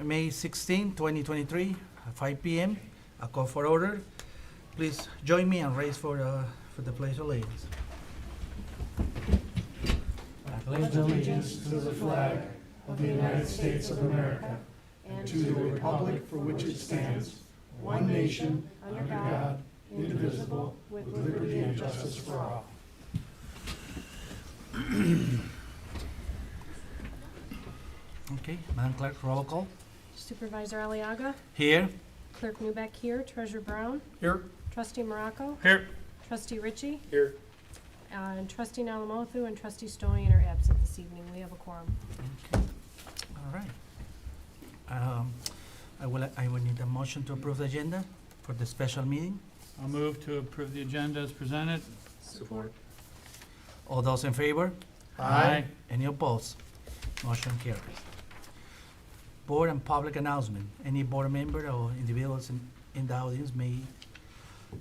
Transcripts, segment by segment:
May 16, 2023, at 5 p.m. A call for order. Please join me and raise for the Pledge of Allegiance. I pledge allegiance to the flag of the United States of America and to the republic for which it stands, one nation, under God, indivisible, with liberty and justice for all. Okay, Madam Clerk, roll call. Supervisor Aliaga, Here. Clerk Newbeck here, Treasurer Brown, Here. Trustee Morocco, Here. Trustee Ritchie, Here. and Trustee Nalamothu and Trustee Stoyan are absent this evening. We have a quorum. Okay. All right. I will need a motion to approve the agenda for the special meeting. I'll move to approve the agenda as presented. Support. All those in favor? Aye. Any opposed? Motion carries. Board and public announcement. Any board member or individuals in the audience may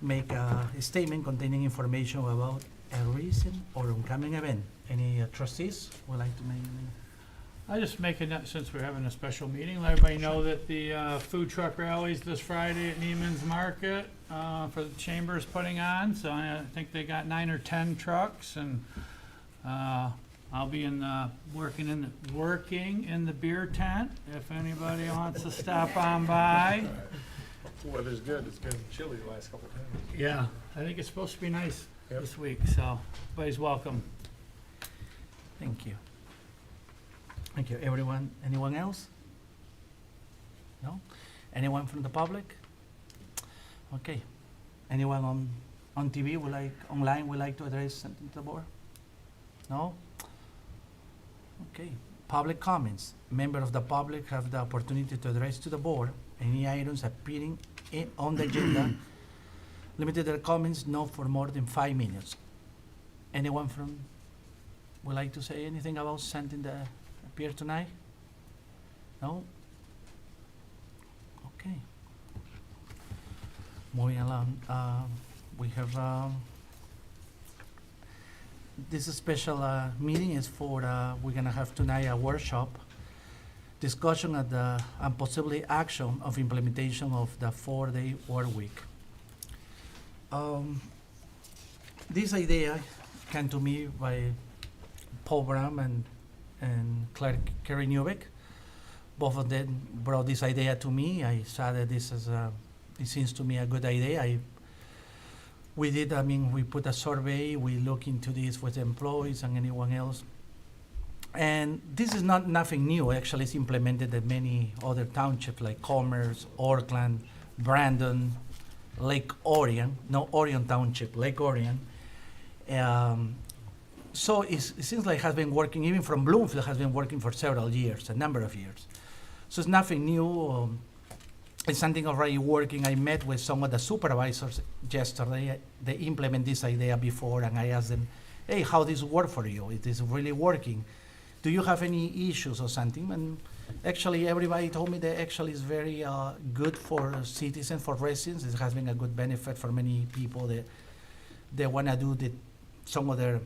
make a statement containing information about a recent or upcoming event. Any trustees would like to make any? I just make it, since we're having a special meeting, let everybody know that the food truck rallies this Friday at Neiman's Market for the chamber's putting on. So I think they got 9 or 10 trucks, and I'll be working in the beer tent if anybody wants to stop on by. The weather's good. It's been chilly the last couple of times. Yeah, I think it's supposed to be nice Yep. this week, so everybody's welcome. Thank you. Thank you. Everyone, anyone else? No? Anyone from the public? Okay. Anyone on TV online would like to address something to the board? No? Okay. Public comments. Members of the public have the opportunity to address to the board any items appearing on the agenda. Limited their comments not for more than 5 minutes. Anyone would like to say anything about something that appeared tonight? No? Okay. Moving along, we have this special meeting is for we're gonna have tonight a workshop discussion at the and possibly action of implementation of the 4-day work week. This idea came to me by Paul Brown and Claire Kerry Newbeck. Both of them brought this idea to me. I saw that it seems to me a good idea. We put a survey, we look into this with employees and anyone else. And this is nothing new. Actually, it's implemented in many other townships like Commerce, Oakland, Brandon, Lake Orion, no, Orion Township, Lake Orion. So it seems like it has been working, even from Bloomfield, has been working for several years, a number of years. So it's nothing new. It's something already working. I met with some of the supervisors yesterday. They implement this idea before, and I asked them, hey, how this work for you? It is really working. Do you have any issues or something? And actually, everybody told me that actually is very good for citizens, for residents. It has been a good benefit for many people that they want to do some of their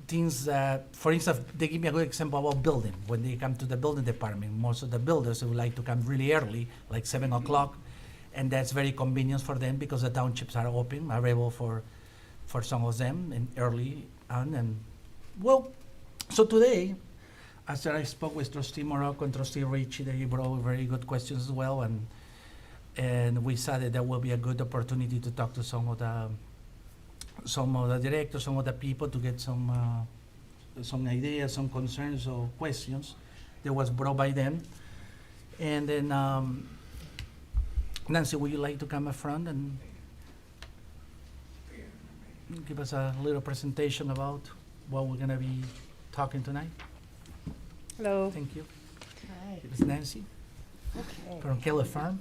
things that, for instance, they give me a good example about building. When they come to the building department, most of the builders would like to come really early, like 7 o'clock, and that's very convenient for them because the townships are open, available for some of them, and early on. And well, so today, after I spoke with Trustee Morocco and Trustee Ritchie, they brought very good questions as well, and we saw that there will be a good opportunity to talk to some of the directors, some of the people to get some ideas, some concerns or questions that was brought by them. And then, Nancy, would you like to come up front and give us a little presentation about what we're going to be talking tonight? Hello. Thank you. Hi. It is Nancy Okay. from Keller Farm.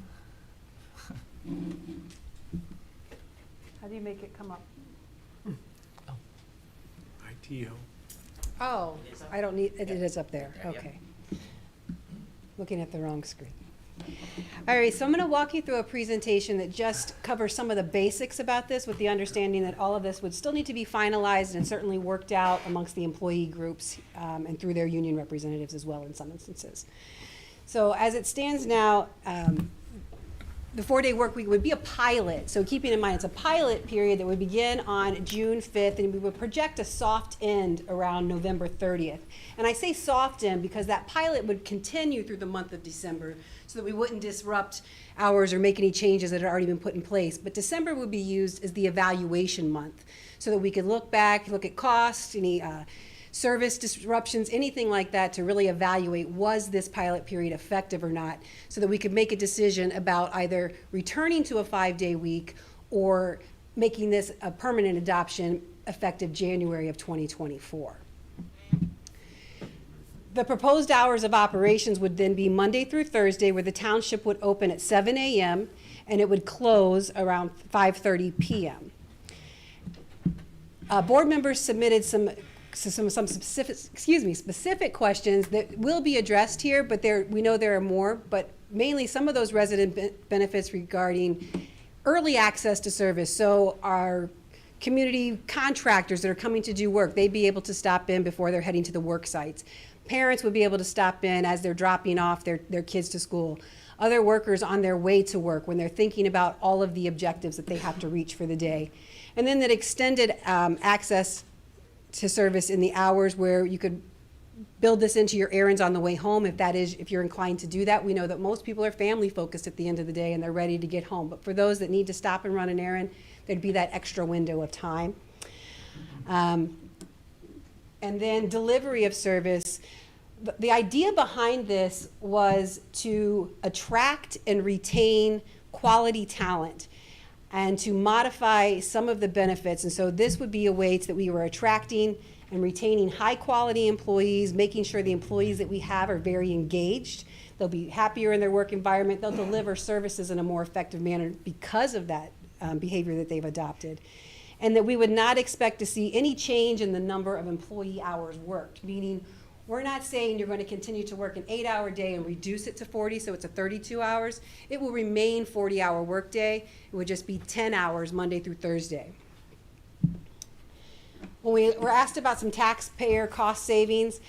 How do you make it come up? ITO. Oh, I don't need, it is up there, okay. Looking at the wrong screen. All right, so I'm gonna walk you through a presentation that just covers some of the basics about this, with the understanding that all of this would still need to be finalized and certainly worked out amongst the employee groups and through their union representatives as well in some instances. So as it stands now, the 4-day work week would be a pilot. So keeping in mind, it's a pilot period that would begin on June 5th, and we would project a soft end around November 30th. And I say soft end because that pilot would continue through the month of December so that we wouldn't disrupt hours or make any changes that had already been put in place. But December would be used as the evaluation month so that we could look back, look at costs, any service disruptions, anything like that, to really evaluate, was this pilot period effective or not, so that we could make a decision about either returning to a 5-day week or making this a permanent adoption effective January of 2024. The proposed hours of operations would then be Monday through Thursday, where the township would open at 7 a.m. and it would close around 5:30 p.m. Board members submitted some specific questions that will be addressed here, but we know there are more, but mainly some of those resident benefits regarding early access to service. So our community contractors that are coming to do work, they'd be able to stop in before they're heading to the work sites. Parents would be able to stop in as they're dropping off their kids to school. Other workers on their way to work when they're thinking about all of the objectives that they have to reach for the day. And then that extended access to service in the hours where you could build this into your errands on the way home, if you're inclined to do that. We know that most people are family focused at the end of the day and they're ready to get home. But for those that need to stop and run an errand, there'd be that extra window of time. And then delivery of service. The idea behind this was to attract and retain quality talent and to modify some of the benefits. And so this would be a way that we were attracting and retaining high-quality employees, making sure the employees that we have are very engaged. They'll be happier in their work environment. They'll deliver services in a more effective manner because of that behavior that they've adopted. And that we would not expect to see any change in the number of employee hours worked, meaning we're not saying you're going to continue to work an 8-hour day and reduce it to 40, so it's a 32 hours. It will remain 40-hour workday. It would just be 10 hours Monday through Thursday. When we were asked about some taxpayer cost savings,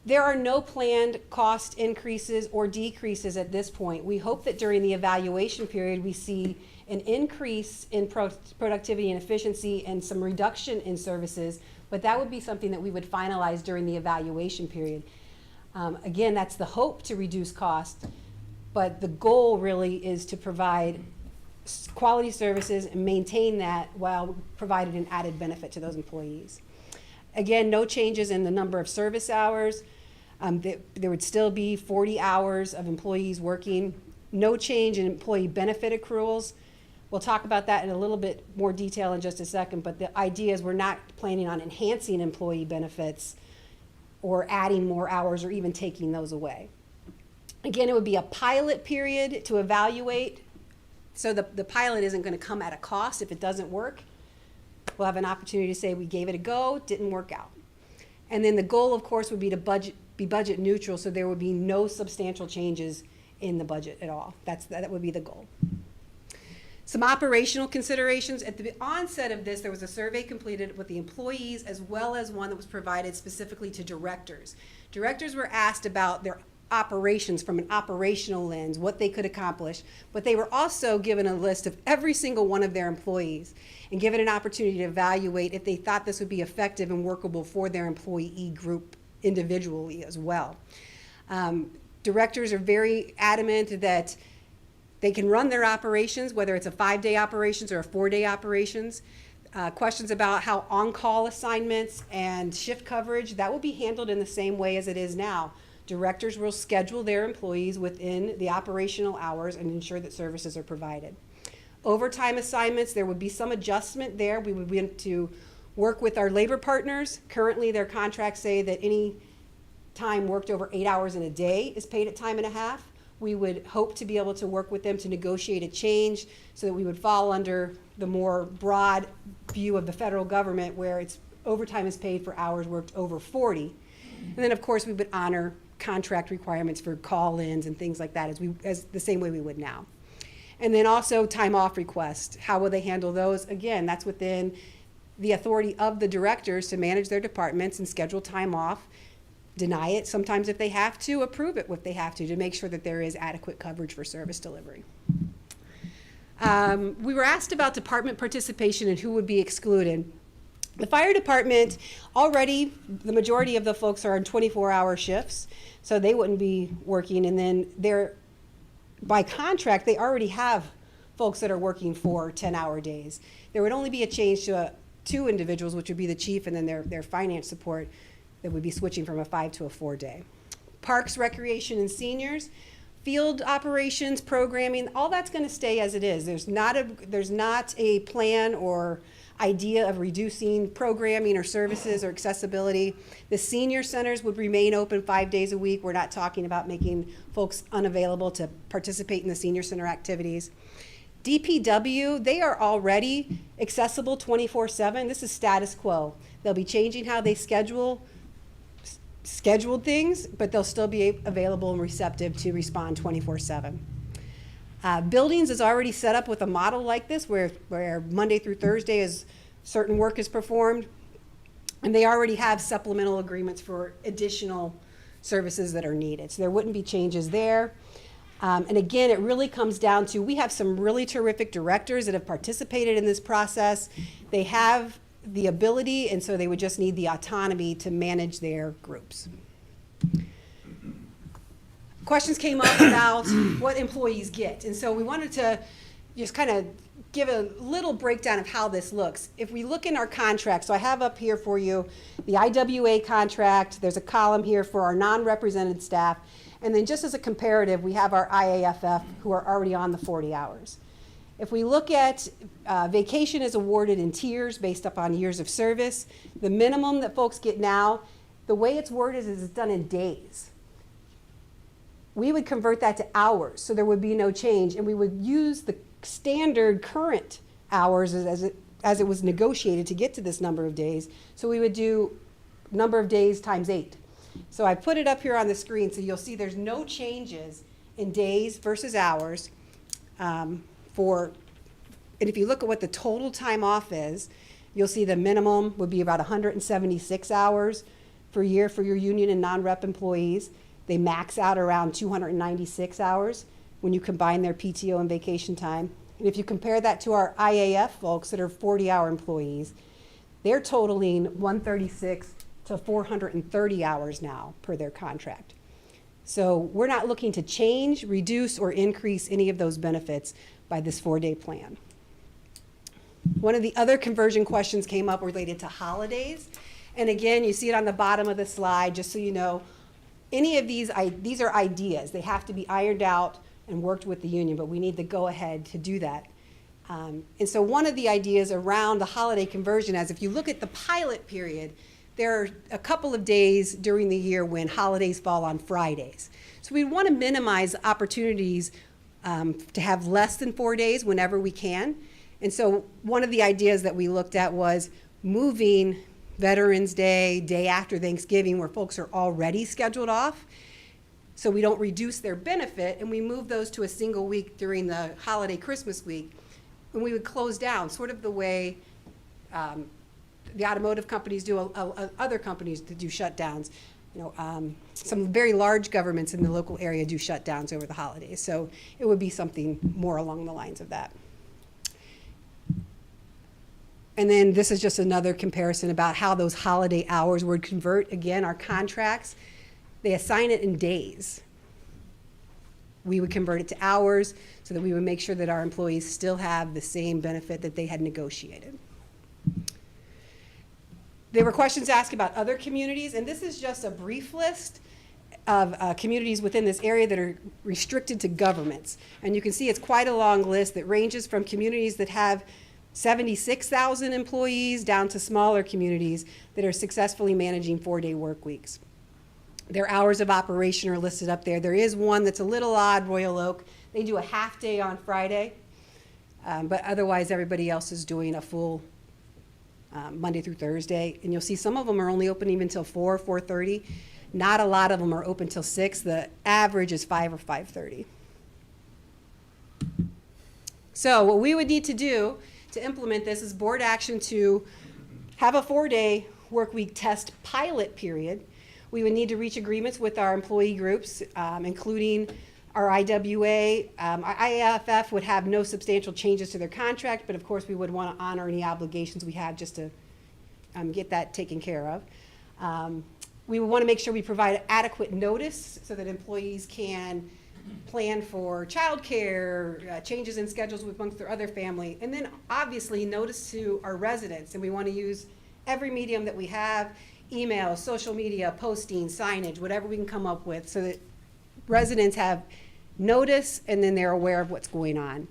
there are no planned cost increases or decreases at this point. We hope that during the evaluation period we see an increase in productivity and efficiency and some reduction in services, but that would be something that we would finalize during the evaluation period. Again, that's the hope, to reduce cost, but the goal really is to provide quality services and maintain that while providing an added benefit to those employees. Again, no changes in the number of service hours. There would still be 40 hours of employees working. No change in employee benefit accruals. We'll talk about that in a little bit more detail in just a second, but the idea is we're not planning on enhancing employee benefits or adding more hours or even taking those away. Again, it would be a pilot period to evaluate. So the pilot isn't going to come at a cost if it doesn't work. We'll have an opportunity to say we gave it a go, didn't work out. And then the goal, of course, would be to be budget neutral, so there would be no substantial changes in the budget at all. That would be the goal. Some operational considerations. At the onset of this, there was a survey completed with the employees as well as one that was provided specifically to directors. Directors were asked about their operations from an operational lens, what they could accomplish, but they were also given a list of every single one of their employees and given an opportunity to evaluate if they thought this would be effective and workable for their employee group individually as well. Directors are very adamant that they can run their operations, whether it's a 5-day operations or a 4-day operations. Questions about how on-call assignments and shift coverage, that will be handled in the same way as it is now. Directors will schedule their employees within the operational hours and ensure that services are provided. Overtime assignments, there would be some adjustment there. We would want to work with our labor partners. Currently, their contracts say that any time worked over 8 hours in a day is paid at time and a half. We would hope to be able to work with them to negotiate a change so that we would fall under the more broad view of the federal government where it's overtime is paid for hours worked over 40. And then, of course, we would honor contract requirements for call-ins and things like that as the same way we would now. And then also time off requests. How will they handle those? Again, that's within the authority of the directors to manage their departments and schedule time off. deny it sometimes if they have to, approve it if they have to make sure that there is adequate coverage for service delivery. We were asked about department participation and who would be excluded. The fire department, already, the majority of the folks are on 24-hour shifts, so they wouldn't be working. And then by contract, they already have folks that are working for 10-hour days. There would only be a change to two individuals, which would be the chief and then their finance support, that would be switching from a 5 to a 4-day. Parks, recreation, and seniors, field operations, programming, all that's going to stay as it is. There's not a plan or idea of reducing programming or services or accessibility. The senior centers would remain open 5 days a week. We're not talking about making folks unavailable to participate in the senior center activities. DPW, they are already accessible 24/7. This is status quo. They'll be changing how they scheduled things, but they'll still be available and receptive to respond 24/7. Buildings is already set up with a model like this where Monday through Thursday is certain work is performed, and they already have supplemental agreements for additional services that are needed. So there wouldn't be changes there. And again, it really comes down to, we have some really terrific directors that have participated in this process. They have the ability, and so they would just need the autonomy to manage their groups. Questions came up about what employees get, and so we wanted to just kind of give a little breakdown of how this looks. If we look in our contract, so I have up here for you the IWA contract, there's a column here for our non-represented staff, and then just as a comparative, we have our IAFF who are already on the 40 hours. If we look at vacation is awarded in tiers based upon years of service, the minimum that folks get now, the way it's worded is it's done in days. We would convert that to hours, so there would be no change, and we would use the standard current hours as it was negotiated to get to this number of days. So we would do number of days times 8. So I put it up here on the screen so you'll see there's no changes in days versus hours and if you look at what the total time off is, you'll see the minimum would be about 176 hours per year for your union and non-rep employees. They max out around 296 hours when you combine their PTO and vacation time. And if you compare that to our IAF folks that are 40-hour employees, they're totaling 136 to 430 hours now per their contract. So we're not looking to change, reduce, or increase any of those benefits by this 4-day plan. One of the other conversion questions came up related to holidays. And again, you see it on the bottom of the slide, just so you know, any of these are ideas. They have to be ironed out and worked with the union, but we need the go-ahead to do that. And so one of the ideas around the holiday conversion is if you look at the pilot period, there are a couple of days during the year when holidays fall on Fridays. So we want to minimize opportunities to have less than 4 days whenever we can. And so one of the ideas that we looked at was moving Veterans Day, day after Thanksgiving, where folks are already scheduled off, so we don't reduce their benefit, and we move those to a single week during the holiday Christmas week, and we would close down, sort of the way the automotive companies do, other companies that do shutdowns. Some very large governments in the local area do shutdowns over the holidays, so it would be something more along the lines of that. And then this is just another comparison about how those holiday hours would convert. Again, our contracts, they assign it in days. We would convert it to hours so that we would make sure that our employees still have the same benefit that they had negotiated. There were questions asked about other communities, and this is just a brief list of communities within this area that are restricted to governments. And you can see it's quite a long list that ranges from communities that have 76,000 employees down to smaller communities that are successfully managing 4-day work weeks. Their hours of operation are listed up there. There is one that's a little odd, Royal Oak. They do a half day on Friday, but otherwise everybody else is doing a full Monday through Thursday. And you'll see some of them are only open even till 4:30. Not a lot of them are open till 6. The average is 5 or 5:30. So what we would need to do to implement this is board action to have a 4-day work week test pilot period We would need to reach agreements with our employee groups, including our IWA. Our IAFF would have no substantial changes to their contract, but of course, we would want to honor any obligations we have just to get that taken care of. We would want to make sure we provide adequate notice so that employees can plan for childcare, changes in schedules amongst their other family, and then obviously notice to our residents. And we want to use every medium that we have, email, social media, posting, signage, whatever we can come up with, so that residents have notice and then they're aware of what's going on.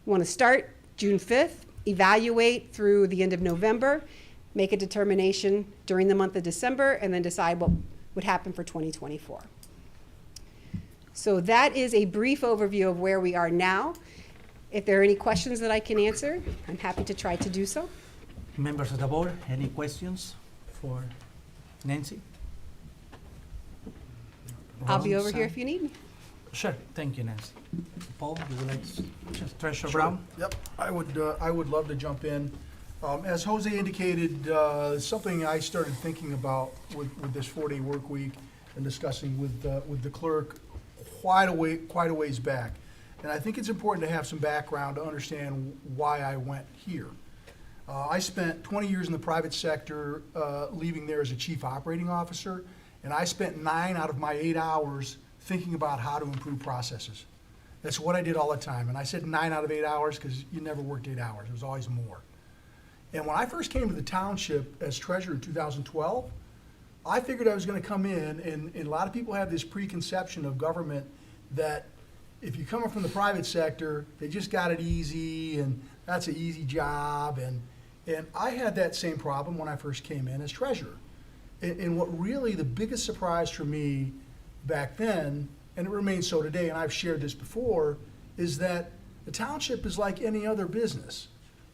We want to start June 5th, evaluate through the end of November, make a determination during the month of December, and then decide what would happen for 2024. So that is a brief overview of where we are now. If there are any questions that I can answer, I'm happy to try to do so. Members of the board, any questions for Nancy? I'll be Ron, over here Sam? if you need me. Sure, thank you, Nancy. Paul, you would like to, Treasurer Sure. Brown? Yep, I would love to jump in. As Jose indicated, something I started thinking about with this 4-day work week and discussing with the clerk quite a ways back. And I think it's important to have some background to understand why I went here. I spent 20 years in the private sector, leaving there as a chief operating officer, and I spent 9 out of my 8 hours thinking about how to improve processes. That's what I did all the time. And I said 9 out of 8 hours because you never worked 8 hours. It was always more. And when I first came to the township as treasurer in 2012, I figured I was going to come in, and a lot of people have this preconception of government that if you come from the private sector, they just got it easy, and that's an easy job. And I had that same problem when I first came in as treasurer. And what really the biggest surprise for me back then, and it remains so today, and I've shared this before, is that the township is like any other business.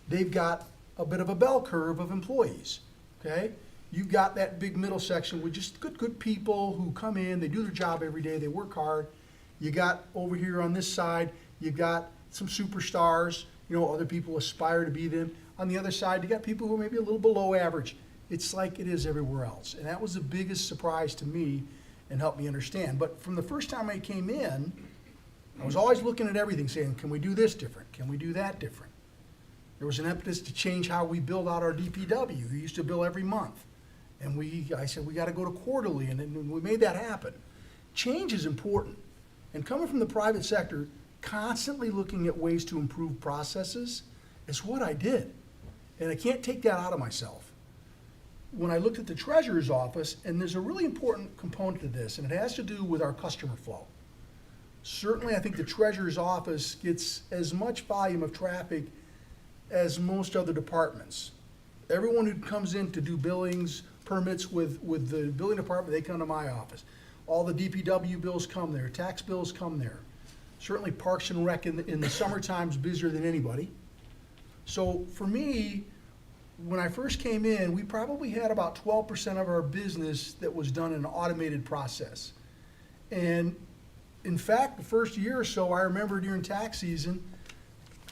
They've got a bit of a bell curve of employees, okay? You've got that big middle section with just good people who come in, they do their job every day, they work hard. You got over here on this side, you've got some superstars, other people aspire to be them. On the other side, you got people who are maybe a little below average. It's like it is everywhere else. And that was the biggest surprise to me and helped me understand. But from the first time I came in, I was always looking at everything saying, can we do this different? Can we do that different? There was an impetus to change how we build out our DPW. We used to bill every month. And I said, we got to go to quarterly, and then we made that happen. Change is important. And coming from the private sector, constantly looking at ways to improve processes is what I did. And I can't take that out of myself. When I looked at the treasurer's office, and there's a really important component to this, and it has to do with our customer flow. Certainly, I think the treasurer's office gets as much volume of traffic as most other departments. Everyone who comes in to do billings, permits with the building department, they come to my office. All the DPW bills come there, tax bills come there. Certainly Parks and Rec in the summertime is busier than anybody. So for me, when I first came in, we probably had about 12% of our business that was done in an automated process. And in fact, the first year or so, I remember during tax season,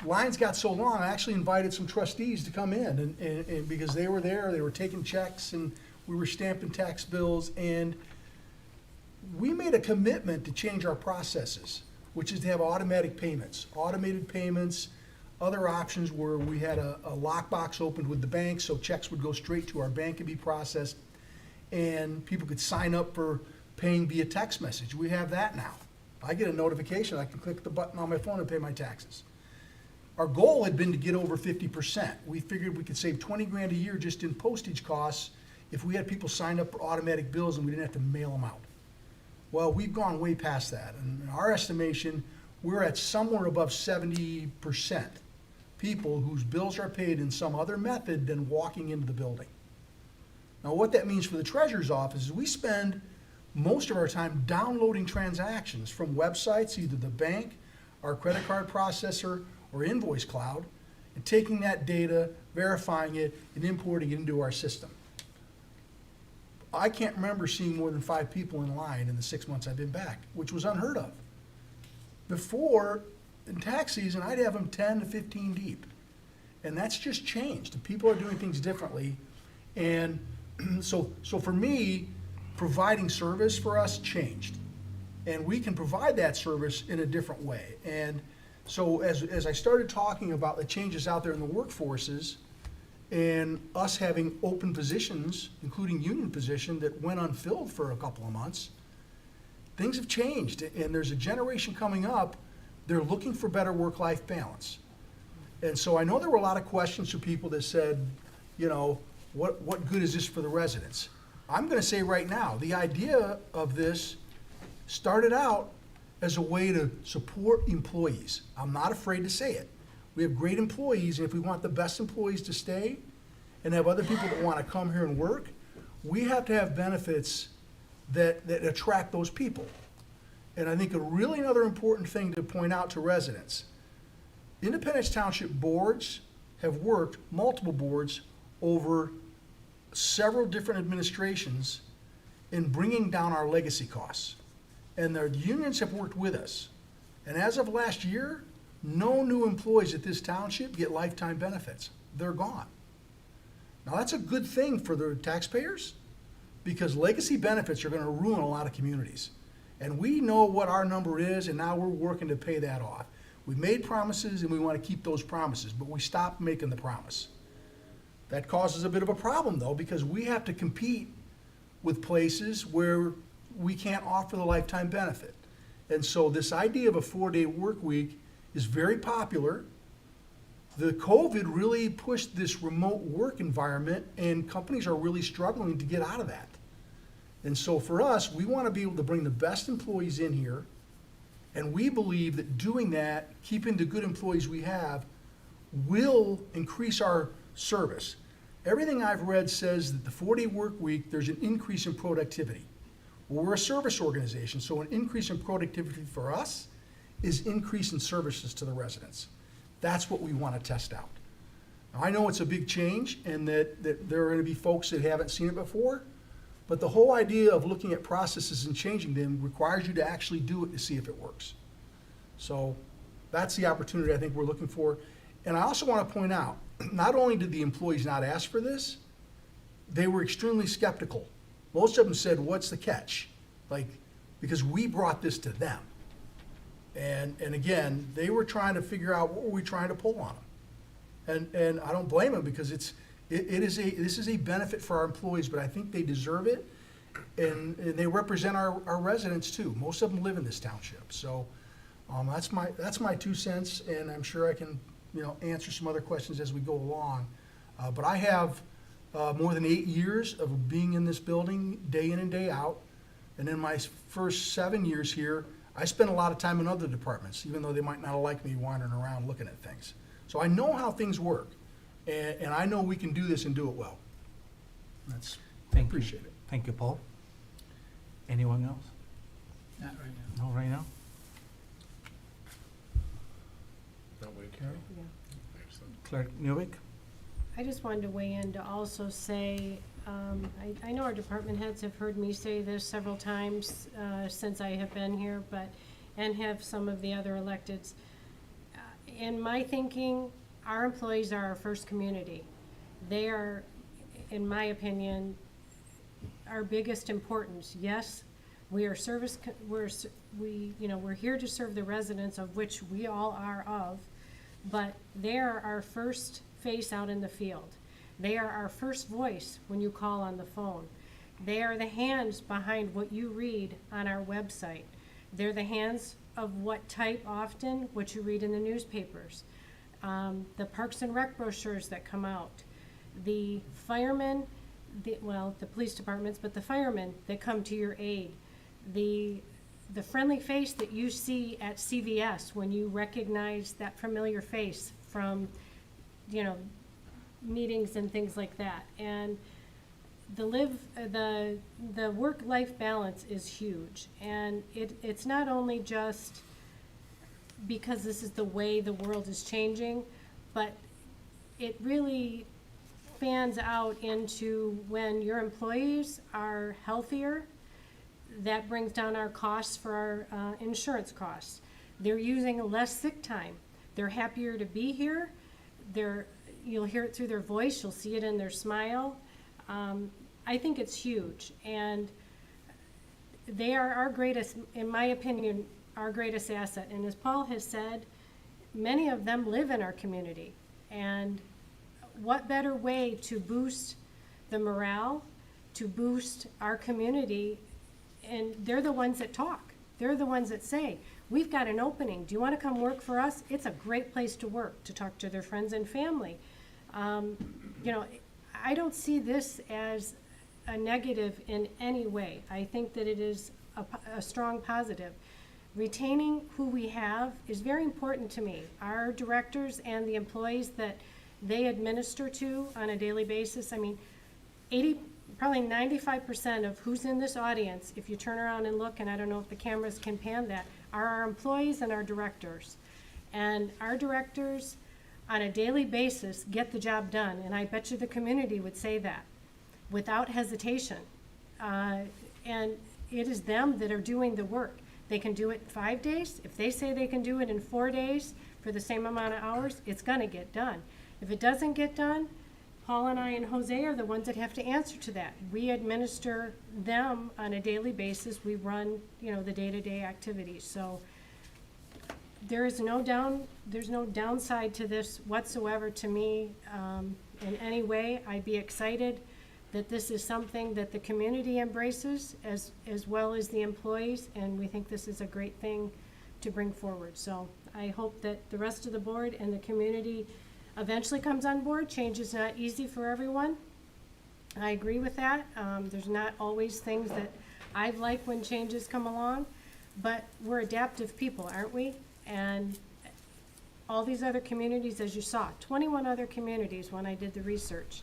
lines got so long, I actually invited some trustees to come in and because they were there, they were taking checks and we were stamping tax bills, and we made a commitment to change our processes, which is to have automatic payments. Automated payments, other options where we had a lockbox opened with the bank so checks would go straight to our bank and be processed, and people could sign up for paying via text message. We have that now. I get a notification, I can click the button on my phone and pay my taxes. Our goal had been to get over 50%. We figured we could save 20 grand a year just in postage costs if we had people sign up for automatic bills and we didn't have to mail them out. Well, we've gone way past that. And in our estimation, we're at somewhere above 70% people whose bills are paid in some other method than walking into the building. Now, what that means for the treasurer's office is we spend most of our time downloading transactions from websites, either the bank, our credit card processor, or Invoice Cloud, and taking that data, verifying it, and importing it into our system. I can't remember seeing more than 5 people in line in the 6 months I've been back, which was unheard of. Before, in tax season, I'd have them 10 to 15 deep. And that's just changed. People are doing things differently. And so for me, providing service for us changed. And we can provide that service in a different way. And so as I started talking about the changes out there in the workforces and us having open positions, including union position, that went unfilled for a couple of months, things have changed. And there's a generation coming up, they're looking for better work-life balance. And so I know there were a lot of questions from people that said, you know, what good is this for the residents? I'm gonna say right now, the idea of this started out as a way to support employees. I'm not afraid to say it. We have great employees, and if we want the best employees to stay and have other people that wanna come here and work, we have to have benefits that attract those people. And I think a really another important thing to point out to residents, Independence Township boards have worked, multiple boards, over several different administrations in bringing down our legacy costs. And the unions have worked with us. And as of last year, no new employees at this township get lifetime benefits. They're gone. Now, that's a good thing for the taxpayers, because legacy benefits are gonna ruin a lot of communities. And we know what our number is, and now we're working to pay that off. We made promises, and we wanna keep those promises, but we stopped making the promise. That causes a bit of a problem, though, because we have to compete with places where we can't offer the lifetime benefit. And so this idea of a 4-day work week is very popular. The COVID really pushed this remote work environment, and companies are really struggling to get out of that. And so for us, we want to be able to bring the best employees in here, and we believe that doing that, keeping the good employees we have, will increase our service. Everything I've read says that the 4-day work week, there's an increase in productivity. Well, we're a service organization, so an increase in productivity for us is increase in services to the residents. That's what we want to test out. Now, I know it's a big change, and that there are going to be folks that haven't seen it before, but the whole idea of looking at processes and changing them requires you to actually do it to see if it works. So that's the opportunity I think we're looking for. And I also want to point out, not only did the employees not ask for this, they were extremely skeptical. Most of them said, what's the catch? Like, because we brought this to them. And again, they were trying to figure out what were we trying to pull on them. And I don't blame them, because this is a benefit for our employees, but I think they deserve it. And they represent our residents too. Most of them live in this township. So that's my 2 cents, and I'm sure I can, answer some other questions as we go along. But I have more than 8 years of being in this building, day in and day out. And in my first 7 years here, I spent a lot of time in other departments, even though they might not have liked me wandering around looking at things. So I know how things work, and I know we can do this and do it well. I Thank you. appreciate it. Thank you, Paul. Anyone else? Not right now. No, right now? Carol? Clerk Newbeck? I just wanted to weigh in to also say, I know our department heads have heard me say this several times since I have been here, and have some of the other electeds. In my thinking, our employees are our first community. They are, in my opinion, our biggest importance. Yes, we are we're here to serve the residents, of which we all are of, but they are our first face out in the field. They are our first voice when you call on the phone. They are the hands behind what you read on our website. They're the hands of what you read in the newspapers. The Parks and Rec brochures that come out. The firemen, the police departments, but the firemen that come to your aid. The friendly face that you see at CVS when you recognize that familiar face from, meetings and things like that. And the work-life balance is huge. And it's not only just because this is the way the world is changing, but it really fans out into when your employees are healthier, that brings down our costs for our insurance costs. They're using less sick time. They're happier to be here. You'll hear it through their voice. You'll see it in their smile. I think it's huge. And they are our greatest, in my opinion, our greatest asset. And as Paul has said, many of them live in our community. And what better way to boost the morale, to boost our community? And they're the ones that talk. They're the ones that say, we've got an opening. Do you want to come work for us? It's a great place to work, to talk to their friends and family. You know, I don't see this as a negative in any way. I think that it is a strong positive. Retaining who we have is very important to me. Our directors and the employees that they administer to on a daily basis, I mean, probably 95% of who's in this audience, if you turn around and look, and I don't know if the cameras can pan that, are our employees and our directors. And our directors, on a daily basis, get the job done, and I bet you the community would say that without hesitation. And it is them that are doing the work. They can do it in 5 days. If they say they can do it in 4 days for the same amount of hours, it's gonna get done. If it doesn't get done, Paul and I and Jose are the ones that have to answer to that. We administer them on a daily basis. We run, you know, the day-to-day activities. So there's no downside to this whatsoever to me in any way. I'd be excited that this is something that the community embraces as well as the employees, and we think this is a great thing to bring forward. So I hope that the rest of the board and the community eventually comes on board. Change is not easy for everyone. I agree with that. There's not always things that I like when changes come along, but we're adaptive people, aren't we? And all these other communities, as you saw, 21 other communities when I did the research,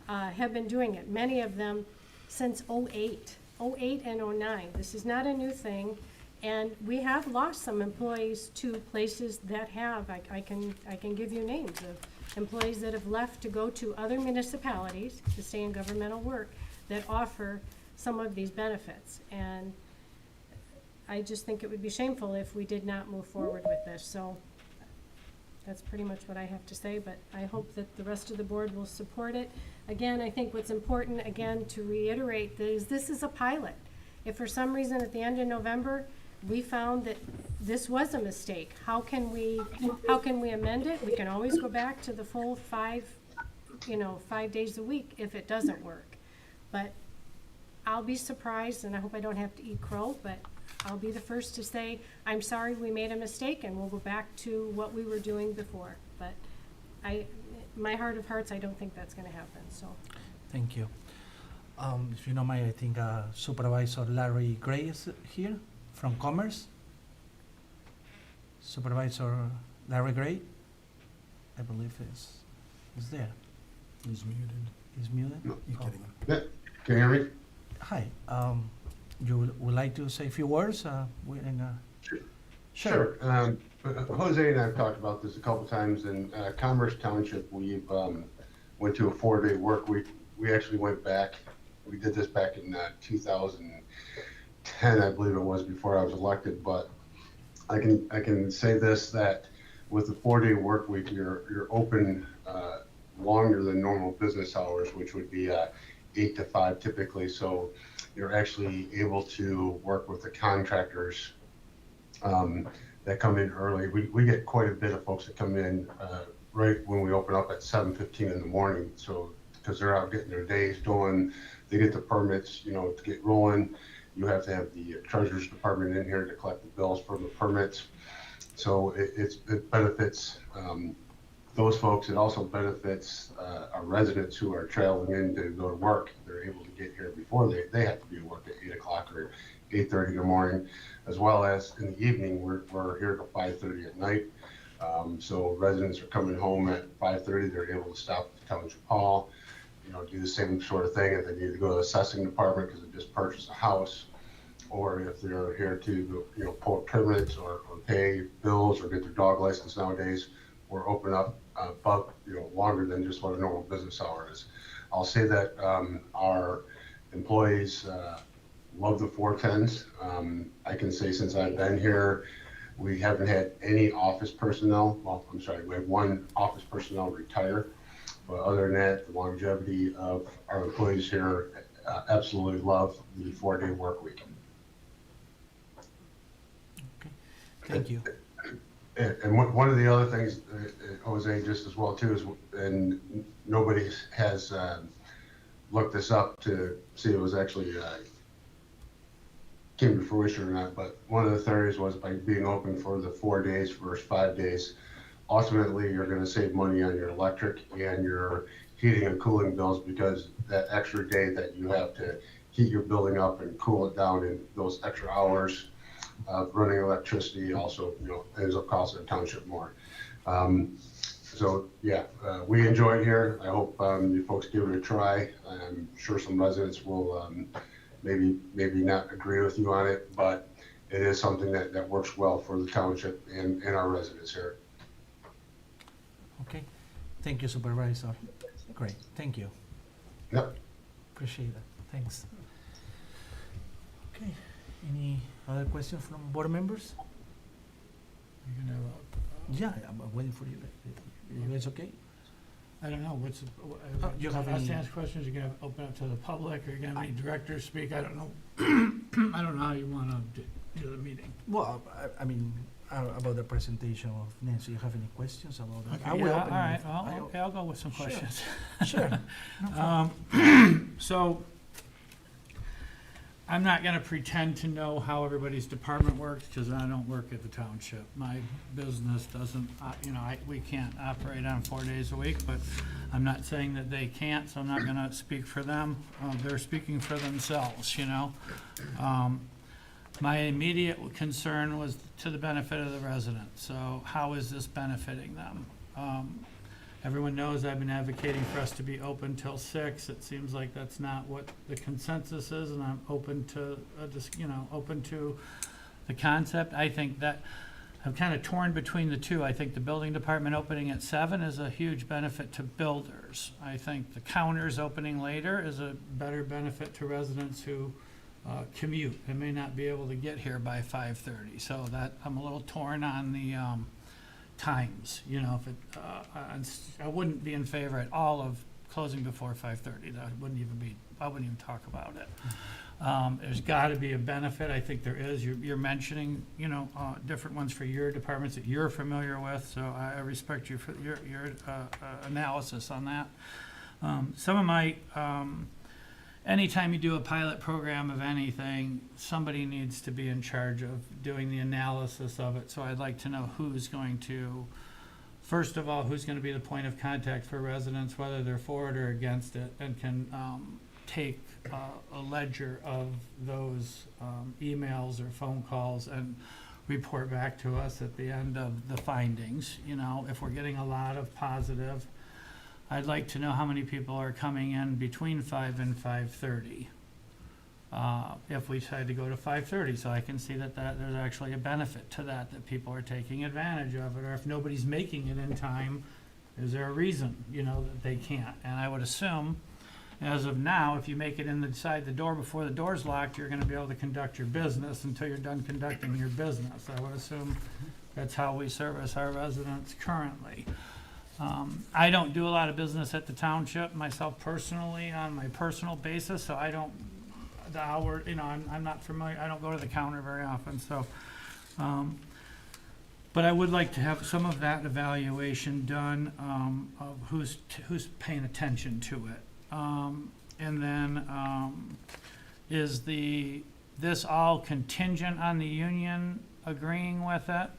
have been doing it, many of them since '08 and '09. This is not a new thing, and we have lost some employees to places that have. I can give you names of employees that have left to go to other municipalities to stay in governmental work that offer some of these benefits. And I just think it would be shameful if we did not move forward with this. So that's pretty much what I have to say, but I hope that the rest of the board will support it. Again, I think what's important, again, to reiterate, is this is a pilot. If for some reason at the end of November, we found that this was a mistake, how can we amend it? We can always go back to the full 5 days a week if it doesn't work. But I'll be surprised, and I hope I don't have to eat crow, but I'll be the first to say, I'm sorry we made a mistake, and we'll go back to what we were doing before. But my heart of hearts, I don't think that's gonna happen, so. Thank you. If you know I think Supervisor Larry Gray is here from Commerce. Supervisor Larry Gray, I believe is there. He's muted. He's muted? No, you're Oh. kidding. Yeah, can you hear me? Hi, you would like to say a few words? Sure. Jose and I have talked about this a couple times. In Commerce Township, we've went to a 4-day work week. We actually went back. We did this back in 2010, I believe it was, before I was elected. But I can say this, that with the 4-day work week, you're open longer than normal business hours, which would be 8 to 5 typically. So you're actually able to work with the contractors that come in early. We get quite a bit of folks that come in right when we open up at 7:15 in the morning. So because they're out getting their days going, they get the permits, to get rolling. You have to have the treasurer's department in here to collect the bills from the permits. So it benefits those folks. It also benefits our residents who are traveling in to go to work. They're able to get here before they have to be at work at 8 o'clock or 8:30 in the morning, as well as in the evening. We're here till 5:30 at night. So residents are coming home at 5:30. They're able to stop at the Township Hall, do the same sort of thing if they need to go to the assessing department because they just purchased a house, or if they're here to pull permits or pay bills or get their dog license nowadays. We're open up above, longer than just what a normal business hour is. I'll say that our employees love the 410s. I can say since I've been here, we haven't had any office personnel. Well, I'm sorry, we have one office personnel retire. But other than that, the longevity of our employees here absolutely love the 4-day work week. Thank you. And one of the other things, Jose, just as well too, is, and nobody has looked this up to see if it was actually came to fruition or not, but one of the theories was by being open for the 4 days versus 5 days, ultimately you're going to save money on your electric and your heating and cooling bills, because that extra day that you have to heat your building up and cool it down in those extra hours of running electricity also, ends up costing the township more. So yeah, we enjoy it here. I hope you folks give it a try. I'm sure some residents will maybe not agree with you on it, but it is something that works well for the township and our residents here. Okay. Thank you, Supervisor. Great. Thank you. Yep. Appreciate that. Thanks. Okay. Any other questions from board members? You can have Yeah, I'm waiting for you. You guys okay? I don't know, what's, you have us any- to ask questions, you're gonna open up to the public, or you're gonna have any directors speak, I don't know. I don't know how you wanna do the meeting. Well, I mean, about the presentation of Nancy, you have any questions about that? I Okay, will yeah, open all it. right, well, okay, I'll go with some Sure. questions. Sure. No problem. So, I'm not gonna pretend to know how everybody's department works, because I don't work at the township. My business doesn't, we can't operate on 4 days a week, but I'm not saying that they can't, so I'm not gonna speak for them. They're speaking for themselves, My immediate concern was to the benefit of the residents, so how is this benefiting them? Everyone knows I've been advocating for us to be open till 6. It seems like that's not what the consensus is, and I'm open to, open to the concept. I think that I'm kind of torn between the two. I think the building department opening at 7 is a huge benefit to builders. I think the counters opening later is a better benefit to residents who commute and may not be able to get here by 5:30. So that, I'm a little torn on the times, if it, I wouldn't be in favor at all of closing before 5:30. I wouldn't even talk about it. There's gotta be a benefit, I think there is. You're mentioning, different ones for your departments that you're familiar with, so I respect you for your analysis on that. Some of my, anytime you do a pilot program of anything, somebody needs to be in charge of doing the analysis of it. So I'd like to know who's going to, first of all, who's going to be the point of contact for residents, whether they're for it or against it, and can take a ledger of those emails or phone calls and report back to us at the end of the findings. If we're getting a lot of positive, I'd like to know how many people are coming in between 5 and 5:30. If we decide to go to 5:30, so I can see that there's actually a benefit to that people are taking advantage of it, or if nobody's making it in time, is there a reason, that they can't? And I would assume, as of now, if you make it inside the door before the door's locked, you're gonna be able to conduct your business until you're done conducting your business. I would assume that's how we service our residents currently. I don't do a lot of business at the township myself personally on my personal basis, so I don't, I'm not familiar, I don't go to the counter very often, so. But I would like to have some of that evaluation done, of who's paying attention to it. And then, is this all contingent on the union agreeing with it?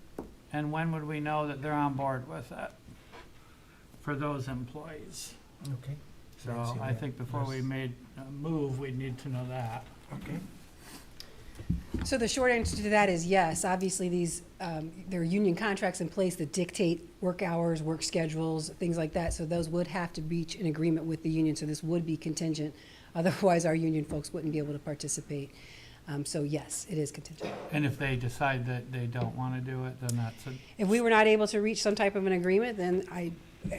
And when would we know that they're on board with it for those employees? Okay. So Let's see I that. think before we made a move, we'd need to know that. Okay. So the short answer to that is yes. Obviously, these, there are union contracts in place that dictate work hours, work schedules, things like that. So those would have to reach an agreement with the union, so this would be contingent. Otherwise, our union folks wouldn't be able to participate. So yes, it is contingent. And if they decide that they don't want to do it, then that's a, If we were not able to reach some type of an agreement, then I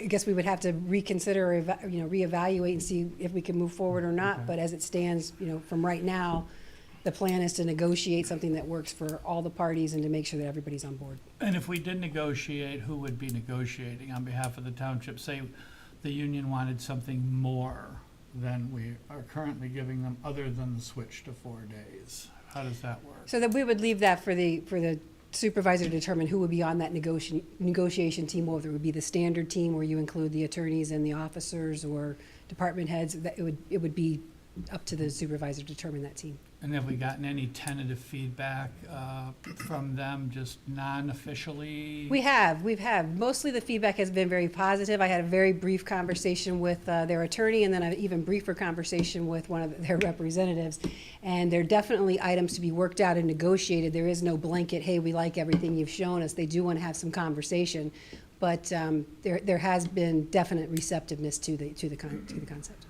guess we would have to reconsider, or reevaluate and see if we can move forward or not. Okay. But as it stands, from right now, the plan is to negotiate something that works for all the parties and to make sure that everybody's on board. and if we did negotiate, who would be negotiating on behalf of the township? Say the union wanted something more than we are currently giving them, other than the switch to 4 days. How does that work? So that we would leave that for the supervisor to determine who would be on that negotiation team, whether it would be the standard team where you include the attorneys and the officers or department heads, that it would be up to the supervisor to determine that team. And have we gotten any tentative feedback from them, just non-officially? We've had. Mostly the feedback has been very positive. I had a very brief conversation with their attorney, and then an even briefer conversation with one of their representatives. And there are definitely items to be worked out and negotiated. There is no blanket, hey, we like everything you've shown us. They do want to have some conversation. But there has been definite receptiveness to the concept.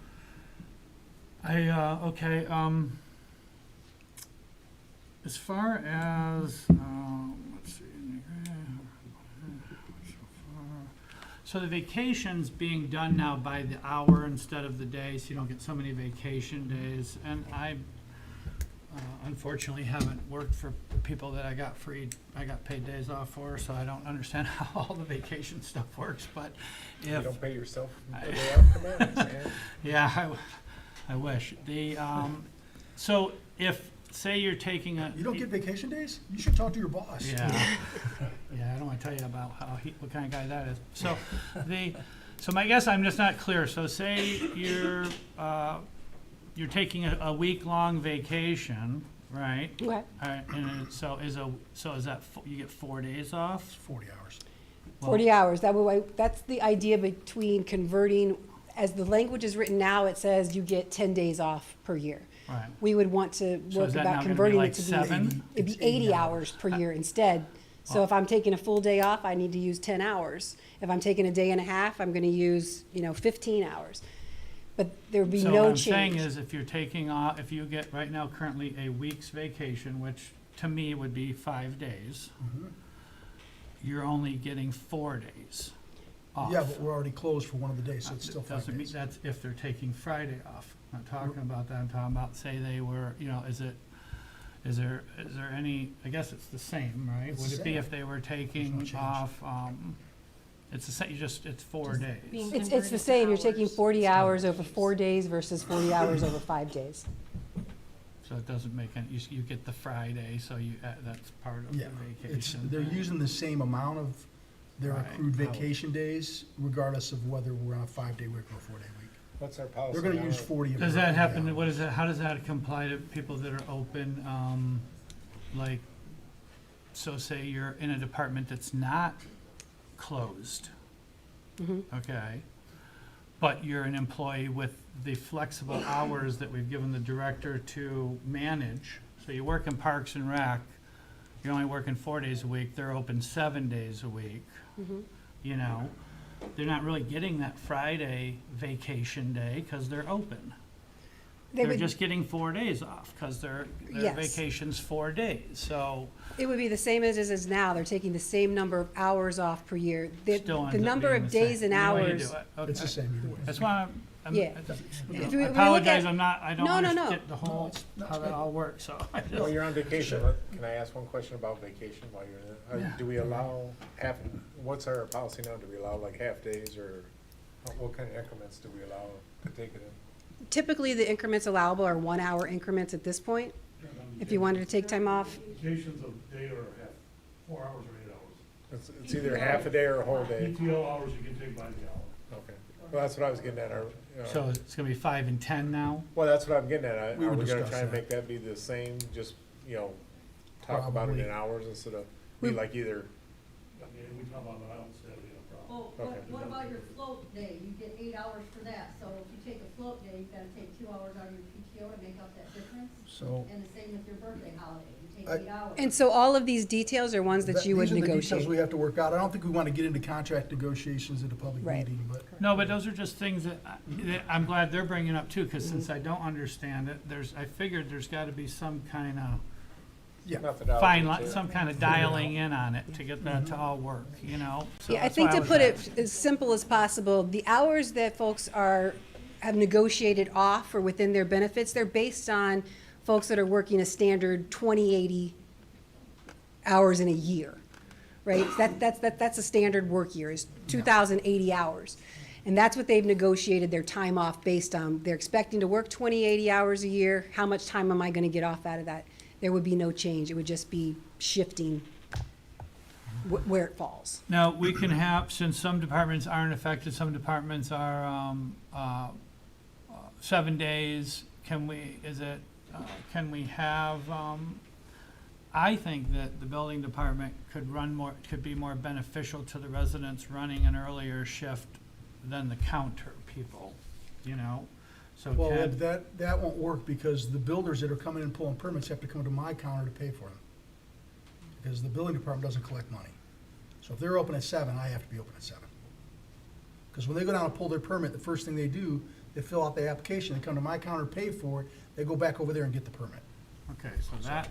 Okay, as far as, let's see. So the vacation's being done now by the hour instead of the day, so you don't get so many vacation days. And I unfortunately haven't worked for people that I got paid days off for, so I don't understand how all the vacation stuff works, but You if, don't pay yourself for the day off commandments, man. yeah, I wish. So if, say you're taking a. You don't get vacation days? You should talk to your boss. Yeah, yeah, I don't wanna tell you about what kind of guy that is. So so my guess, I'm just not clear. So say you're taking a week-long vacation, right? Okay. And so is that, you get 4 days off? 40 hours. 40 hours. That's the idea between converting, as the language is written now, it says you get 10 days off per year. Right. We would want to So work is that now about gonna be converting like it to be, 7? it'd be It's 80 80 hours per year instead. So if I'm taking a full day off, I need to use 10 hours. If I'm taking a day and a half, I'm gonna use, 15 hours. But there would be So no what I'm saying change. is, if you're taking off, if you get right now currently a week's vacation, which to me would be 5 days, you're only getting 4 days off. Yeah, but we're already closed for one of the days, so it's still 5 Doesn't mean, days. that's if they're taking Friday off. I'm not talking about that, I'm talking about, say they were, is there any, I guess it's the same, right? It's Would the it be same. if they were There's taking no change. off, it's the same, it's 4 days. being It's converted the to same. You're taking hours. 40 hours over 4 days versus 40 hours over 5 days. So it doesn't make any, you get the Friday, so that's part of the Yeah, it's, vacation. they're using the same amount of their Right. accrued vacation days, regardless of whether we're on a 5-day week or a 4-day week. What's our policy? They're gonna now? use 40 of Does their that own happen, hours. what is that, how does that comply to people that are open, like, so say you're in a department that's not closed, Mhm. okay? But you're an employee with the flexible hours that we've given the director to manage. So you work in Parks and Rec, you're only working 4 days a week, they're open 7 days a week. Mhm. They're not really getting that Friday vacation day because they're open. They They're would- just getting 4 days off because their Yes. vacation's 4 days, so It would be the same as it is now. They're taking the same number of hours off per year. still ends The up number being of the days same. and Either way you hours. do it, It's the okay. same either way. That's why Yeah. I If we look apologize, at- I don't No, no, no. understand the whole, No, how that all works, so I While just, you're on vacation, can I ask one question about vacation while you're there? Yeah. Do we allow what's our policy now? Do we allow like half days or what kind of increments do we allow to take it in? Typically, the increments allowable are 1 hour increments at this point. If you wanted to take time off, Vacations of day or a half, 4 hours or 8 hours. It's either half a day or a whole day. PTO hours you can take by the hour. Okay. Well, that's what I was getting at. so it's gonna be 5 and 10 now? Well, that's what I'm getting at. We Are would we gonna discuss try and that. make that be the same, just, talk about it Probably. in hours instead of be We- like either, Yeah, we talk about that, I don't see that being a problem. Well, Okay. what about your float day? You get 8 hours for that, so if you take a float day, you've gotta take 2 hours out of your PTO to make up that difference. So. And the same with your birthday holiday, you take I- 8 hours. and so all of these details are ones that you would These are the details negotiate. we have to work out. I don't think we want to get into contract negotiations at a public Right. meeting, but No, but those are just things that I'm glad they're bringing up too, because since I don't understand it, I figured there's gotta be some kind of methodology. some kind of dialing in on it to get that to all work, So Yeah, I that's think why to was put it asking. as simple as possible, the hours that folks have negotiated off or within their benefits, they're based on folks that are working a standard 2080 hours in a year, right? That's a standard work year, is 2,080 hours. And that's what they've negotiated their time off based on. They're expecting to work 2080 hours a year. How much time am I gonna get off out of that? There would be no change. It would just be shifting where it falls. Now, we can have, since some departments aren't affected, some departments are 7 days, can we have, I think that the building department could be more beneficial to the residents running an earlier shift than the counter people, you know? So Well, can, that won't work because the builders that are coming in and pulling permits have to come to my counter to pay for them. Because the building department doesn't collect money. So if they're open at 7, I have to be open at 7. Because when they go down and pull their permit, the first thing they do, they fill out the application, they come to my counter, pay for it, they go back over there and get the permit. okay, so that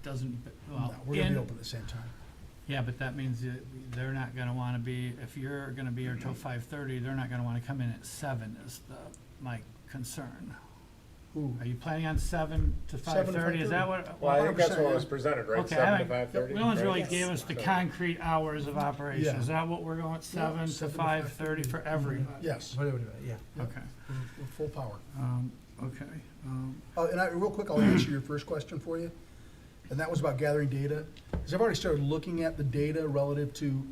doesn't, No, well, we're gonna be open at the same time. yeah, but that means that they're not gonna wanna be, if you're gonna be here till 5:30, they're not gonna wanna come in at 7 is my concern. Ooh. Are you planning on 7 to 5:30? Is that what? Well, I think that's 100%, what was yeah. presented, right? Okay, 7 I to think, 5:30? no one's really Yes. gave us the So- concrete hours of operation. Yeah. Is that what we're going, 7 to 7 to 5:30 for everybody? Yes, For everybody, yeah. Yeah. Okay, we're full power. okay. Real quick, I'll answer your first question for you. And that was about gathering data. Because I've already started looking at the data relative to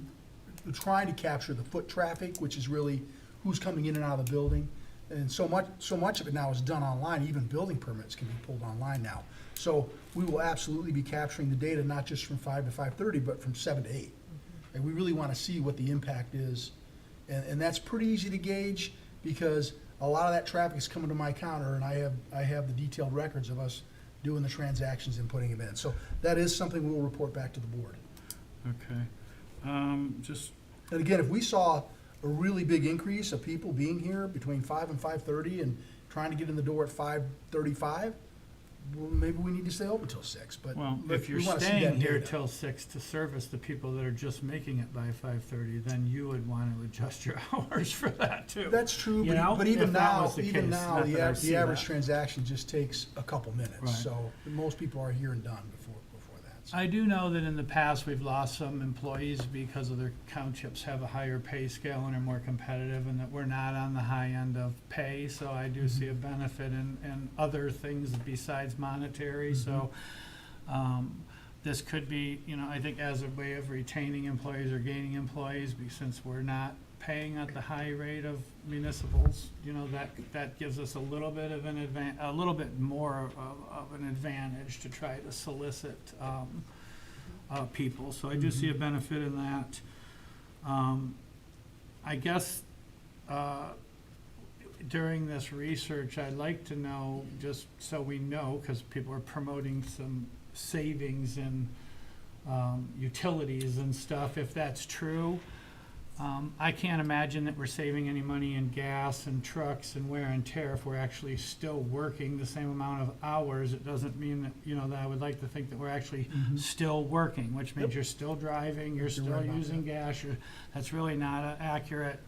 trying to capture the foot traffic, which is really who's coming in and out of the building. And so much of it now is done online. Even building permits can be pulled online now. So we will absolutely be capturing the data, not just from 5 to 5:30, but from 7 to 8. And we really want to see what the impact is. And that's pretty easy to gauge because a lot of that traffic is coming to my counter and I have the detailed records of us doing the transactions and putting them in. So that is something we'll report back to the board. Okay. Just, And again, if we saw a really big increase of people being here between 5 and 5:30 and trying to get in the door at 5:35, well, maybe we need to stay open till 6, but well, let- if you're we wanna see staying that here data. till 6 to service the people that are just making it by 5:30, then you would want to adjust your hours for that too. That's true, You know, but if even that now, was the case, not the that I see average that. transaction just takes a couple minutes. Right. So most people are here and done before that. So- I do know that in the past, we've lost some employees because of their townships have a higher pay scale and are more competitive, and that we're not on the high end of pay, so I do see a benefit in other things besides monetary, so, this could be, you know, I think as a way of retaining employees or gaining employees, since we're not paying at the high rate of municipals, you know, that gives us a little bit of a little bit more of an advantage to try to solicit, people, so I do see a benefit in that. I guess, during this research, I'd like to know, just so we know, because people are promoting some savings in utilities and stuff, if that's true. I can't imagine that we're saving any money in gas and trucks and wear and tear if we're actually still working the same amount of hours. It doesn't mean that, you know, that I would like to think that we're actually still working, which means Yep. you're still driving, you're You're still right about using gas, that's really not an accurate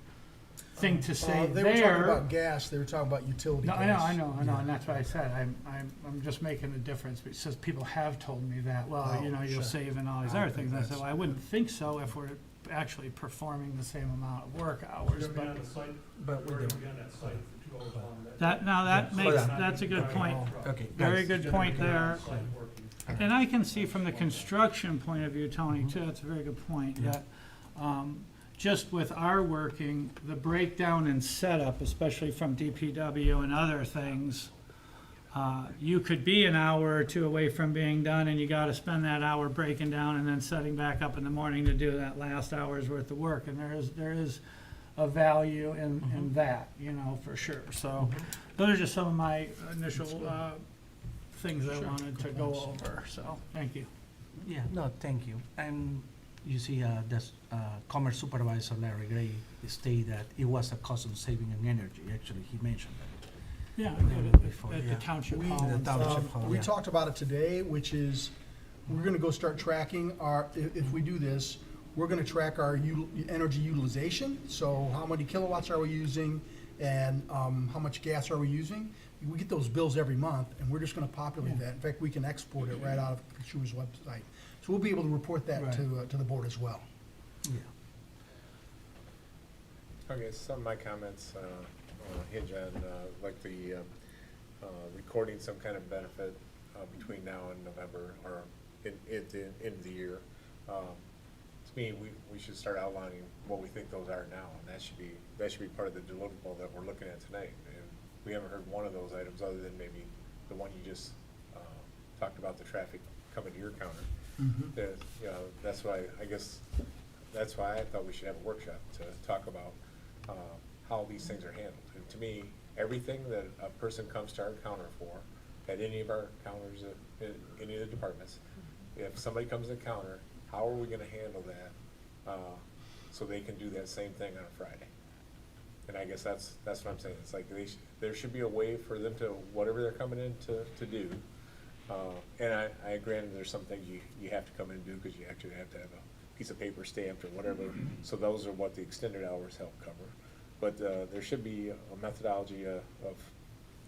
thing to say They were talking there. about gas, they were talking about utility No, gas. I know, and that's why I said, I'm just making a difference, because people have told me that, well, Oh, you know, you'll sure. save and all these I other think things, and I said, that's- well, I wouldn't think so if we're actually performing the same amount of work hours, You're gonna be on but the site, But we're we gonna be on that site for 2 hours long. that Yeah. makes, Hold on. that's a good point, Okay. very guys. good point there. Site working. And I can see from the construction point of view, Tony, too, that's a very good point, Yeah. that, just with our working, the breakdown and setup, especially from DPW and other things, you could be an hour or two away from being done, and you gotta spend that hour breaking down and then setting back up in the morning to do that last hour's worth of work, and there is a value in that, you know, for sure, so, those are just some of my initial, things I wanted to go over, so, thank you. Yeah, no, thank you. And you see, the Commerce Supervisor Larry Gray stated that it was a cost saving in energy. Actually, he mentioned that. Yeah, Before, at the yeah. township We- hall. The and township stuff. hall, We yeah. talked about it today, which is, we're gonna go start tracking if we do this, we're gonna track our energy utilization, so how many kilowatts are we using, and how much gas are we using? We get those bills every month, and we're just gonna populate that. In fact, we can export it right out of Kashua's website. So we'll be able to report that Right. to the board as well. Yeah. Okay, some of my comments hinge on, like the recording some kind of benefit between now and November, or at the end of the year. me, we should start outlining what we think those are now, and that should be part of the deliverable that we're looking at tonight. And we haven't heard one of those items other than maybe the one you just, talked about, the traffic coming to your counter. That, you know, that's why, I guess, that's why I thought we should have a workshop to talk about, how these things are handled. And to me, everything that a person comes to our counter for, at any of our counters, in any of the departments, if somebody comes to the counter, how are we gonna handle that, so they can do that same thing on a Friday? And I guess that's what I'm saying, it's like, there should be a way for them to, whatever they're coming in to do. And I granted, there's some things you have to come in and do, cause you actually have to have a piece of paper stamped or whatever, so those are what the extended hours help cover. But, there should be a methodology of,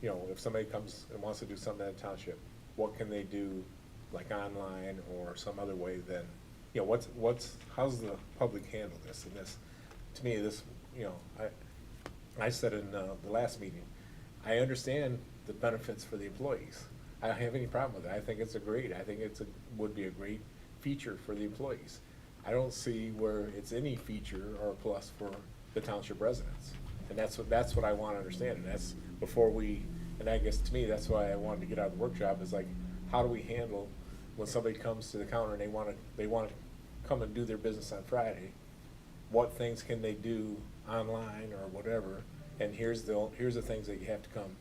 you know, if somebody comes and wants to do something in the township, what can they do, like online or some other way then, you know, how's the public handle this? And this, to me, this, you know, I said in, the last meeting, I understand the benefits for the employees. I don't have any problem with it. I think it's would be a great feature for the employees. I don't see where it's any feature or a plus for the township residents. And that's what I wanna understand, and that's before and I guess to me, that's why I wanted to get out of the workshop, is like, how do we handle when somebody comes to the counter and they wanna come and do their business on Friday? What things can they do online or whatever, and here's the things that you have to come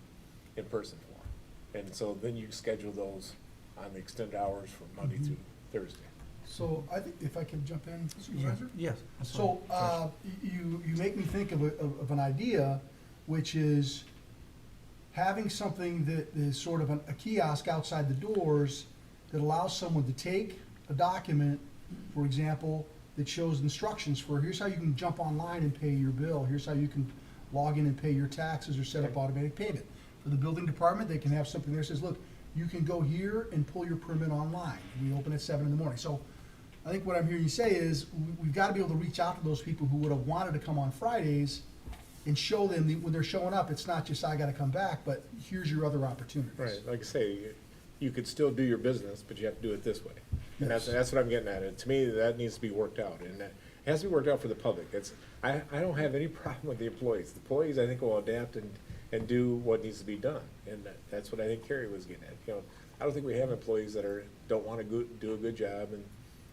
in person for. And so then you schedule those on the extended hours from Monday through Thursday. So I think, if I can jump in, Supervisor? Yes. So, you make me think of an idea, which is having something that is sort of a kiosk outside the doors that allows someone to take a document, for example, that shows instructions for, here's how you can jump online and pay your bill, here's how you can log in and pay your taxes or set up automatic payment. For the building department, they can have something there that says, look, you can go here and pull your permit online. We open at 7 in the morning. So I think what I'm hearing you say is, we've got to be able to reach out to those people who would have wanted to come on Fridays and show them when they're showing up, it's not just, I got to come back, but here's your other opportunities. Right, like I say, you could still do your business, but you have to do it this way. And Yes. that's what I'm getting at. And to me, that needs to be worked out, and that it has to be worked out for the public. I don't have any problem with the employees. The employees, I think, will adapt and do what needs to be done. And that's what I think Carrie was getting at. You know, I don't think we have employees that don't want to do a good job and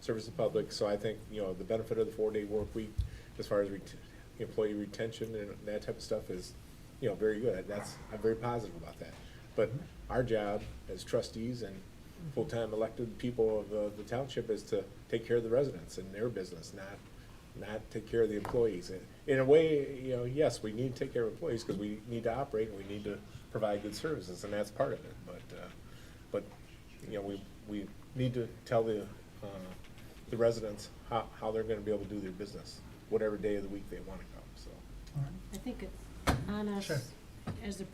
service the public. So I think, you know, the benefit of the 4-day work week, as far as employee retention and that type of stuff, is, you know, very good. I'm very positive about that. But our job as trustees and full-time elected people of the township is to take care of the residents and their business, not take care of the employees. In a way, you know, yes, we need to take care of employees because we need to operate and we need to provide good services, and that's part of it. But you know, we need to tell the residents how they're going to be able to do their business, whatever day of the week they want to come. So. All right. I think it's on us Sure. as a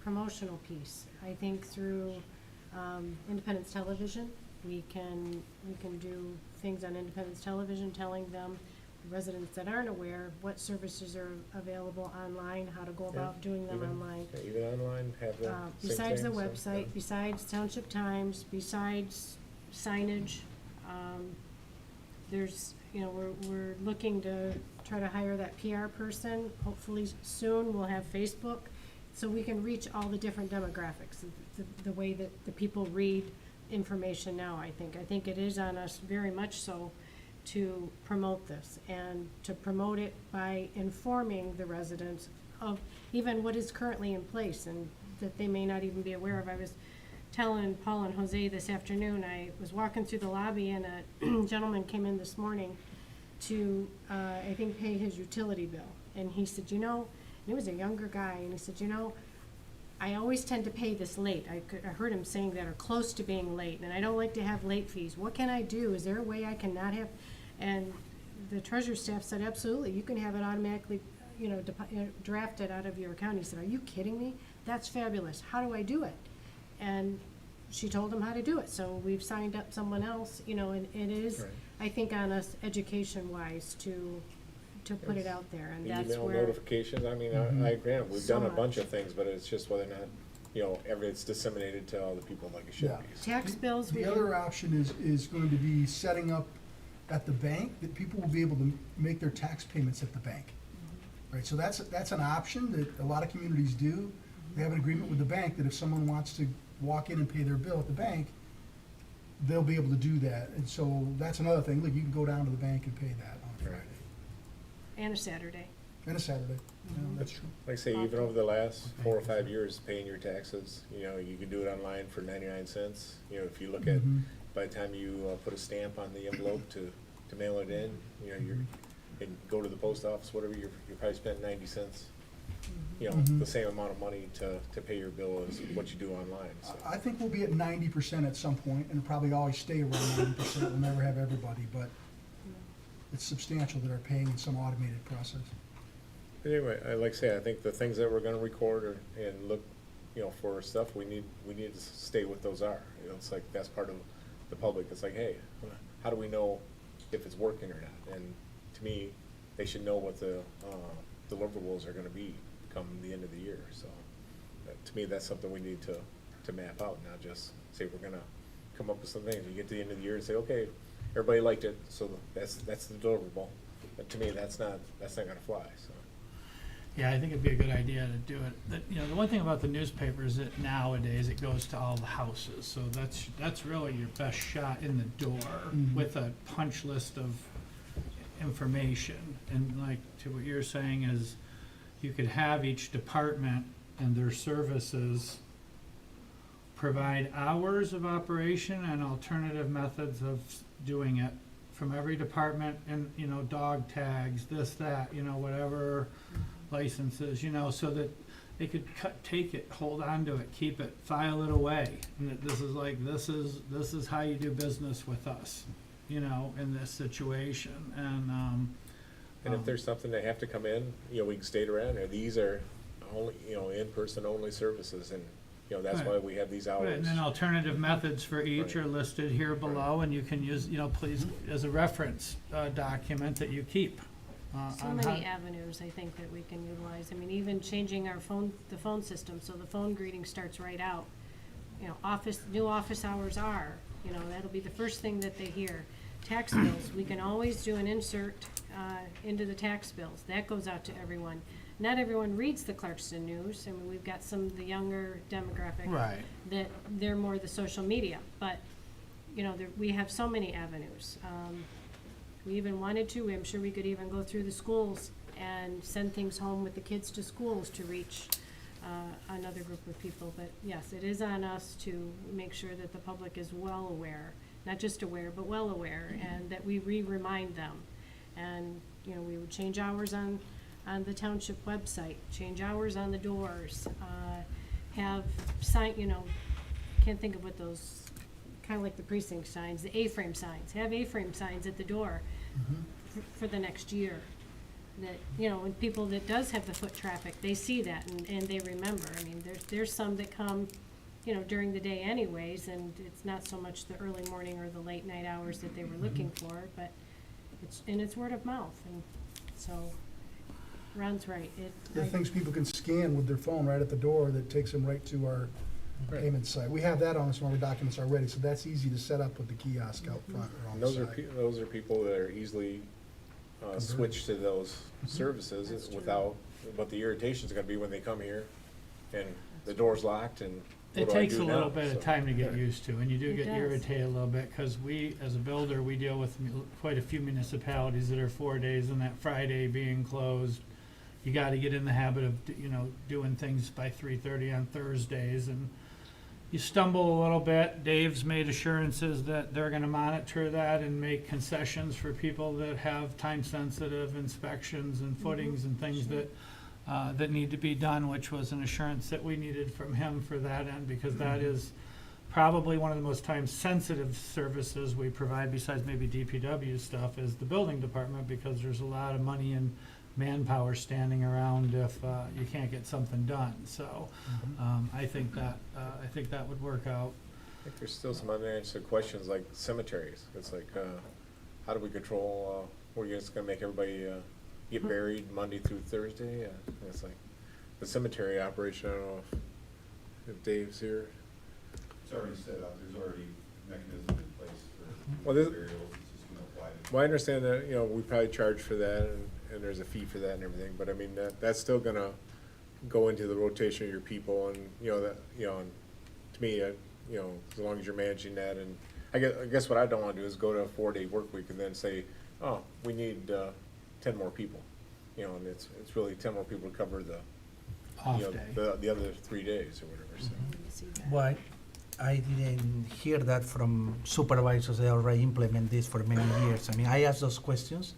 promotional piece. I think through Independence Television, we can do things on Independence Television, telling them, residents that aren't aware, what services are available online, how to go about doing them online. Even online, have the same Besides the thing, so, website, yeah. besides Township Times, besides signage, there's, you know, we're looking to try to hire that PR person. Hopefully soon we'll have Facebook, so we can reach all the different demographics, the way that the people read information now, I think it is on us very much so to promote this, and to promote it by informing the residents of even what is currently in place and that they may not even be aware of. I was telling Paul and Jose this afternoon, I was walking through the lobby and a gentleman came in this morning to, I think, pay his utility bill. And he said, you know, and he was a younger guy, and he said, you know, I always tend to pay this late. I heard him saying that, or close to being late, and I don't like to have late fees. What can I do? Is there a way I can not have? And the treasurer staff said, absolutely, you can have it automatically, you know, drafted out of your account. He said, are you kidding me? That's fabulous. How do I do it? And she told him how to do it. So we've signed up someone else, you know, and it is, Right. I think, on us education-wise to put it out there, and that's Email where. notifications, I mean, I agree, we've So done a bunch much. of things, but it's just whether or not, you know, it's disseminated to all the people like it should Yeah. be. Tax bills, we The can. other option is going to be setting up at the bank, that people will be able to make their tax payments at the bank. Right, so that's an option that a lot of communities do. They have an agreement with the bank that if someone wants to walk in and pay their bill at the bank, they'll be able to do that. And so that's another thing, look, you can go down to the bank and pay that on Friday. And a Saturday. And a Saturday, that's true. Like I say, even over the last 4 or 5 years, paying your taxes, you can do it online for 99 cents. If you look at, by the time you put a stamp on the envelope to mail it in, and go to the post office, whatever, you probably spent 90 cents. The same amount of money to pay your bill as what you do online, so. I think we'll be at 90% at some point, and probably always stay around 90%. We'll never have everybody, but it's substantial that are paying in some automated process. Anyway, like I say, I think the things that we're gonna record and look, for stuff, we need to stay what those are. It's like, that's part of the public. It's like, hey, how do we know if it's working or not? And to me, they should know what the deliverables are gonna be come the end of the year, so. To me, that's something we need to map out, not just say we're gonna come up with some things. You get to the end of the year and say, okay, everybody liked it, so that's the deliverable. But to me, that's not gonna fly, so. Yeah, I think it'd be a good idea to do it. The one thing about the newspaper is that nowadays it goes to all the houses, so that's really your best shot in the door with a punch list of information. And like to what you're saying is, you could have each department and their services provide hours of operation and alternative methods of doing it from every department, and dog tags, this, that, whatever licenses, so that they could take it, hold on to it, keep it, file it away, and that this is how you do business with us, in this situation. And if there's something they have to come in, we can state around there, these are only, in-person only services, and, that's Right. why we have these hours. Right, and then alternative methods for each Right. are listed here below, and you can use, please, as a reference document that you keep. So on many how- avenues, I think, that we can utilize. I mean, even changing the phone system, so the phone greeting starts right out. New office hours are, that'll be the first thing that they hear. Tax bills, we can always do an insert into the tax bills. That goes out to everyone. Not everyone reads the Clarkston News. I mean, we've got some of the younger demographic. Right. That they're more the social media, but, we have so many avenues. We even wanted to, I'm sure we could even go through the schools and send things home with the kids to schools to reach another group of people. But yes, it is on us to make sure that the public is well aware, not just aware, but well aware, and that we remind them. And, we would change hours on the township website, change hours on the doors, have can't think of what those, kind of like the precinct signs, the A-frame signs, have A-frame signs at the door for the next year. That, when people that does have the foot traffic, they see that and they remember. I mean, there's some that come, during the day anyways, and it's not so much the early morning or the late night hours that they were looking for, but it's word of mouth, and so Ron's right. There are things people can scan with their phone right at the door that takes them right to our payment site. We have that on some of our documents already, so that's easy to set up with the kiosk out front or on And the those side. those are people that are easily switch to those services That's true. without, what the irritation's gonna be when they come here and the door's locked and It what do I takes do a little now? bit So- of time to get used to, and you do It get does. irritated a little bit, because we, as a builder, we deal with quite a few municipalities that are 4 days, and that Friday being closed, you gotta get in the habit of, doing things by 3:30 on Thursdays, and you stumble a little bit. Dave's made assurances that they're gonna monitor that and make concessions for people that have time-sensitive inspections and footings and things that need to be done, which was an assurance that we needed from him for that end, because that is probably one of the most time-sensitive services we provide, besides maybe DPW stuff, is the building department, because there's a lot of money and manpower standing around if you can't get something done. So I think that would work out. I think there's still some unanswered questions like cemeteries. It's like, how do we control, we're just gonna make everybody get buried Monday through Thursday? It's like, the cemetery operation, I don't know if Dave's here. It's already set up, there's already mechanisms in place for Well, this- burials, it's just gonna apply Well, I understand that, you know, we probably charge for that and there's a fee for that and everything, but I mean, that's still gonna go into the rotation of your people and, you know, that, you know, and to me, you know, as long as you're managing that and I guess what I don't wanna do is go to a 4-day work week and then say, oh, we need, 10 more people. You know, and it's really 10 more people to cover the, Off you know, day. the other 3 days or whatever, so. Why? I didn't hear that from supervisors. They already implement this for many years. I mean, I asked those questions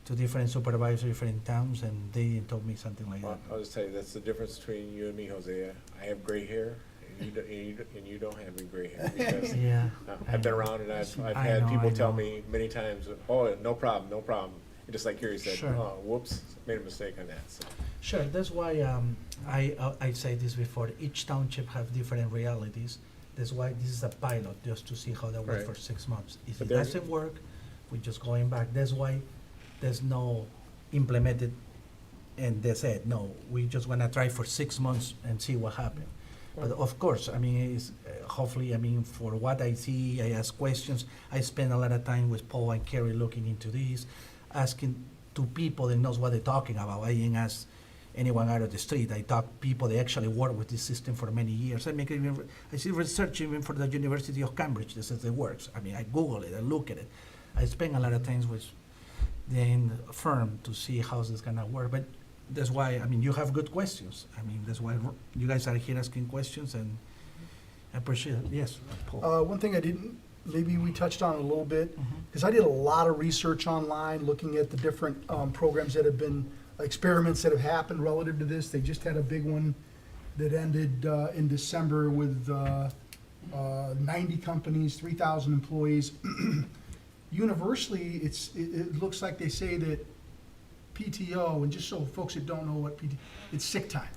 to different supervisors, different towns, and they told me something like Well, that. I'll just tell you, that's the difference between you and me, Jose. I have gray hair, and you don't have any gray hair. Because Yeah. I've been around, and I've I had know, people I tell know. me many times, oh, no problem, no problem. And just like Gary said, Sure. oh, whoops, made a mistake on that, so. Sure, that's why I say this before. Each township have different realities. That's why this is a pilot, just to see how that works Right. for 6 months. If But it there's- doesn't work, we're just going back. That's why there's no implemented, and they said, no, we just wanna try for 6 months and see what happens. But of course, I mean, it's, hopefully, I mean, for what I see, I ask questions. I spend a lot of time with Paul and Kerry looking into this, asking to people that knows what they're talking about. I didn't ask anyone out of the street. I talk people that actually work with this system for many years. I see research even for the University of Cambridge that says it works. I mean, I Google it, I look at it. I spend a lot of time with the firm to see how this is gonna work. But that's why, I mean, you have good questions. I mean, that's why you guys are here asking questions, and I appreciate it. Yes, Paul. One thing I didn't, maybe we touched on a little bit, Mhm. because I did a lot of research online, looking at the different programs that have been, experiments that have happened relative to this. They just had a big one that ended in December with 90 companies, 3,000 employees. Universally, it looks like they say that PTO, and just so folks that don't know what PTO, it's sick time.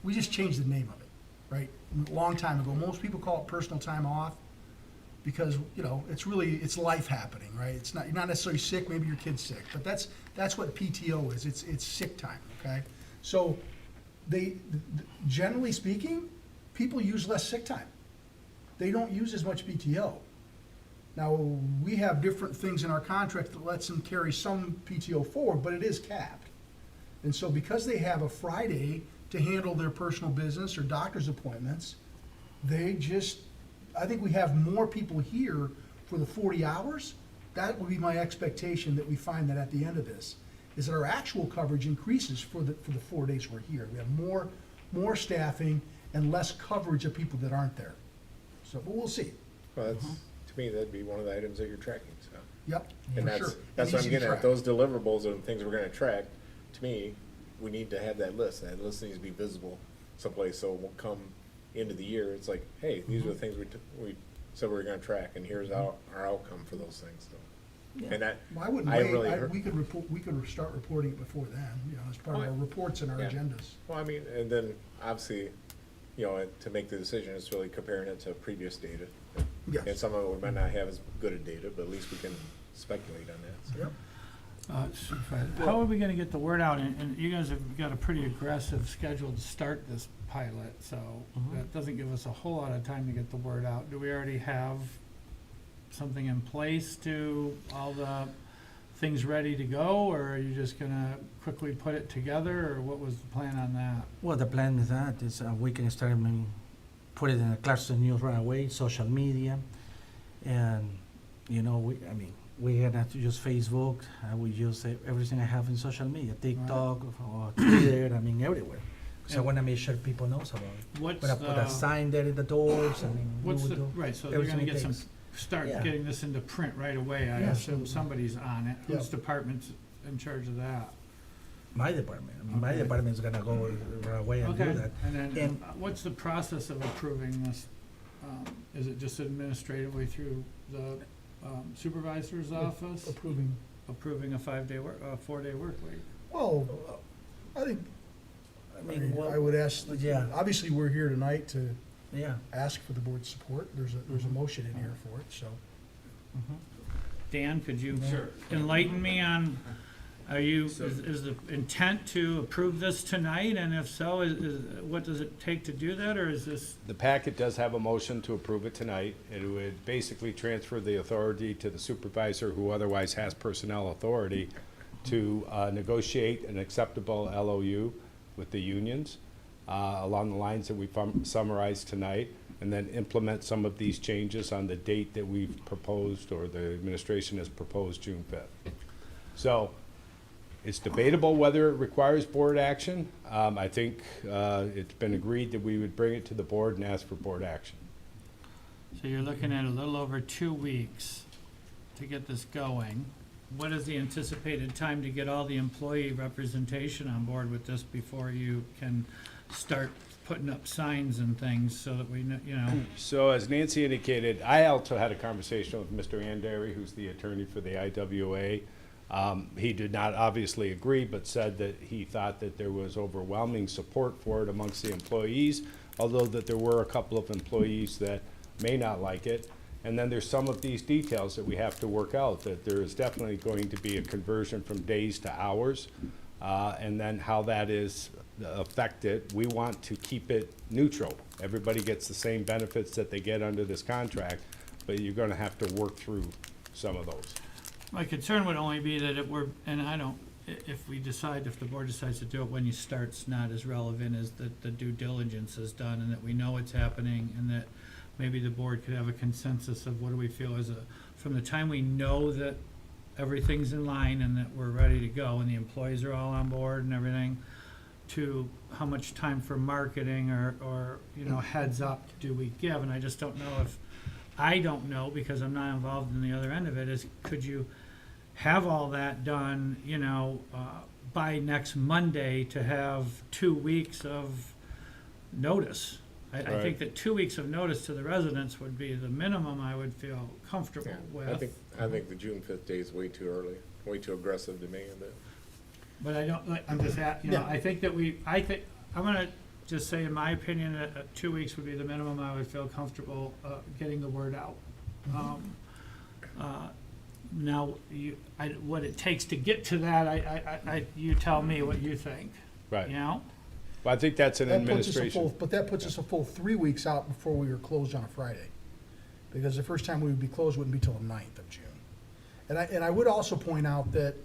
We just changed the name of it, right? A long time ago. Most people call it personal time off because, you know, it's really, it's life happening, right? It's not, you're not necessarily sick, maybe your kid's sick, but that's what PTO is. It's sick time, okay? So generally speaking, people use less sick time. They don't use as much PTO. Now, we have different things in our contract that lets them carry some PTO forward, but it is capped. And so because they have a Friday to handle their personal business or doctor's appointments, they just, I think we have more people here for the 40 hours. That would be my expectation, that we find that at the end of this, is that our actual coverage increases for the 4 days we're here. We have more staffing and less coverage of people that aren't there. So, but we'll see. Well, that's, to me, that'd be one of the items that you're tracking, so. Yep, And for sure. that's what I'm Easy to getting track. at, those deliverables and things we're gonna track, to me, we need to have that list. That list needs to be visible someplace, so we'll come into the year, it's like, hey, these are the things we said we were gonna track, and here's our outcome for those things, so. Yeah. And that, Well, I wouldn't I wait, really heard- we could report, we could start reporting it before then, you know, as part of our reports and our Yeah. agendas. well, I mean, and then, obviously, you know, to make the decision, it's really comparing it to previous data. Yes. And some of it we might not have as good a data, but at least we can speculate on that, so. Yep. How are we gonna get the word out? And you guys have got a pretty aggressive schedule to start this pilot, so Mhm. that doesn't give us a whole lot of time to get the word out. Do we already have something in place to all the things ready to go, or are you just gonna quickly put it together, or what was the plan on that? Well, the plan is that is we can start, I mean, put it in the cluster news right away, social media, and you know, we have to use Facebook. We use everything I have in social media, TikTok or Twitter. I mean, everywhere. So I want to make sure people knows about it. What's But I put a the, sign there at the doors. I mean, we what's would the, do right, so they're everything gonna it get some, takes. start Yeah. getting this into print right away. I Yeah. assume somebody's on it. Whose Yeah. department's in charge of that? My department. I mean, my Okay. department's gonna go right away and do Okay, that. and then, And- what's the process of approving this? Is it just administratively through the supervisor's office, Approving. approving a 4-day work week? Well, I think, I mean, I would ask, yeah. obviously, we're here tonight to Yeah. ask for the board's support. There's a motion in here for it, so. Mhm. Dan, could you Sure. enlighten me on Are you, is the intent to approve this tonight, and if so, what does it take to do that, or is this? The packet does have a motion to approve it tonight. It would basically transfer the authority to the supervisor, who otherwise has personnel authority, to negotiate an acceptable LOU with the unions along the lines that we summarized tonight, and then implement some of these changes on the date that we've proposed, or the administration has proposed, June 5th. So it's debatable whether it requires board action. I think it's been agreed that we would bring it to the board and ask for board action. So you're looking at a little over 2 weeks to get this going. What is the anticipated time to get all the employee representation on board with this before you can start putting up signs and things so that we know, you know? So as Nancy indicated, I also had a conversation with Mr. Andary, who's the attorney for the IWA. He did not obviously agree, but said that he thought that there was overwhelming support for it amongst the employees, although that there were a couple of employees that may not like it. And then there's some of these details that we have to work out, that there is definitely going to be a conversion from days to hours, and then how that is affected. We want to keep it neutral. Everybody gets the same benefits that they get under this contract, but you're gonna have to work through some of those. My concern would only be that and I don't, if the board decides to do it when you start's not as relevant as the due diligence is done, and that we know it's happening, and that maybe the board could have a consensus of what do we feel from the time we know that everything's in line and that we're ready to go and the employees are all on board and everything, to how much time for marketing or heads up do we give? And I just don't know I don't know, because I'm not involved in the other end of it, could you have all that done, by next Monday to have 2 weeks of notice? I think that 2 weeks of notice to the residents would be the minimum I would feel comfortable with. I think the June 5th day is way too early, way too aggressive to me. But I don't, I'm just I think that I'm gonna just say, in my opinion, that 2 weeks would be the minimum I would feel comfortable getting the word out. Now, what it takes to get to that, you tell me what you think. Right. Well, I think that's an That puts us a administration. But that puts us a full 3 weeks out before we were closed on a Friday. Because the first time we would be closed wouldn't be till the 9th of June. And I would also point out that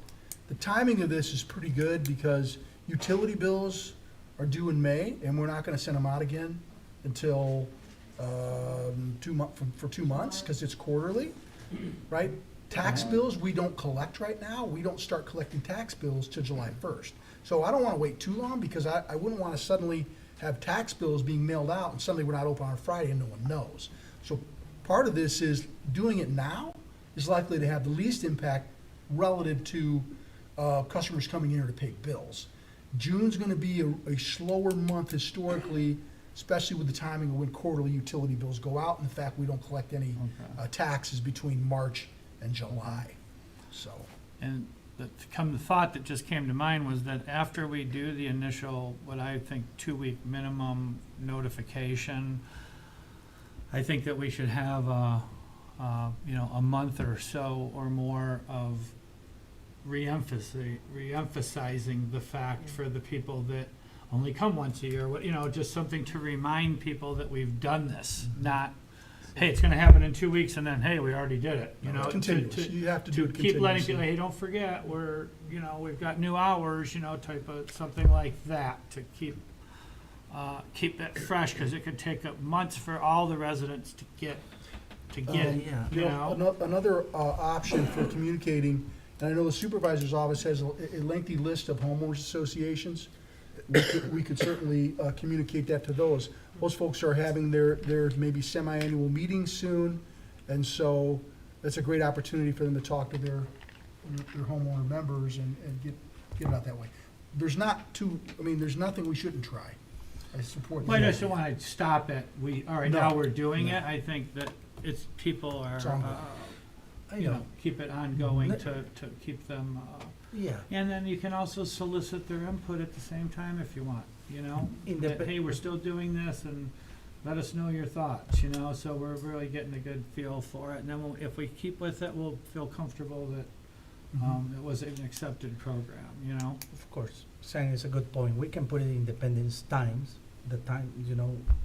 the timing of this is pretty good, because utility bills are due in May, and we're not gonna send them out again until 2 months, because it's quarterly, right? Tax bills, we don't collect right now. We don't start collecting tax bills till July 1st. So I don't wanna wait too long, because I wouldn't wanna suddenly have tax bills being mailed out and suddenly we're not open on Friday and no one knows. So part of this is doing it now is likely to have the least impact relative to customers coming in here to pay bills. June's gonna be a slower month historically, especially with the timing of when quarterly utility bills go out, and the fact we don't collect any taxes between March and July, so. and the thought that just came to mind was that after we do the initial, what I think 2 week minimum notification, I think that we should have a month or so or more of re-emphasizing the fact for the people that only come once a year, just something to remind people that we've done this, not, hey, it's gonna happen in 2 weeks, and then, hey, we already did it, It's continuous. You have to do it keep letting continuously. people, hey, don't forget, we've got new hours, type of, something like that, to keep that fresh, because it could take up months for all the residents to get, Another option for communicating, and I know the supervisor's office has a lengthy list of homeowners associations. We could certainly communicate that to those. Those folks are having their maybe semi-annual meetings soon, and so that's a great opportunity for them to talk to their homeowner members and get it out that way. There's nothing we shouldn't try. I support that. Well, I just don't want to stop at, now we're doing No. it. I think that people are, It's ongoing. keep it ongoing to keep them, Yeah. and then you can also solicit their input at the same time if you want, that, hey, we're still doing this, and let us know your thoughts, so we're really getting a good feel for it. And then if we keep with it, we'll feel comfortable that it was an accepted program, you know? Of course, saying it's a good point. We can put it in Independence Times, the time,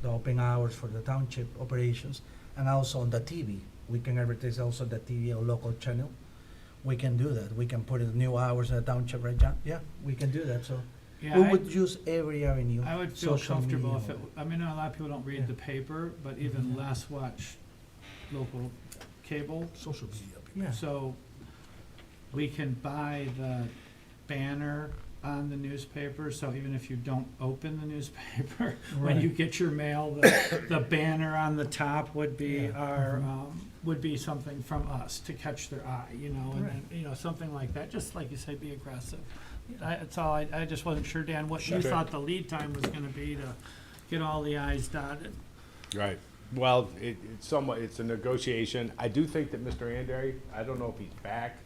the open hours for the township operations, and also on the TV. We can advertise also the TV or local channel. We can do that. We can put in new hours in the township, right, John? Yeah, we can do that, so. Yeah, We would use every avenue. I would feel social comfortable media. if it, I mean, a lot of people don't read Yeah. the paper, but even Mhm. less watch local cable. Social media. Yeah. So we can buy the banner on the newspaper, so even if you don't open the newspaper, when you Right. get your mail, the banner on the top would be Yeah. our, would be something from us to catch their eye, and, Right. something like that, just like you say, be aggressive. That's all, I just wasn't sure, Dan, what you Sure. thought the lead time was gonna be to get all the i's dotted. Right. Well, it's somewhat, it's a negotiation. I do think that Mr. Andary, I don't know if he's back.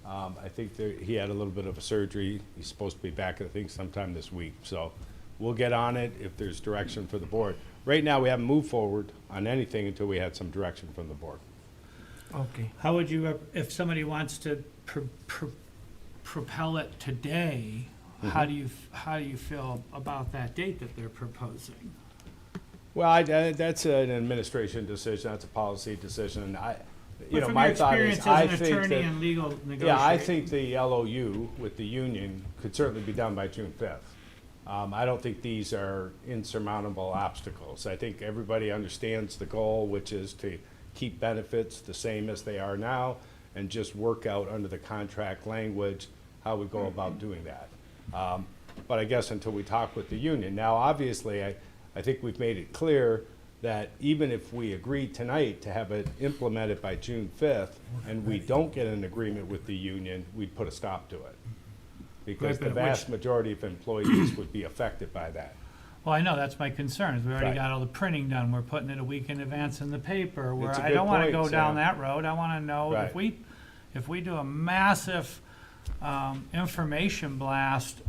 I think that he had a little bit of a surgery. He's supposed to be back, I think, sometime this week. So we'll get on it if there's direction for the board. Right now, we haven't moved forward on anything until we had some direction from the board. Okay. How would you, if somebody wants to propel it today, how do you feel about that date that they're proposing? Well, that's an administration decision. That's a policy decision. But My thought is, I From think your experience as an attorney that. and legal negotiator. Yeah, I think the LOU with the union could certainly be done by June 5th. I don't think these are insurmountable obstacles. I think everybody understands the goal, which is to keep benefits the same as they are now and just work out under the contract language how we go about doing that. But I guess until we talk with the union. Now, obviously, I think we've made it clear that even if we agree tonight to have it implemented by June 5th, and we don't get an agreement with the union, we'd put a stop to it. Because Right, but the at vast majority of employees would be affected by that. Well, I know, that's my concern, is we already Right. got all the printing done, we're putting it a week in advance in the paper, where It's a I good don't wanna point, go down Sam. that road, I wanna know Right. if we do a massive, information blast,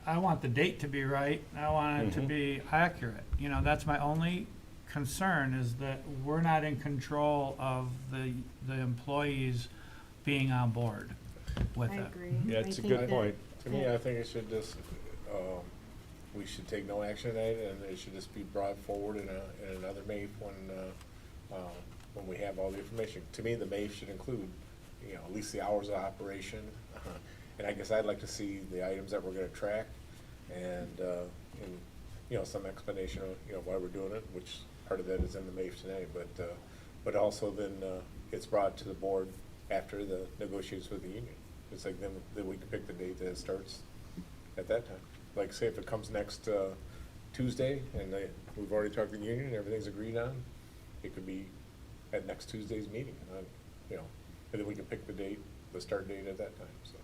I want the date to be right, I want it to Mhm. be accurate, that's my only concern, is that we're not in control of the employees being on board with I it. agree. Yeah, I it's a think good that- point. To me, I think it should just, we should take no action tonight, and it should just be brought forward in another May when we have all the information. To me, the May should include, at least the hours of operation, and I guess I'd like to see the items that we're gonna track, and some explanation of, why we're doing it, which part of that is in the May tonight, but also then, it's brought to the board after the negotiations with the union. It's like then we can pick the date that it starts at that time. Like, say if it comes next Tuesday, and we've already talked to the union, and everything's agreed on, it could be at next Tuesday's meeting, and then we can pick the date, the start date at that time, so.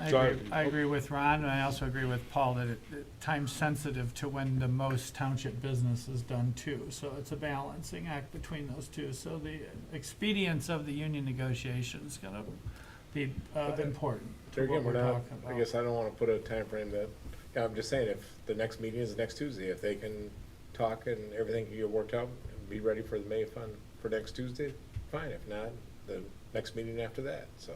I agree with Ron, and I also agree with Paul that time's sensitive to when the most township business is done too. So it's a balancing act between those two. So the expedience of the union negotiation is gonna be important to There what again, we're we're not, talking about. I guess I don't wanna put a time frame that, I'm just saying, if the next meeting is next Tuesday, if they can talk and everything can get worked out and be ready for the May fund for next Tuesday, fine. If not, the next meeting after that, so.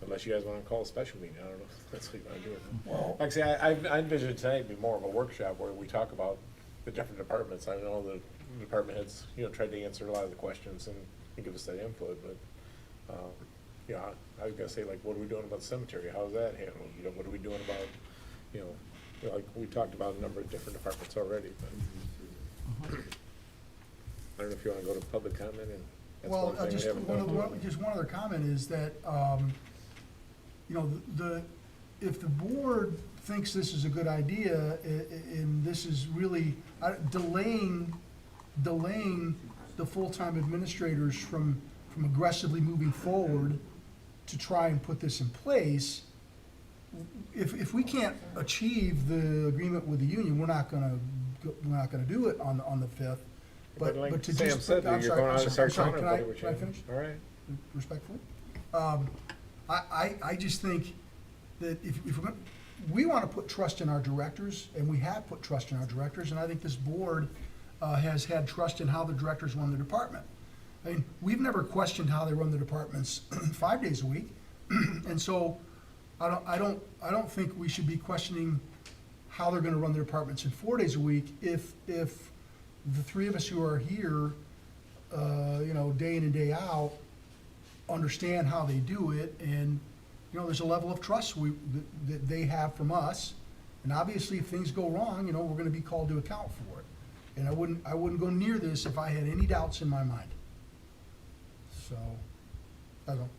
Unless you guys wanna call a special meeting, I don't know if that's what you wanna do. Well, Like I say, I envision tonight be more of a workshop where we talk about the different departments. I know the department heads, tried to answer a lot of the questions and give us that input, but, I was gonna say, like, what are we doing about the cemetery? How's that handled? What are we doing about, like, we talked about a number of different departments already, but. I don't know if you wanna go to public comment, and that's Well, one thing we just haven't done. just one other comment is that, if the board thinks this is a good idea, and this is really delaying the full-time administrators from aggressively moving forward to try and put this in place, if we can't achieve the agreement with the union, we're not gonna do it on the 5th. But like to Sam just- said, I'm you're sorry, going out I'm and start sorry, counting, can but I finish? All right. Respectfully. I just think that if we're gonna, we want to put trust in our directors, and we have put trust in our directors, and I think this board has had trust in how the directors run the department. I mean, we've never questioned how they run the departments 5 days a week. And so I don't think we should be questioning how they're gonna run the departments in 4 days a week if the three of us who are here, day in and day out, understand how they do it, and, there's a level of trust that they have from us. And obviously, if things go wrong, we're gonna be called to account for it. And I wouldn't go near this if I had any doubts in my mind. So, I don't.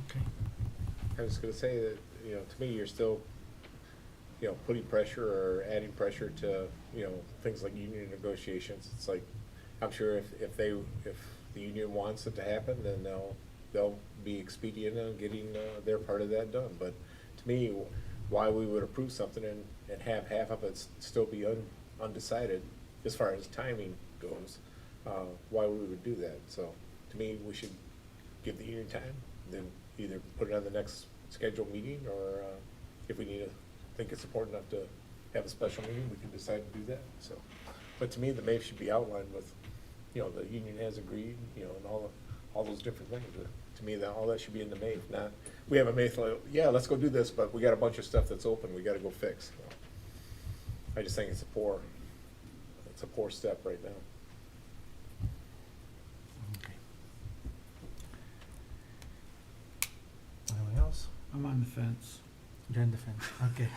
Okay. I was gonna say that, to me, you're still, putting pressure or adding pressure to, things like union negotiations. It's like, I'm sure if the union wants it to happen, then they'll be expedient on getting, their part of that done. But to me, why we would approve something and have half of it still be undecided as far as timing goes, why we would do that. So, to me, we should give the union time, then either put it on the next scheduled meeting, or if we think it's important enough to have a special meeting, we can decide to do that. So, but to me, the MAVE should be outlined with, the union has agreed, and all those different things. To me, all that should be in the MAVE, not, we have a MAVE, like, yeah, let's go do this, but we got a bunch of stuff that's open, we gotta go fix. I just think it's a poor step right now. Okay. Anyone else? I'm on the fence. You're in the fence. Okay.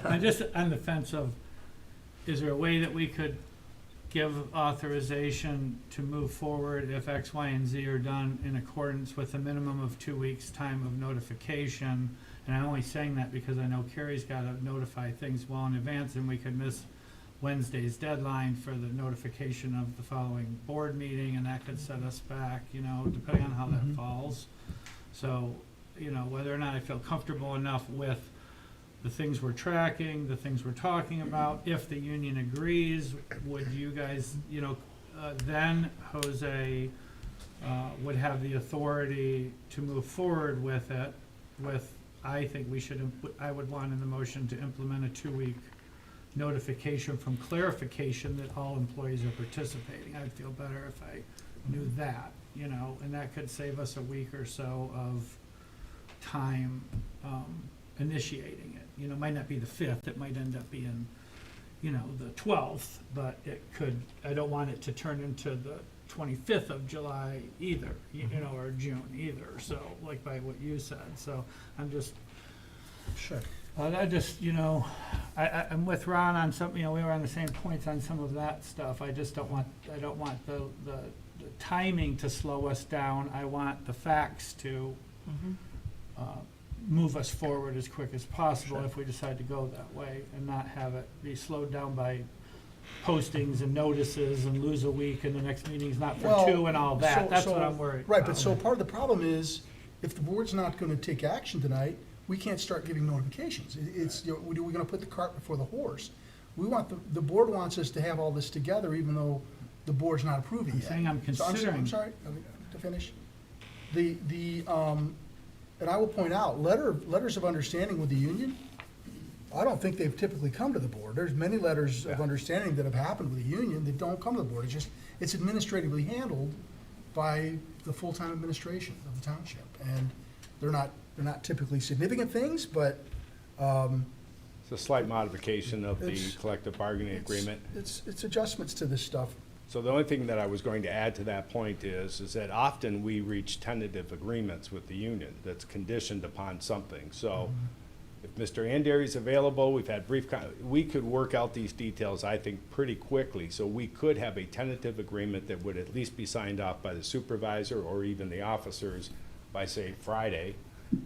I'm just on the fence of, is there a way that we could give authorization to move forward if X, Y, and Z are done in accordance with a minimum of 2 weeks' time of notification? And I'm only saying that because I know Carrie's got to notify things well in advance, and we could miss Wednesday's deadline for the notification of the following board meeting, and that could set us back, depending on how that falls. So, whether or not I feel comfortable enough with the things we're tracking, the things we're talking about, if the union agrees, would you guys, then Jose would have the authority to move forward with it with, I think I would want in the motion to implement a 2-week notification from clarification that all employees are participating. I'd feel better if I knew that, and that could save us a week or so of time initiating it. It might not be the 5th, it might end up being, the 12th, but it could, I don't want it to turn into the 25th of July either, or June either, so, like by what you said, so I'm just, Sure. I just, I'm with Ron on some, we were on the same points on some of that stuff. I just don't want the timing to slow us down. I want the facts to move us forward as quick as possible if we decide to go that way, and not have it be slowed down by postings and notices and lose a week and the next meeting's not for 2 and all that. That's what I'm worried Right, about. but so part of the problem is, if the board's not gonna take action tonight, we can't start giving notifications. We're gonna put the cart before the horse. The board wants us to have all this together, even though the board's not approving I'm yet. saying I'm So considering. I'm sorry, to finish. And I will point out, letters of understanding with the union, I don't think they've typically come to the board. There's many letters of understanding that have happened with the union that don't come to the board. It's administratively handled by the full-time administration of the township. And they're not typically significant things, but, It's a slight modification of the It's- collective bargaining agreement. it's adjustments to this stuff. So the only thing that I was going to add to that point is that often we reach tentative agreements with the union that's conditioned upon something. So if Mr. Andery's available, we've had we could work out these details, I think, pretty quickly. So we could have a tentative agreement that would at least be signed off by the supervisor or even the officers by, say, Friday.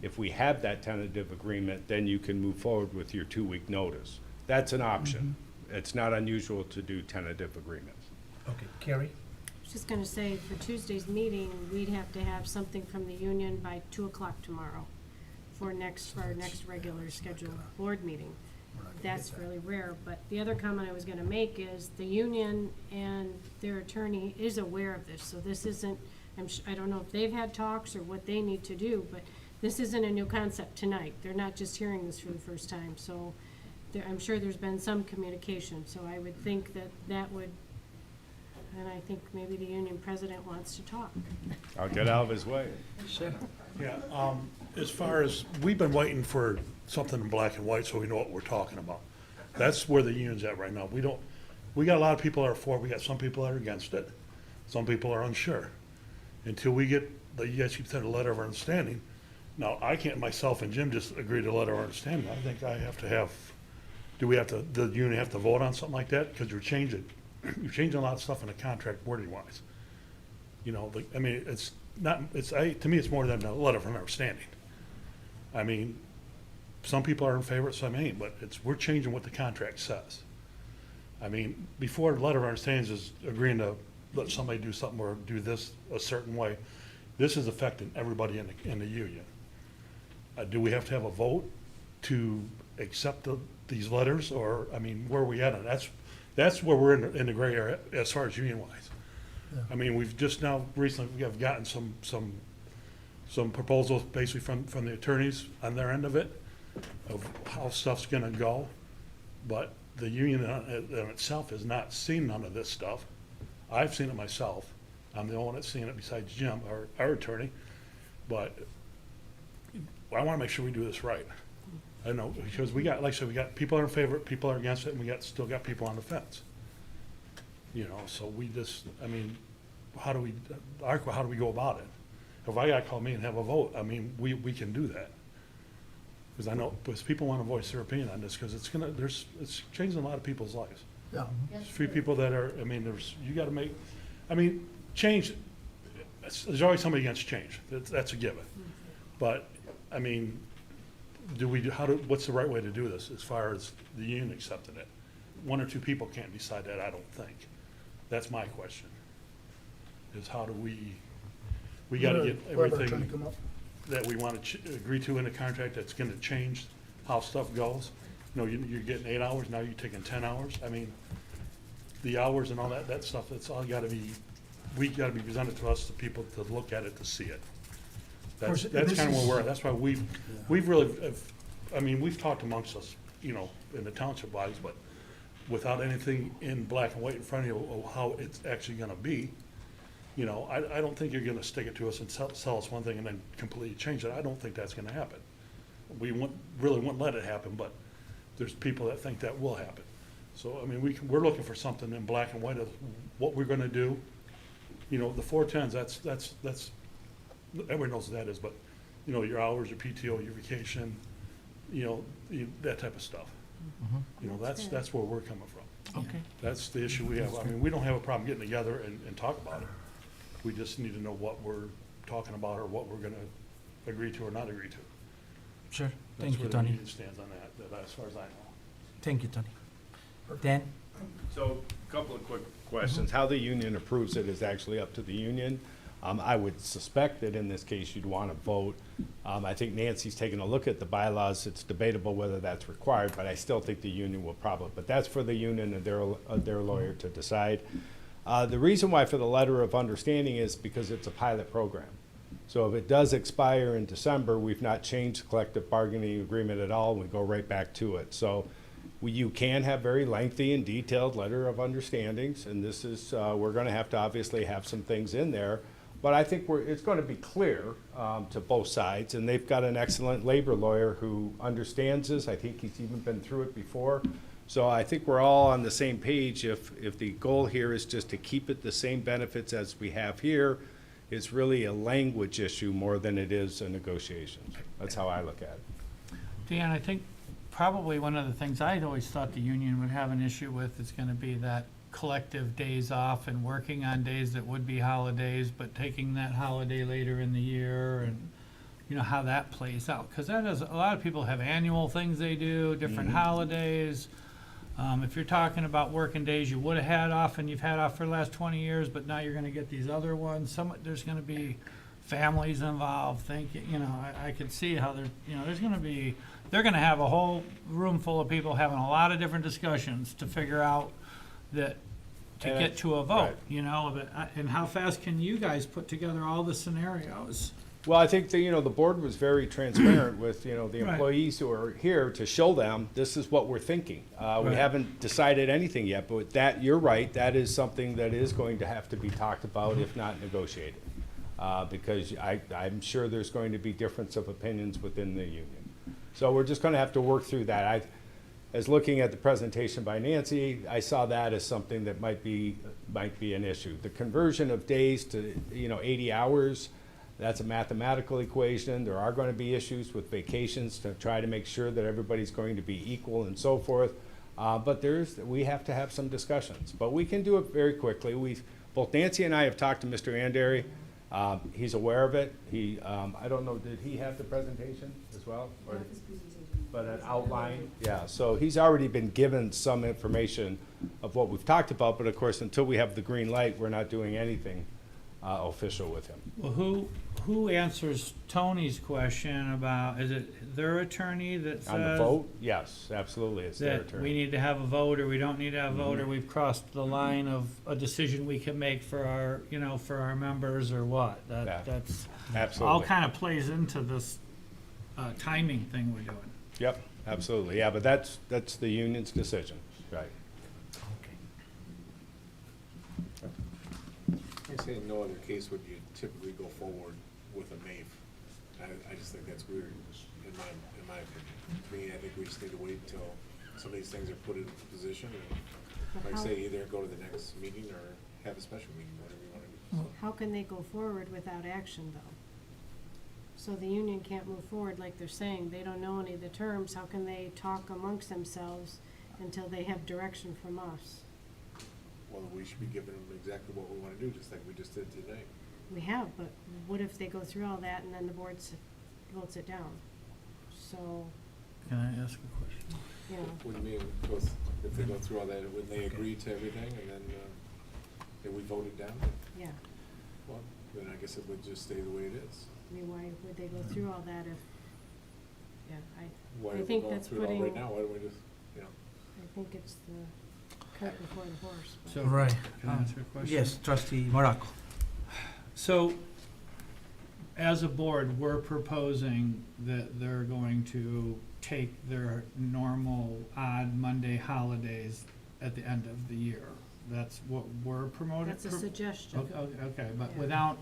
If we have that tentative agreement, then you can move forward with your 2-week notice. That's an option. It's not unusual to do tentative agreements. Okay, Carrie? I was just gonna say, for Tuesday's meeting, we'd have to have something from the union by 2:00 tomorrow for our next regular scheduled board meeting. That's really rare, but the other comment I was gonna make is the union and their attorney is aware of this, so this isn't, I don't know if they've had talks or what they need to do, but this isn't a new concept tonight. They're not just hearing this for the first time, so I'm sure there's been some communication, so I would think that would, and I think maybe the union president wants to talk. I'll get out of his way. Yeah, as far as, we've been waiting for something in black and white so we know what we're talking about. That's where the union's at right now. We got a lot of people that are for it, we got some people that are against it, some people are unsure. Until we get, you guys keep saying a letter of understanding. Now, I can't myself and Jim just agree to a letter of understanding. I think I have to have, do we have to, the union have to vote on something like that? Because you're changing a lot of stuff in the contract wording wise. You know, I mean, it's not, to me, it's more than a letter of understanding. I mean, some people are in favor, some ain't, but we're changing what the contract says. I mean, before a letter of understanding is agreeing to let somebody do something or do this a certain way. This is affecting everybody in the union. Do we have to have a vote to accept these letters, or, I mean, where are we at? That's where we're in the gray area as far as union wise. Yeah. I mean, we've just now recently, we have gotten some proposals basically from the attorneys on their end of it, of how stuff's gonna go. But the union in itself has not seen none of this stuff. I've seen it myself. I'm the only one that's seen it besides Jim, our attorney. But I wanna make sure we do this right. I know, because we got, like I said, we got people are in favor, people are against it, and we still got people on the fence. You know, so we just, I mean, how do we go about it? If I gotta call me and have a vote, I mean, we can do that. Because I know, because people wanna voice their opinion on this, because it's changing a lot of people's lives. Yeah. There's a few people that are, I mean, you gotta make, I mean, change, there's always somebody against change, that's a given. But, I mean, what's the right way to do this as far as the union accepting it? One or two people can't decide that, I don't think. That's my question. Is how do we gotta get everything that we wanna agree to in the contract that's gonna change how stuff goes. You know, you're getting 8 hours, now you're taking 10 hours. I mean, the hours and all that stuff, it's all gotta be, we gotta be presented to us, the people to look at it, to see it. That's kind of where we're at. That's why we've really, I mean, we've talked amongst us, you know, in the township bodies, but without anything in black and white in front of you of how it's actually gonna be, you know, I don't think you're gonna stick it to us and sell us one thing and then completely change it. I don't think that's gonna happen. We really wouldn't let it happen, but there's people that think that will happen. So, I mean, we're looking for something in black and white of what we're gonna do. You know, the 410s, that's everyone knows what that is, but, you know, your hours, your PTO, your vacation, you know, that type of stuff. You know, that's where we're coming from. Okay. That's the issue we have. I mean, we don't have a problem getting together and talk about it. We just need to know what we're talking about or what we're gonna agree to or not agree to. Sure. That's Thank you, where the Tony. union stands on that, as far as I know. Thank you, Tony. Dan? So, a couple of quick questions. How the union approves it is actually up to the union. I would suspect that in this case, you'd want to vote. I think Nancy's taken a look at the bylaws. It's debatable whether that's required, but I still think the union will probably, but that's for the union and their lawyer to decide. The reason why for the letter of understanding is because it's a pilot program. So if it does expire in December, we've not changed the collective bargaining agreement at all, we go right back to it. So you can have very lengthy and detailed letter of understandings, and this is, we're gonna have to obviously have some things in there. But I think it's going to be clear to both sides, and they've got an excellent labor lawyer who understands this. I think he's even been through it before. So I think we're all on the same page. If the goal here is just to keep it the same benefits as we have here, it's really a language issue more than it is a negotiation. That's how I look at it. Dan, I think probably one of the things I'd always thought the union would have an issue with is going to be that collective days off and working on days that would be holidays, but taking that holiday later in the year, and you know how that plays out, because that is, a lot of people have annual things they do, different holidays. If you're talking about working days you would have had off and you've had off for the last 20 years, but now you're going to get these other ones, there's going to be families involved. I could see how they're going to have a whole room full of people having a lot of different discussions to figure out that to get to a vote, right. you know, and how fast can you guys put together all the scenarios? Well, I think the board was very transparent with, the Right. employees who are here to show them, this is what we're thinking. We Right. haven't decided anything yet, but that, you're right, that is something that is going to have to be talked about, if not negotiated. Because I'm sure there's going to be difference of opinions within the union. So we're just gonna have to work through that. As looking at the presentation by Nancy, I saw that as something that might be an issue. The conversion of days to, 80 hours, that's a mathematical equation. There are going to be issues with vacations to try to make sure that everybody's going to be equal and so forth. But we have to have some discussions. But we can do it very quickly. Both Nancy and I have talked to Mr. Andary. He's aware of it. I don't know, did he have the presentation as well? Or- But an outline, yeah, so he's already been given some information of what we've talked about, but of course, until we have the green light, we're not doing anything official with him. Well, who answers Tony's question about, is it their attorney that says? On the vote, yes, absolutely, it's their That we attorney. need to have a vote, or we don't need to have a vote, or we've crossed the line of a decision we can make for our members, or what? Yeah. That's all Absolutely, kind of plays into this timing thing we're doing. yep, absolutely, yeah, but that's the union's decision, right. I say in no other case would you typically go forward with a MAFE. I just think that's weird, in my opinion. To me, I think we just need to wait until some of these things are put into position, and like I say, either go to the next meeting or have a special meeting, whatever you wanna do. How can they go forward without action, though? So the union can't move forward like they're saying, they don't know any of the terms, how can they talk amongst themselves until they have direction from us? Well, we should be giving them exactly what we wanna do, just like we just did tonight. We have, but what if they go through all that and then the board votes it down? So, Can I ask a question? you know, What do you mean, if they go through all that, when they agree to everything, and then we vote it down? yeah, Well, then I guess it would just stay the way it is. I mean, why would they go through all that if, yeah, Why I are we think going that's through it all putting, right now? Why don't we just, I think it's the cart before the horse. but- So, Right. Can I answer a question? Yes, trustee Morocco. So, as a board, we're proposing that they're going to take their normal odd Monday holidays at the end of the year. That's what we're promoting? That's a suggestion. Okay, but Yeah. without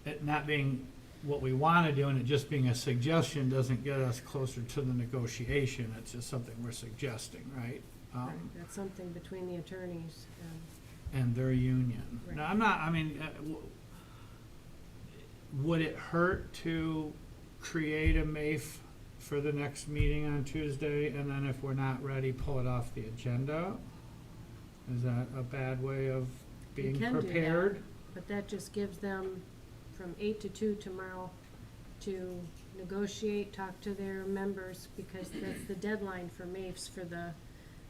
it not being what we wanna do and it just being a suggestion doesn't get us closer to the negotiation. It's just something we're suggesting, right? Right, that's something between the attorneys And their union. Right. Now, I'm not, I mean, would it hurt to create a MAFE for the next meeting on Tuesday, and then if we're not ready, pull it off the agenda? Is that a bad way of We being can do that. prepared? but that just gives them from 8 to 2 tomorrow to negotiate, talk to their members, because that's the deadline for MAFES for the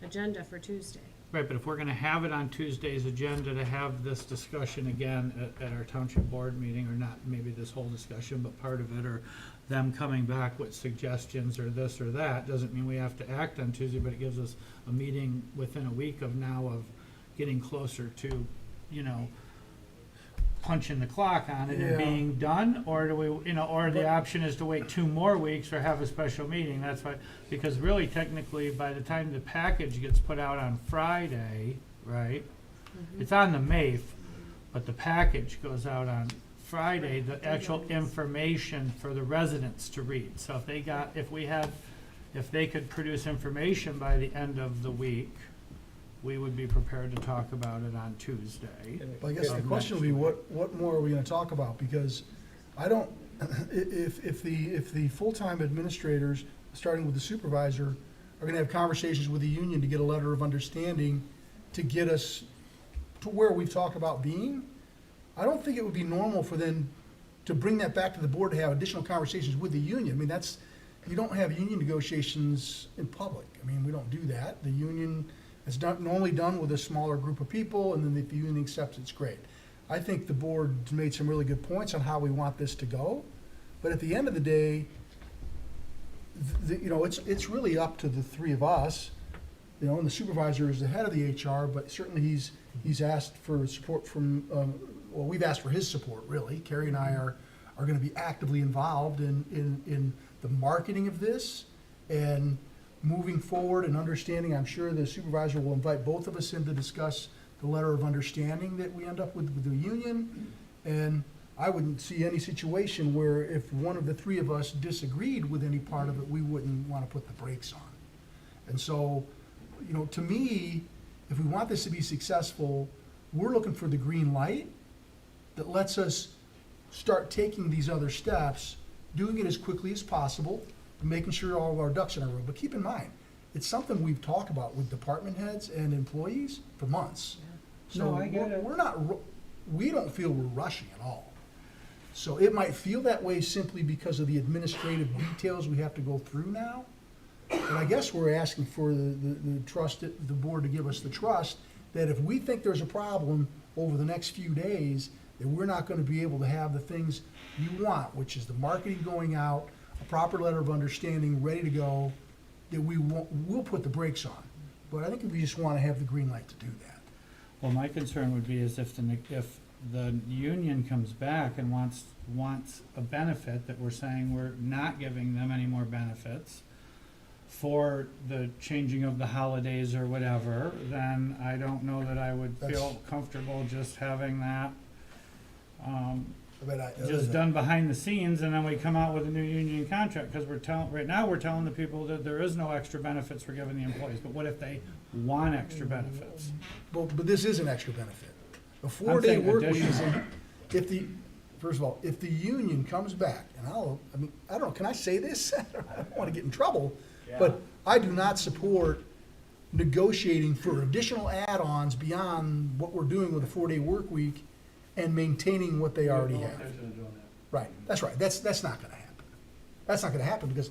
agenda for Tuesday. Right, but if we're gonna have it on Tuesday's agenda to have this discussion again at our township board meeting, or not maybe this whole discussion, but part of it, or them coming back with suggestions or this or that, doesn't mean we have to act on Tuesday, but it gives us a meeting within a week of now of getting closer to, punching the clock on it and Yeah. being done, or do we, or the option is to wait 2 more weeks or have a special meeting, that's why, because really technically, by the time the package gets put out on Friday, right? It's on the MAFE, but the package goes out on Friday, the actual information for the residents to read. So if they could produce information by the end of the week, we would be prepared to talk about it on Tuesday. But I guess the question would be, what more are we gonna talk about? Because I don't, if the full-time administrators, starting with the supervisor, are gonna have conversations with the union to get a letter of understanding to get us to where we've talked about being, I don't think it would be normal for them to bring that back to the board to have additional conversations with the union. I mean, you don't have union negotiations in public. I mean, we don't do that. The union, it's normally done with a smaller group of people, and then if the union accepts, it's great. I think the board made some really good points on how we want this to go, but at the end of the day, it's really up to the three of us, and the supervisor is the head of the HR, but certainly he's asked for support from, well, we've asked for his support, really. Carrie and I are gonna be actively involved in the marketing of this and moving forward and understanding. I'm sure the supervisor will invite both of us in to discuss the letter of understanding that we end up with the union. And I wouldn't see any situation where if one of the three of us disagreed with any part of it, we wouldn't want to put the brakes on. And so, you know, to me, if we want this to be successful, we're looking for the green light that lets us start taking these other steps, doing it as quickly as possible, making sure all of our ducks in a row. But keep in mind, it's something we've talked about with department heads and employees for months. So No, I get it. we're not, we don't feel we're rushing at all. So it might feel that way simply because of the administrative details we have to go through now. But I guess we're asking for the trust, the board to give us the trust that if we think there's a problem over the next few days, that we're not gonna be able to have the things you want, which is the marketing going out, a proper letter of understanding ready to go, that we'll put the brakes on. But I think we just wanna have the green light to do that. Well, my concern would be is if the union comes back and wants a benefit, that we're saying we're not giving them any more benefits for the changing of the holidays or whatever, then I don't know that I would feel comfortable just having that, just done behind the scenes, and then we come out with a new union contract, because right now we're telling the people that there is no extra benefits we're giving the employees, but what if they want extra benefits? But this is an extra benefit. A I'm 4-day saying work week is, additional. first of all, if the union comes back, and I don't know, can I say this? I don't wanna get in trouble, but I do not support negotiating for additional add-ons beyond what we're doing with a 4-day work week and maintaining what they already have. Right, that's right, that's not gonna happen. That's not gonna happen because,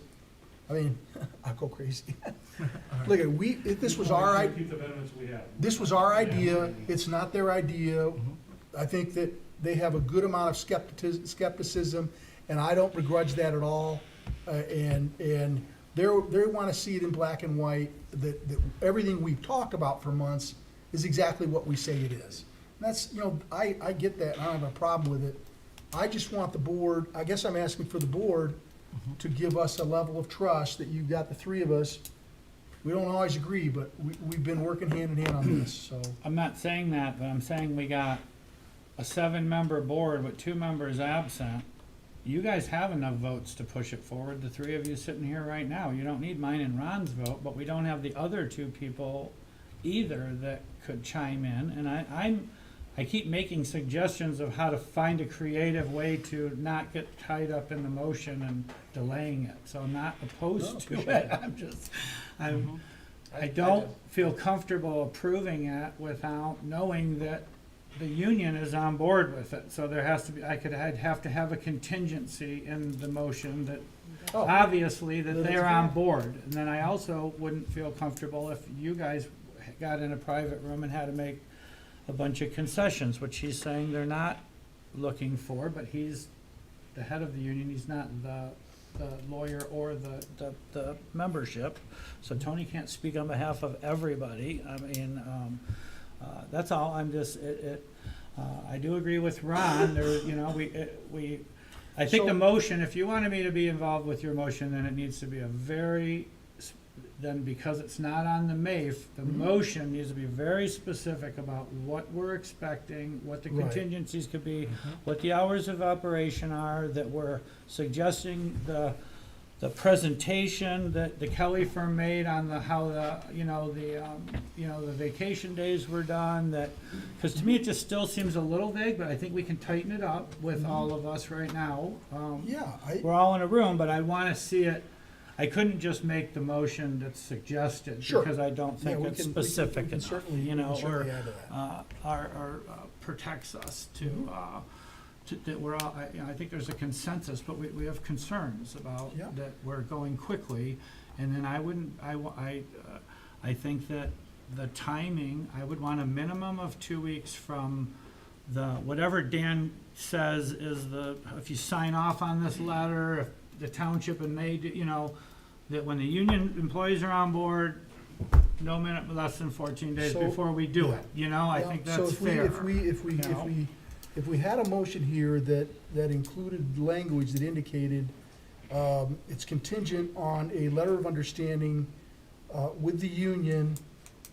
I mean, I'll go crazy. Look, this was our idea. Keep the benefits we have. This was our idea, it's not their idea. I think that they have a good amount of skepticism, and I don't begrudge that at all. And they wanna see it in black and white, that everything we've talked about for months is exactly what we say it is. And that's, you know, I get that, and I don't have a problem with it. I just want the board, I guess I'm asking for the board to give us a level of trust that you've got the three of us. We don't always agree, but we've been working hand in hand on this, so. I'm not saying that, but I'm saying we got a 7-member board with 2 members absent. You guys have enough votes to push it forward, the 3 of you sitting here right now. You don't need mine and Ron's vote, but we don't have the other 2 people either that could chime in. And I keep making suggestions of how to find a creative way to not get tied up in the motion and delaying it. So I'm not opposed to it. I don't feel comfortable approving it without knowing that the union is on board with it. So there has to be, I'd have to have a contingency in the motion that obviously that they're on board. And then I also wouldn't feel comfortable if you guys got in a private room and had to make a bunch of concessions, which he's saying they're not looking for, but he's the head of the union, he's not the lawyer or the membership. So Tony can't speak on behalf of everybody. I mean, that's all. I'm just, I do agree with Ron, there, you know, I think the motion, if you wanted me to be involved with your motion, then it needs to be then because it's not on the MAF, the motion needs to be very specific about what we're expecting, what the Right. contingencies could be, what the hours of operation are, that we're suggesting the presentation that the Kelly firm made on how the vacation days were done, that, because to me it just still seems a little vague, but I think we can tighten it up with all of us right now. Yeah, We're all in a room, but I want to see it. I couldn't just make the motion that's suggested, Sure. because I don't think we it's can- specific we can enough, certainly- you know, we can or certainly add to that. protects us to, that we're all, I think there's a consensus, but we have concerns about Yeah. that we're going quickly, and then I think that the timing, I would want a minimum of 2 weeks from whatever Dan says is if you sign off on this letter, if the township and they do, you know, that when the union employees are on board, no minute less than 14 days So- before we do yeah. it, you know, I think that's fair. So if we you know? if we had a motion here that included language that indicated it's contingent on a letter of understanding with the union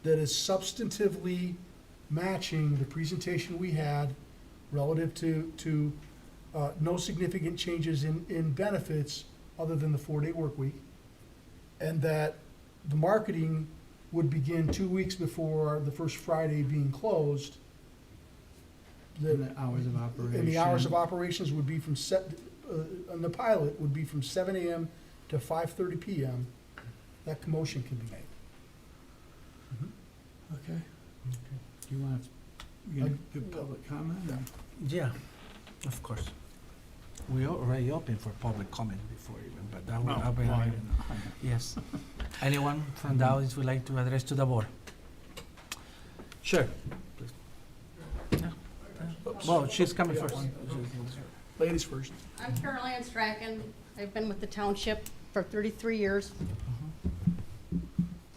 that is substantively matching the presentation we had relative to no significant changes in benefits other than the 4-day work week, and that the marketing would begin 2 weeks before the first Friday being closed. And the hours of operation. And the hours of operations would be on the pilot, would be from 7 AM to 5:30 PM. That motion can be made. Okay. Do you want, you gonna give public comment? or- Yeah, of course. We already opened for public comment before even, but that will No, happen. well, I didn't know. Yes. Anyone from the audience would like to address to the board? Sure. Yeah. Well, she's coming first. Ladies first. I'm Carol Ann Strachan. I've been with the township for 33 years.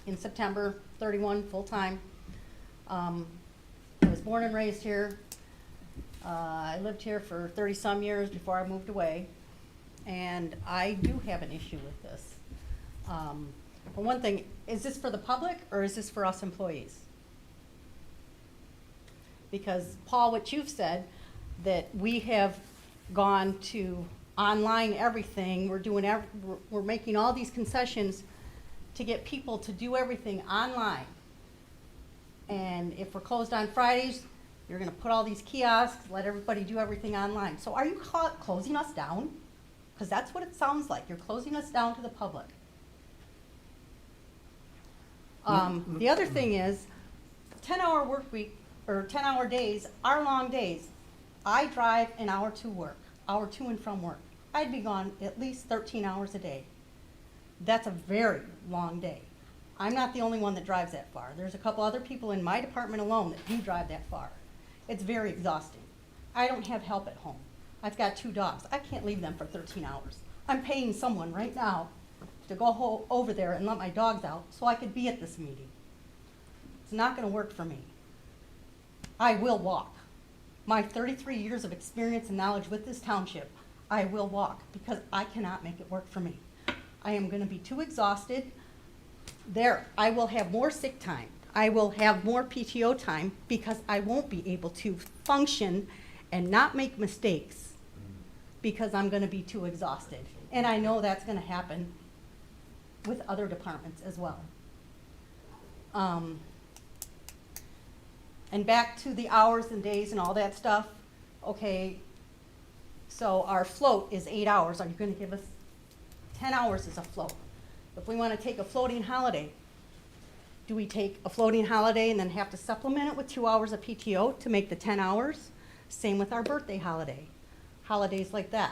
In September, 31 full-time. I was born and raised here. I lived here for 30-some years before I moved away. And I do have an issue with this. For one thing, is this for the public or is this for us employees? Because, Paul, what you've said, that we have gone to online everything, we're making all these concessions to get people to do everything online. And if we're closed on Fridays, you're gonna put all these kiosks, let everybody do everything online. So are you closing us down? Because that's what it sounds like, you're closing us down to the public. The other thing is, 10-hour work week, or 10-hour days are long days. I drive an hour to work, hour to and from work. I'd be gone at least 13 hours a day. That's a very long day. I'm not the only one that drives that far. There's a couple other people in my department alone that do drive that far. It's very exhausting. I don't have help at home. I've got 2 dogs. I can't leave them for 13 hours. I'm paying someone right now to go over there and let my dogs out so I could be at this meeting. It's not gonna work for me. I will walk. My 33 years of experience and knowledge with this township, I will walk because I cannot make it work for me. I am gonna be too exhausted. I will have more sick time. I will have more PTO time because I won't be able to function and not make mistakes because I'm gonna be too exhausted. And I know that's gonna happen with other departments as well. And back to the hours and days and all that stuff, okay, so our float is 8 hours. Are you gonna give us 10 hours as a float? If we wanna take a floating holiday, do we take a floating holiday and then have to supplement it with 2 hours of PTO to make the 10 hours? Same with our birthday holiday, holidays like that.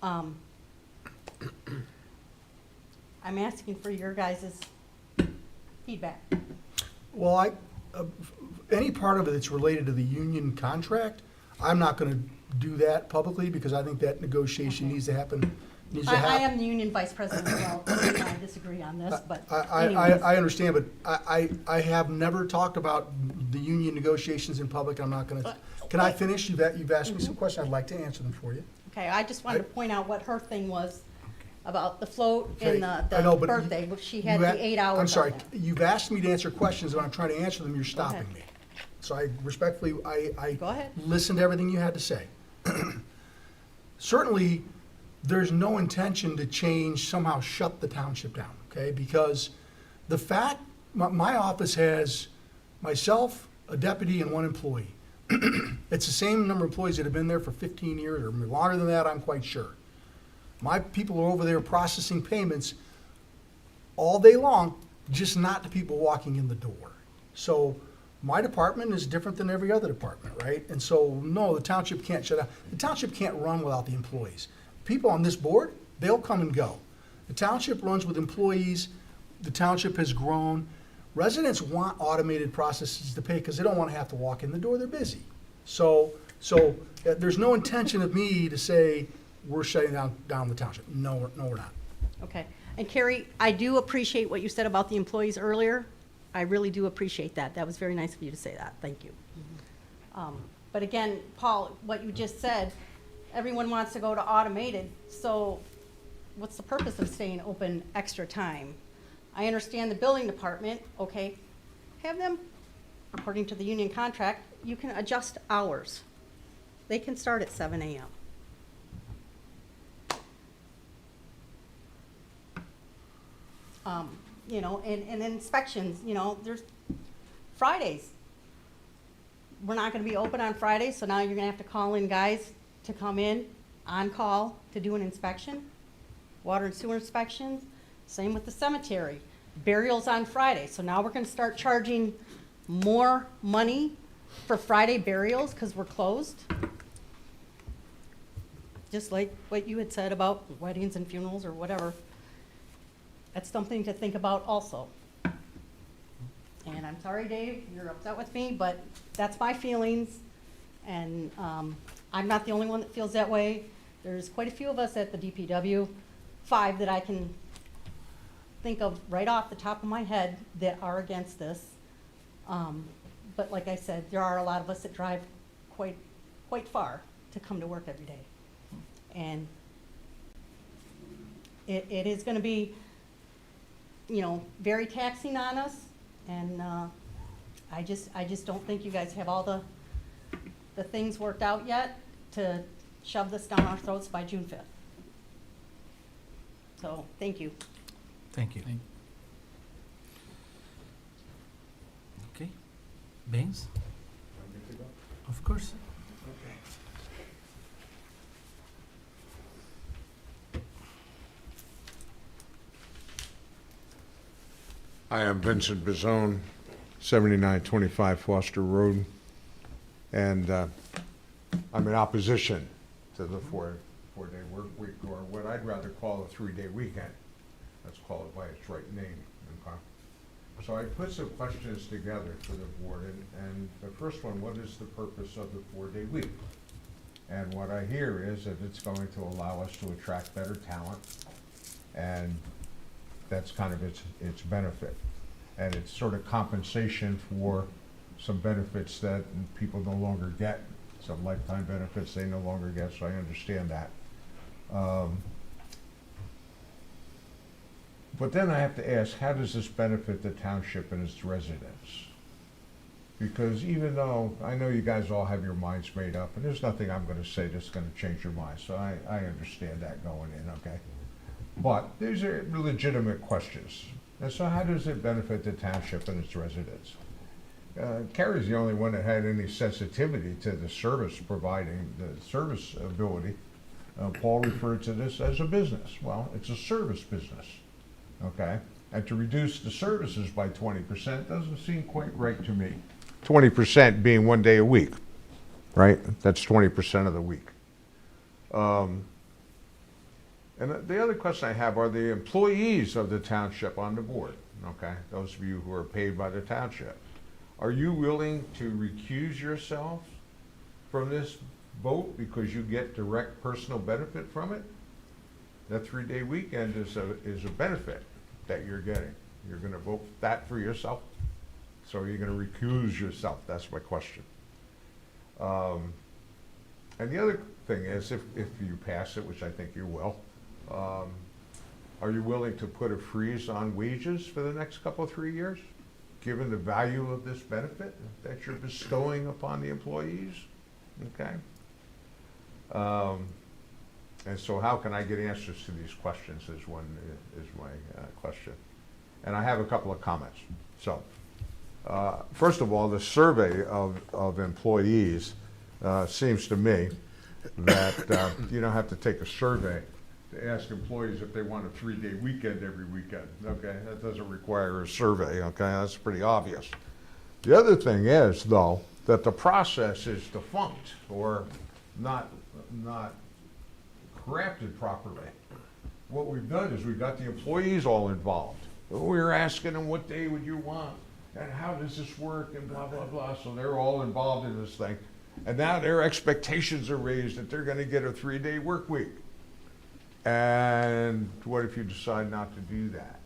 I'm asking for your guys' feedback. Well, any part of it that's related to the union contract, I'm not gonna do that publicly because I think that negotiation needs to happen. I am the union vice president as well, and I disagree on this, but anyways. I understand, but I have never talked about the union negotiations in public. I'm not gonna, can I finish? You've asked me some questions. I'd like to answer them for you. Okay, I just wanted to point out what her thing was about the float and Okay, I know, the but birthday, which she had you the 8 hours I'm on sorry, that. you've asked me to answer questions, and I'm trying to answer them, you're ahead. stopping me. So I respectfully, I Go ahead. listened to everything you had to say. Certainly, there's no intention to change, somehow shut the township down, okay? Because the fact, my office has myself, a deputy, and 1 employee. It's the same number of employees that have been there for 15 years, or longer than that, I'm quite sure. My people are over there processing payments all day long, just not the people walking in the door. So my department is different than every other department, right? And so, no, the township can't shut down. The township can't run without the employees. People on this board, they'll come and go. The township runs with employees. The township has grown. Residents want automated processes to pay because they don't want to have to walk in the door. They're busy. So there's no intention of me to say we're shutting down the township. No, we're not. Okay, and Carrie, I do appreciate what you said about the employees earlier. I really do appreciate that. That was very nice of you to say that. Thank you. But again, Paul, what you just said, everyone wants to go to automated, so what's the purpose of staying open extra time? I understand the building department, okay, have them, according to the union contract, you can adjust hours. They can start at 7 a.m. You know, and inspections, you know, there's Fridays. We're not gonna be open on Fridays, so now you're gonna have to call in guys to come in on call to do an inspection. Water and sewer inspections, same with the cemetery. Burials on Friday, so now we're gonna start charging more money for Friday burials because we're closed. Just like what you had said about weddings and funerals or whatever. That's something to think about also. And I'm sorry, Dave, you're upset with me, but that's my feelings. And I'm not the only one that feels that way. There's quite a few of us at the DPW, 5 that I can think of right off the top of my head that are against this. But like I said, there are a lot of us that drive quite far to come to work every day. And it is gonna be, you know, very taxing on us. And I just don't think you guys have all the things worked out yet to shove this down our throats by June 5th. So, thank you. Thank you. Okay. Baines? Of course. Hi, I'm Vincent Bizone, 7925 Foster Road, and I'm in opposition to the four-day work week, or what I'd rather call a 3-day weekend. Let's call it by its right name. Okay? So I put some questions together for the board, and the first one, what is the purpose of the 4-day week? And what I hear is that it's going to allow us to attract better talent, and that's kind of its benefit. And it's sort of compensation for some benefits that people no longer get, some lifetime benefits they no longer get, so I understand that. But then I have to ask, how does this benefit the township and its residents? Because even though, I know you guys all have your minds made up, and there's nothing I'm gonna say that's gonna change your mind, so I understand that going in, okay? But these are legitimate questions. And so how does it benefit the township and its residents? Carrie's the only one that had any sensitivity to the service providing, the service ability. Paul referred to this as a business. Well, it's a service business, okay? And to reduce the services by 20% doesn't seem quite right to me. 20% being 1 day a week, right? That's 20% of the week. And the other question I have, are the employees of the township on the board, okay? Those of you who are paid by the township. Are you willing to recuse yourself from this vote because you get direct personal benefit from it? That 3-day weekend is a benefit that you're getting. You're gonna vote that for yourself? So you're gonna recuse yourself? That's my question. And the other thing is, if you pass it, which I think you will, are you willing to put a freeze on wages for the next couple, 3 years, given the value of this benefit that you're bestowing upon the employees? Okay. And so how can I get answers to these questions is my question. And I have a couple of comments. So, first of all, the survey of employees seems to me that you don't have to take a survey to ask employees if they want a 3-day weekend every weekend, okay? That doesn't require a survey, okay? That's pretty obvious. The other thing is, though, that the process is defunct or not crafted properly. What we've done is we've got the employees all involved. We're asking them, what day would you want? And how does this work? And blah, blah, blah. So they're all involved in this thing. And now their expectations are raised that they're gonna get a 3-day work week. And what if you decide not to do that?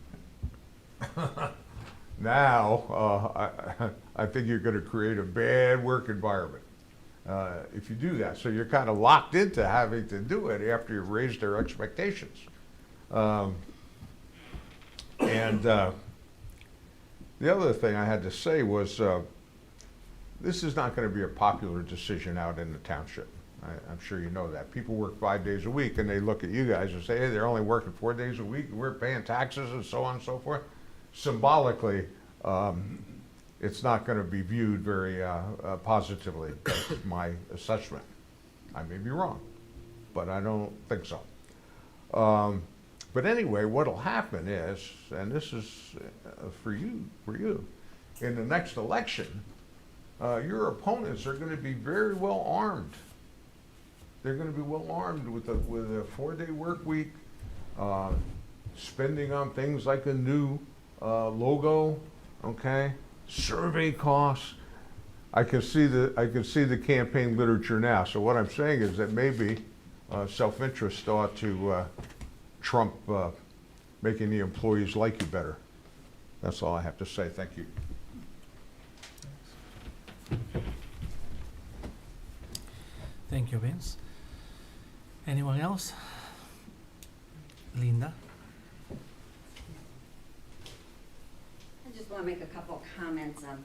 Now, I think you're gonna create a bad work environment. if you do that. So you're kind of locked into having to do it after you've raised their expectations. The other thing I had to say was, this is not going to be a popular decision out in the township. I'm sure you know that. People work 5 days a week, and they look at you guys and say, hey, they're only working 4 days a week, we're paying taxes and so on and so forth. Symbolically, it's not going to be viewed very positively. That's my assessment. I may be wrong, but I don't think so. But anyway, what'll happen is, and this is for you, in the next election, your opponents are going to be very well armed. They're going to be well armed with a 4-day work week, spending on things like a new logo, okay, survey costs. I can see the campaign literature now. So what I'm saying is that maybe self-interest ought to trump making the employees like you better. That's all I have to say. Thank you. Thank you, Vince. Anyone else? Linda? I just want to make a couple comments on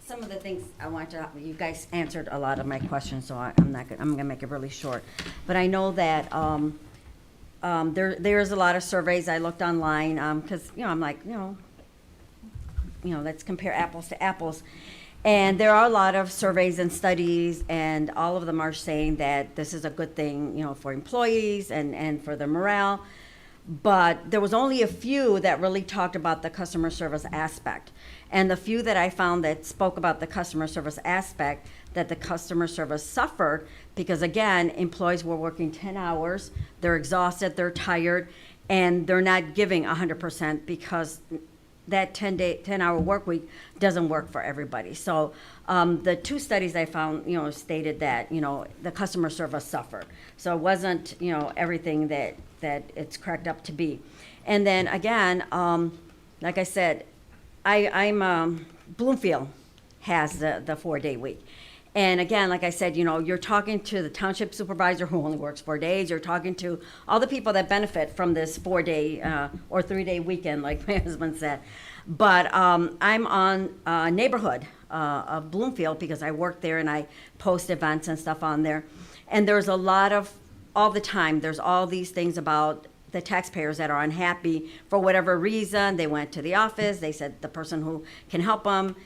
some of the things I want to, you guys answered a lot of my questions, so I'm going to make it really short. But I know that there's a lot of surveys I looked online, because, I'm like, let's compare apples to apples. And there are a lot of surveys and studies, and all of them are saying that this is a good thing, for employees and for the morale. But there was only a few that really talked about the customer service aspect. And the few that I found that spoke about the customer service aspect, that the customer service suffered because, again, employees were working 10 hours, they're exhausted, they're tired, and they're not giving 100% because that 10-hour work week doesn't work for everybody. So the two studies I found, stated that, the customer service suffered. So it wasn't, everything that it's cracked up to be. And then again, like I said, I'm Bloomfield has the 4-day week. And again, like I said, you're talking to the township supervisor who only works 4 days. You're talking to all the people that benefit from this 4-day or 3-day weekend, like my husband said. But I'm on neighborhood of Bloomfield because I work there and I post events and stuff on there. And there's a lot of, all the time, there's all these things about the taxpayers that are unhappy for whatever reason. They went to the office. They said the person who can help them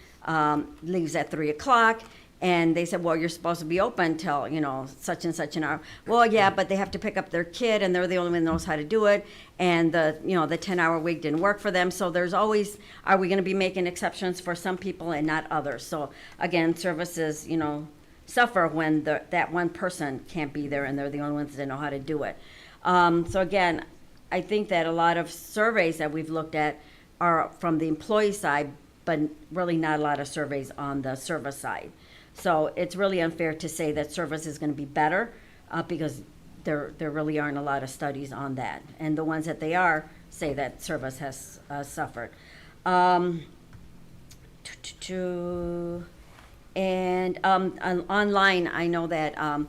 leaves at 3 o'clock. And they said, well, you're supposed to be open till, such and such an hour. Well, yeah, but they have to pick up their kid, and they're the only one that knows how to do it. And the 10-hour week didn't work for them. So there's always, are we going to be making exceptions for some people and not others? So again, services, suffer when that one person can't be there, and they're the only ones that know how to do it. So again, I think that a lot of surveys that we've looked at are from the employee side, but really not a lot of surveys on the service side. So it's really unfair to say that service is going to be better because there really aren't a lot of studies on that. And the ones that they are say that service has suffered. And online, I know that,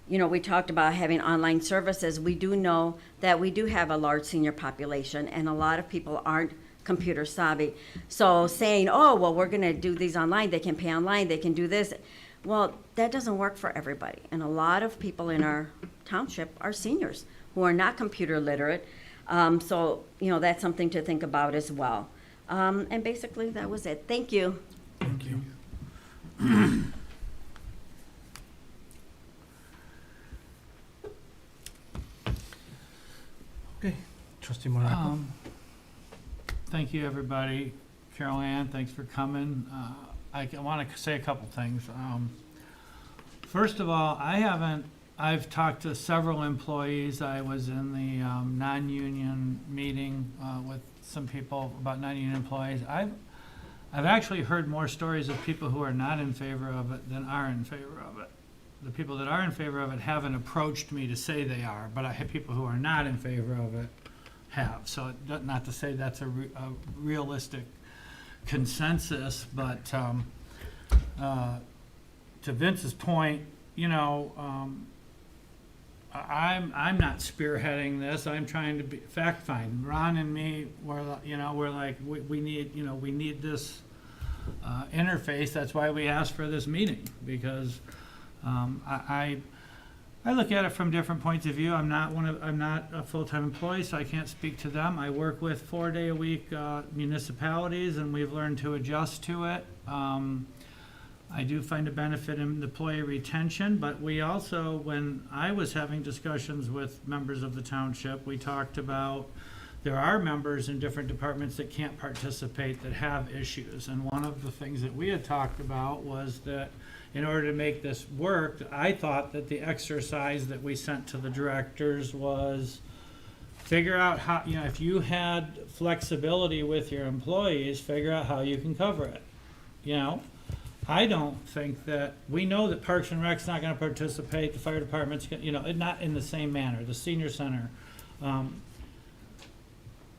we talked about having online services. We do know that we do have a large senior population, and a lot of people aren't computer savvy. So saying, oh, well, we're going to do these online, they can pay online, they can do this. Well, that doesn't work for everybody. And a lot of people in our township are seniors who are not computer literate. So, that's something to think about as well. And basically, that was it. Thank you. Thank you. Okay, Trustee Monaco. Thank you, everybody. Carol Ann, thanks for coming. I want to say a couple things. First of all, I've talked to several employees. I was in the non-union meeting with some people about non-union employees. I've actually heard more stories of people who are not in favor of it than are in favor of it. The people that are in favor of it haven't approached me to say they are, but I have people who are not in favor of it have. So not to say that's a realistic consensus, but to Vince's point, you know, I'm not spearheading this. I'm trying to be fact find. Ron and me, we're like, we need this interface. That's why we asked for this meeting, because I look at it from different points of view. I'm not a full-time employee, so I can't speak to them. I work with 4-day-a-week municipalities, and we've learned to adjust to it. I do find a benefit in employee retention, but we also, when I was having discussions with members of the township, we talked about there are members in different departments that can't participate, that have issues. And one of the things that we had talked about was that in order to make this work, I thought that the exercise that we sent to the directors was figure out how, if you had flexibility with your employees, figure out how you can cover it, I don't think that, we know that Parks and Rec's not gonna participate, the fire department's, not in the same manner, the senior center.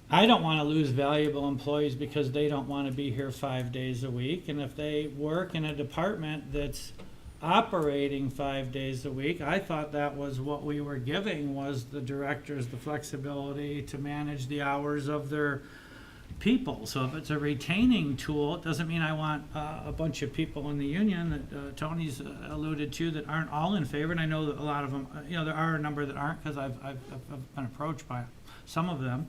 I don't wanna lose valuable employees because they don't wanna be here 5 days a week, and if they work in a department that's operating 5 days a week, I thought that was what we were giving, was the directors the flexibility to manage the hours of their people. So if it's a retaining tool, it doesn't mean I want a bunch of people in the union that Tony's alluded to that aren't all in favor, and I know that a lot of them, there are a number that aren't, because I've been approached by some of them.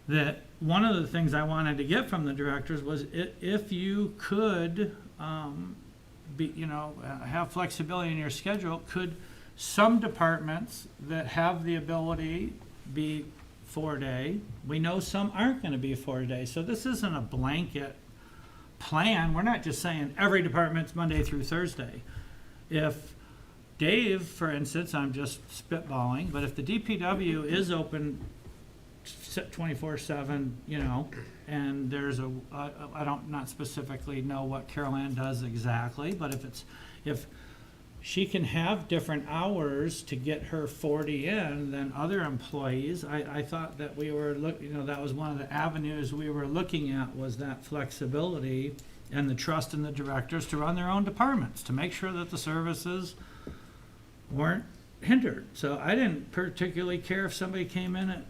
That one of the things I wanted to get from the directors was if you could have flexibility in your schedule, could some departments that have the ability be 4-day? We know some aren't going to be 4-day, so this isn't a blanket plan. We're not just saying every department's Monday through Thursday. If Dave, for instance, I'm just spitballing, but if the DPW is open 24/7, and there's I don't not specifically know what Carol Ann does exactly, but if she can have different hours to get her 40 in than other employees, I thought that we were that was one of the avenues we were looking at, was that flexibility and the trust in the directors to run their own departments, to make sure that the services weren't hindered. So I didn't particularly care if somebody came in at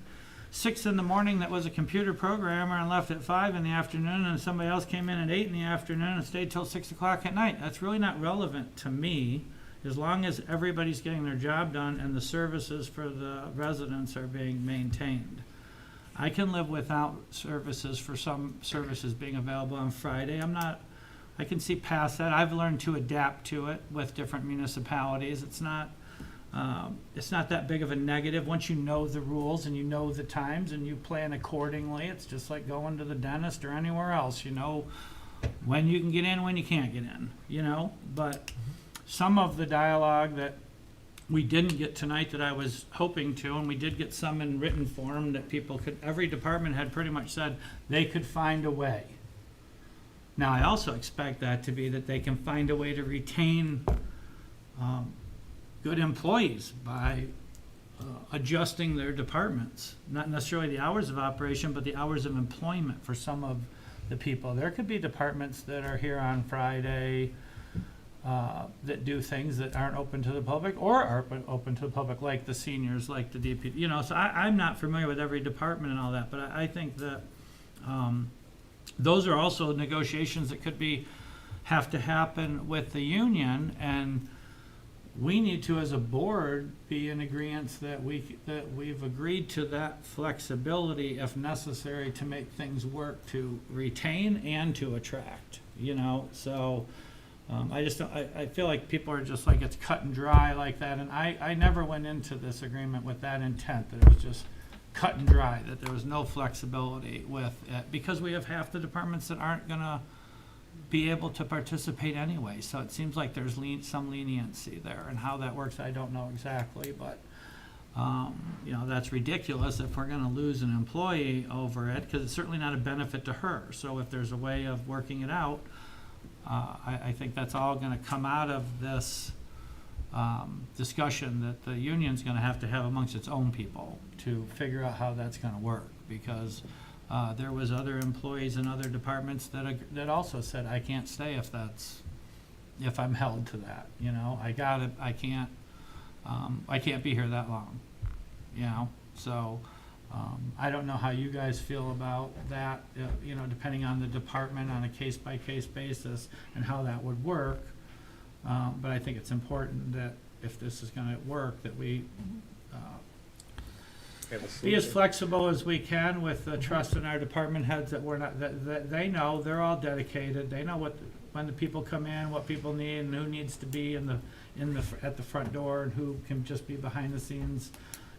6 in the morning that was a computer programmer and left at 5 in the afternoon, and somebody else came in at 8 in the afternoon and stayed till 6 o'clock at night. That's really not relevant to me, as long as everybody's getting their job done and the services for the residents are being maintained. I can live without services for some services being available on Friday. I can see past that. I've learned to adapt to it with different municipalities. It's not that big of a negative once you know the rules and you know the times and you plan accordingly. It's just like going to the dentist or anywhere else. You know when you can get in, when you can't get in, But some of the dialogue that we didn't get tonight that I was hoping to, and we did get some in written form that every department had pretty much said they could find a way. Now, I also expect that to be that they can find a way to retain good employees by adjusting their departments, not necessarily the hours of operation, but the hours of employment for some of the people. There could be departments that are here on Friday that do things that aren't open to the public or are open to the public, like the seniors, like the DP. So I'm not familiar with every department and all that, but I think that those are also negotiations that could have to happen with the union, and we need to, as a board, be in agreement that we've agreed to that flexibility if necessary to make things work, to retain and to attract. So I just don't, I feel like people are just like it's cut and dry like that, and I never went into this agreement with that intent, that it was just cut and dry, that there was no flexibility with it, because we have half the departments that aren't gonna be able to participate anyway. So it seems like there's some leniency there, and how that works I don't know exactly, but that's ridiculous if we're gonna lose an employee over it, because it's certainly not a benefit to her. So if there's a way of working it out, I think that's all going to come out of this discussion that the union's going to have amongst its own people to figure out how that's going to work, because there was other employees in other departments that also said, I can't stay if that's if I'm held to that, you know, I can't be here that long, you know, so, I don't know how you guys feel about that, you know, depending on the department on a case-by-case basis and how that would work. But I think it's important that if this is gonna work, that we, Have a be as solution. flexible as we can with the trust in our department heads that we're not, that they know, they're all dedicated, they know when the people come in, what people need, and who needs to be at the front door, and who can just be behind the scenes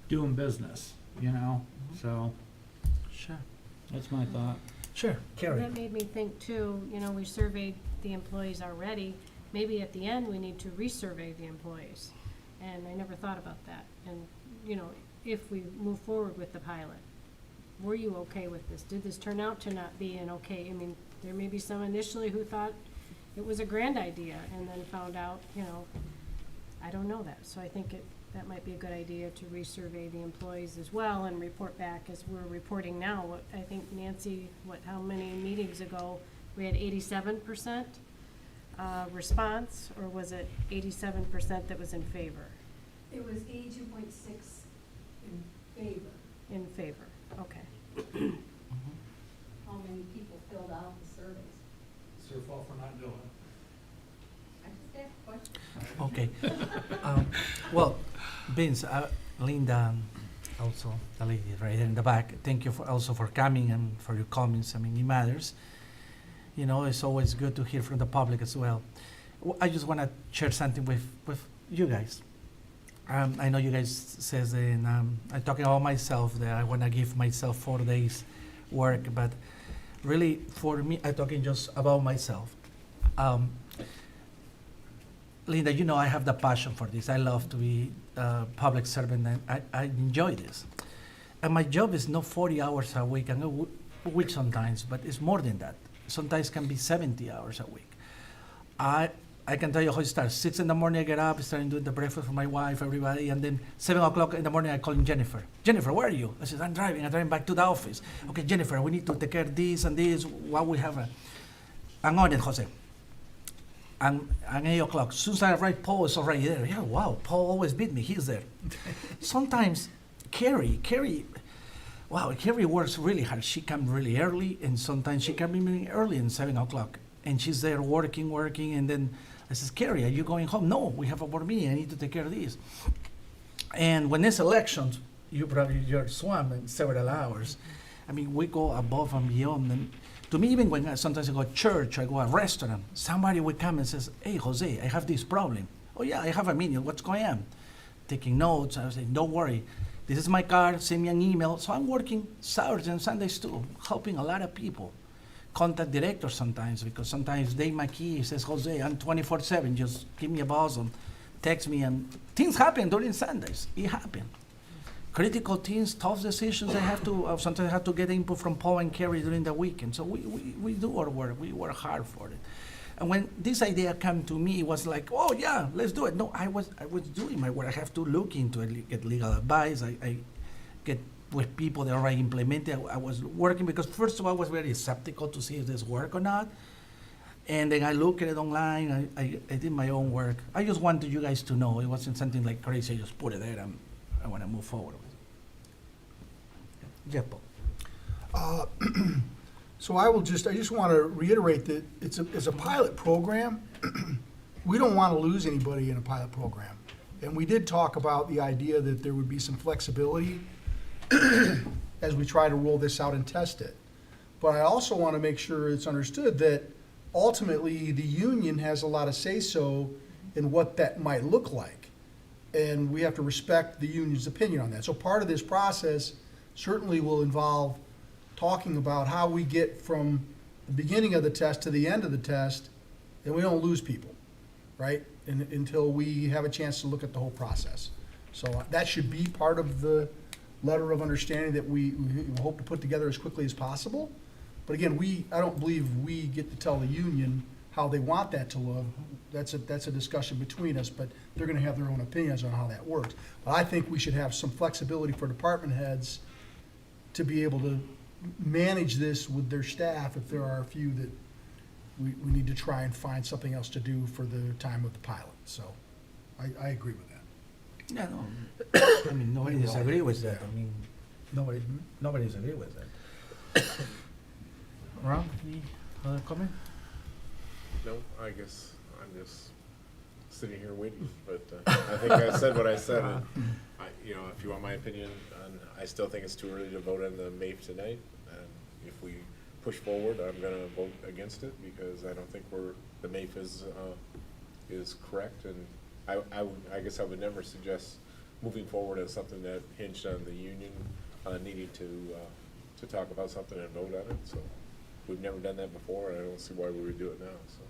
doing business, you know, so, Sure. that's my thought. Sure, Carrie. That made me think too, you know, we surveyed the employees already. Maybe at the end, we need to resurvey the employees. And I never thought about that. And, you know, if we move forward with the pilot, were you okay with this? Did this turn out to not be an okay? I mean, there may be some initially who thought it was a grand idea and then found out, you know, I don't know that. So I think that might be a good idea to resurvey the employees as well and report back as we're reporting now. I think Nancy, how many meetings ago, we had 87% response, or was it 87% that was in favor? It was 82.6 in favor. In favor, okay. How many people filled out the surveys? It's their fault for not doing it. I just asked a question. Okay. Well, Vince, Linda, also the lady right there in the back, thank you also for coming and for your comments. I mean, it matters. You know, it's always good to hear from the public as well. I just want to share something with you guys. I know you guys says, and I'm talking about myself, that I want to give myself 4 days work, but really for me, I'm talking just about myself. Linda, you know I have the passion for this. I love to be a public servant, and I enjoy this. And my job is not 40 hours a week, and a week sometimes, but it's more than that. Sometimes can be 70 hours a week. I can tell you how it starts. 6 in the morning, I get up, starting doing the breakfast for my wife, everybody, and then 7 o'clock in the morning, I call in Jennifer. Jennifer, where are you? I said, I'm driving back to the office. Okay, Jennifer, we need to take care of this and this, what we have. I'm on it, Jose. And 8 o'clock, as soon as I arrive, Paul is already there. Yeah, wow, Paul always beat me, he's there. Sometimes, Carrie works really hard. She comes really early, and sometimes she can be early in 7 o'clock. And she's there working, and then I says, Carrie, are you going home? No, we have a board meeting, I need to take care of this. And when there's elections, you're swamped in several hours. I mean, we go above and beyond. And to me, even when sometimes I go to church, I go to a restaurant, somebody will come and says, hey, Jose, I have this problem. Oh yeah, I have a meeting, what's going on? Taking notes, I was saying, don't worry. This is my card, send me an email. So I'm working Saturdays and Sundays too, helping a lot of people. Contact directors sometimes, because sometimes Dave McKee says, Jose, I'm 24/7, just give me a buzz and text me, and things happen during Sundays. It happened. Critical things, tough decisions, sometimes I have to get input from Paul and Carrie during the weekend. So we do our work, we work hard for it. And when this idea came to me, it was like, oh yeah, let's do it. No, I was doing my work. I have to look into it, get legal advice. I get with people that already implemented. I was working because first of all, I was very skeptical to see if this work or not. And then I looked at it online, I did my own work. I just wanted you guys to know it wasn't something like crazy, I just put it there and I want to move forward with it. Yeah, Paul. So I just want to reiterate that it's a pilot program. We don't want to lose anybody in a pilot program. And we did talk about the idea that there would be some flexibility as we try to roll this out and test it. But I also want to make sure it's understood that ultimately the union has a lot of say-so in what that might look like. And we have to respect the union's opinion on that. So part of this process certainly will involve talking about how we get from the beginning of the test to the end of the test, and we don't lose people, right? Until we have a chance to look at the whole process. So that should be part of the letter of understanding that we hope to put together as quickly as possible. But again, I don't believe we get to tell the union how they want that to look. That's a discussion between us, but they're gonna have their own opinions on how that works. But I think we should have some flexibility for department heads to be able to manage this with their staff if there are a few that we need to try and find something else to do for the time of the pilot, so I agree with that. Yeah, no, I mean, nobody disagree with that. I mean, nobody disagree with that. Ron, any other comment? No, I guess I'm just sitting here waiting, but I think I said what I said. And you know, if you want my opinion, I still think it's too early to vote on the MAPE tonight. And if we push forward, I'm gonna vote against it because I don't think the MAPE is correct. And I guess I would never suggest moving forward as something that hinged on the union needing to talk about something and vote on it. So we've never done that before, and I don't see why we would do it now. So,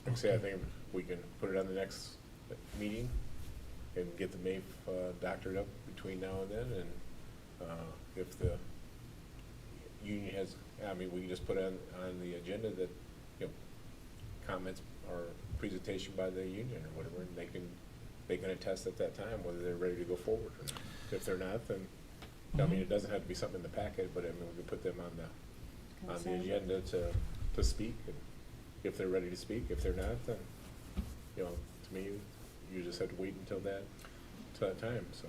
like I say, I think we can put it on the next meeting and get the MAPE doctored up between now and then. And if the union has, I mean, we can just put on the agenda that, you know, comments or presentation by the union or whatever, and they can attest at that time whether they're ready to go forward or not. If they're not, then, I mean, it doesn't have to be something in the packet, but I mean, we can put them on the agenda to speak, and if they're ready to speak. If they're not, then, you know, to me, you just have to wait until that time, so.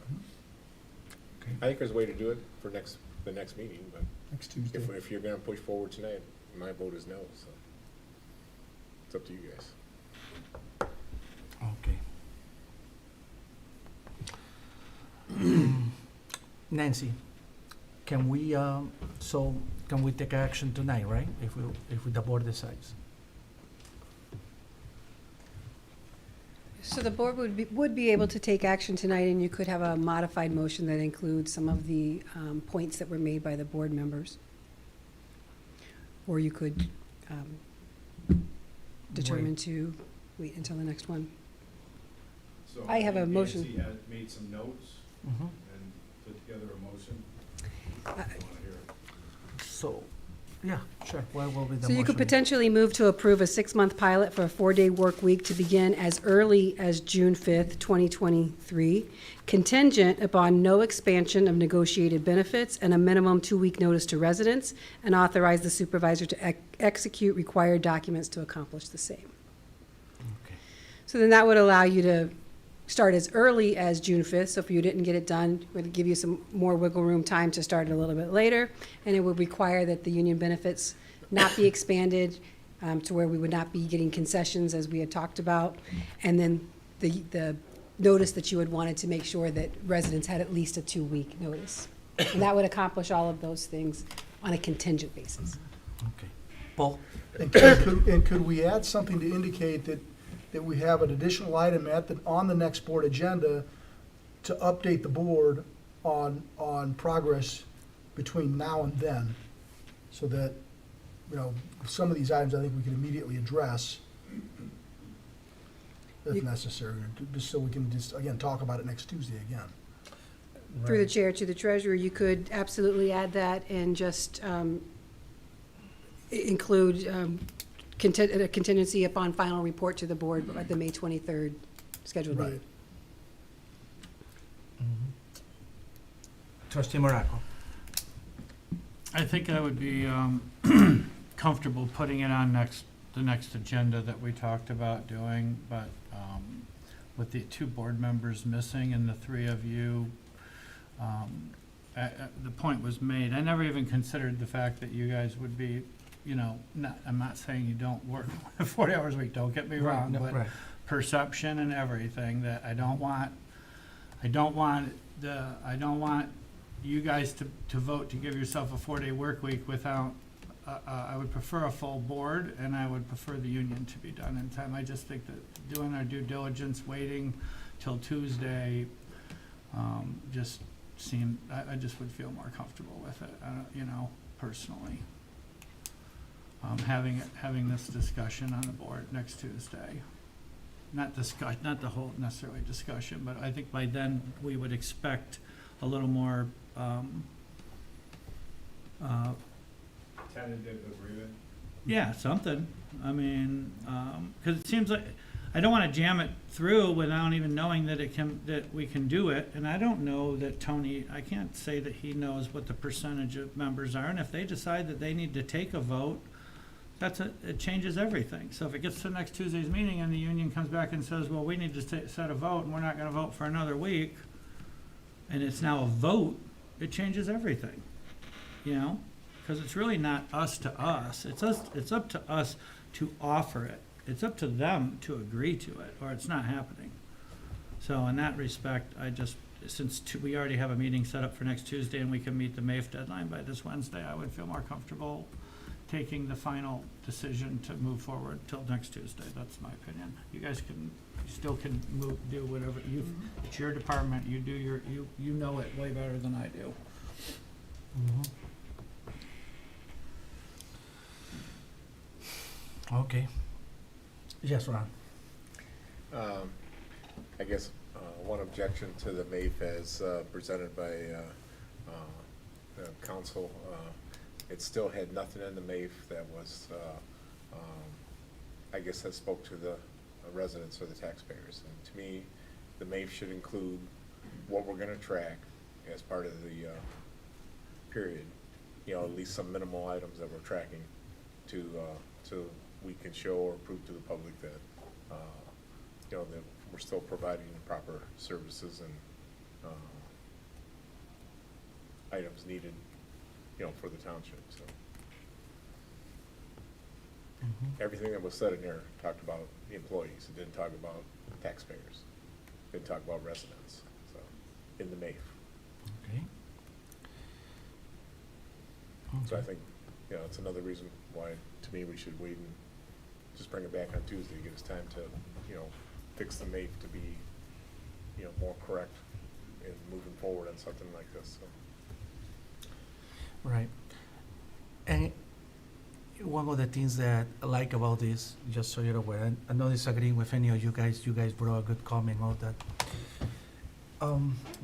Okay. I think there's a way to do it for the next meeting, but Next Tuesday. if you're gonna push forward tonight, my vote is no, so. It's up to you guys. Okay. Nancy, can we take action tonight, right? If the board decides. So the board would be able to take action tonight, and you could have a modified motion that includes some of the points that were made by the board members. Or you could determine to wait until the next one. So I have a motion. Nancy had made some notes Mhm. and put together a motion. Uh, I want to hear it. So, yeah, sure. What will be the So you could motion? potentially move to approve a 6-month pilot for a 4-day work week to begin as early as June 5th, 2023, contingent upon no expansion of negotiated benefits and a minimum 2-week notice to residents, and authorize the supervisor to execute required documents to accomplish the same. Okay. So then that would allow you to start as early as June 5th, so if you didn't get it done, it would give you some more wiggle room time to start it a little bit later, and it would require that the union benefits not be expanded to where we would not be getting concessions, as we had talked about, and then the notice that you had wanted to make sure that residents had at least a 2-week notice. And that would accomplish all of those things on a contingent basis. Okay. Paul? And could we add something to indicate that we have an additional item on the next board agenda to update the board on progress between now and then, so that, you know, some of these items I think we can immediately address if necessary, just so we can just, again, talk about it next Tuesday again. Through the chair to the treasurer, you could absolutely add that and just include a contingency upon final report to the board at the May 23rd scheduled Right. meeting. Trustee Morocco? I think I would be comfortable putting it on the next agenda that we talked about doing, but with the 2 board members missing and the 3 of you, the point was made. I never even considered the fact that you guys would be, you know, I'm not saying you don't work 40 hours a week, don't get me wrong, but Right. perception and everything, that I don't want you guys to vote to give yourself a 4-day work week without, I would prefer a full board, and I would prefer the union to be done in time. I just think that doing our due diligence, waiting till Tuesday, just seemed, I just would feel more comfortable with it, you know, personally. Having this discussion on the board next Tuesday. Not the whole necessarily discussion, but I think by then we would expect a little more, Tentative agreement? yeah, something. I mean, because it seems like, I don't want to jam it through without even knowing that we can do it. And I don't know that Tony, I can't say that he knows what the percentage of members are. And if they decide that they need to take a vote, it changes everything. So if it gets to next Tuesday's meeting and the union comes back and says, well, we need to set a vote and we're not gonna vote for another week, and it's now a vote, it changes everything, you know? Because it's really not us to us, it's up to us to offer it. It's up to them to agree to it, or it's not happening. So in that respect, since we already have a meeting set up for next Tuesday and we can meet the MAIF deadline by this Wednesday, I would feel more comfortable taking the final decision to move forward till next Tuesday. That's my opinion. You guys still can do whatever, it's your department, you do you know it way better than I do. Okay. Yes, Ron. I guess, one objection to the MAIF as presented by the council, it still had nothing in the MAIF that was, I guess that spoke to the residents or the taxpayers. And to me, the MAIF should include what we're gonna track as part of the period. You know, at least some minimal items that we're tracking to we can show or prove to the public that, you know, that we're still providing the proper services and items needed, you know, for the township, so. Everything that was said in there talked about the employees, it didn't talk about taxpayers, didn't talk about residents, so, in the MAIF. Okay. So I think, you know, it's another reason why, to me, we should wait and just bring it back on Tuesday, give us time to, you know, fix the MAIF to be, you know, more correct in moving forward on something like this, so. Right. And one of the things that I like about this, just so you're aware, I'm not disagreeing with any of you guys. You guys brought a good comment on that.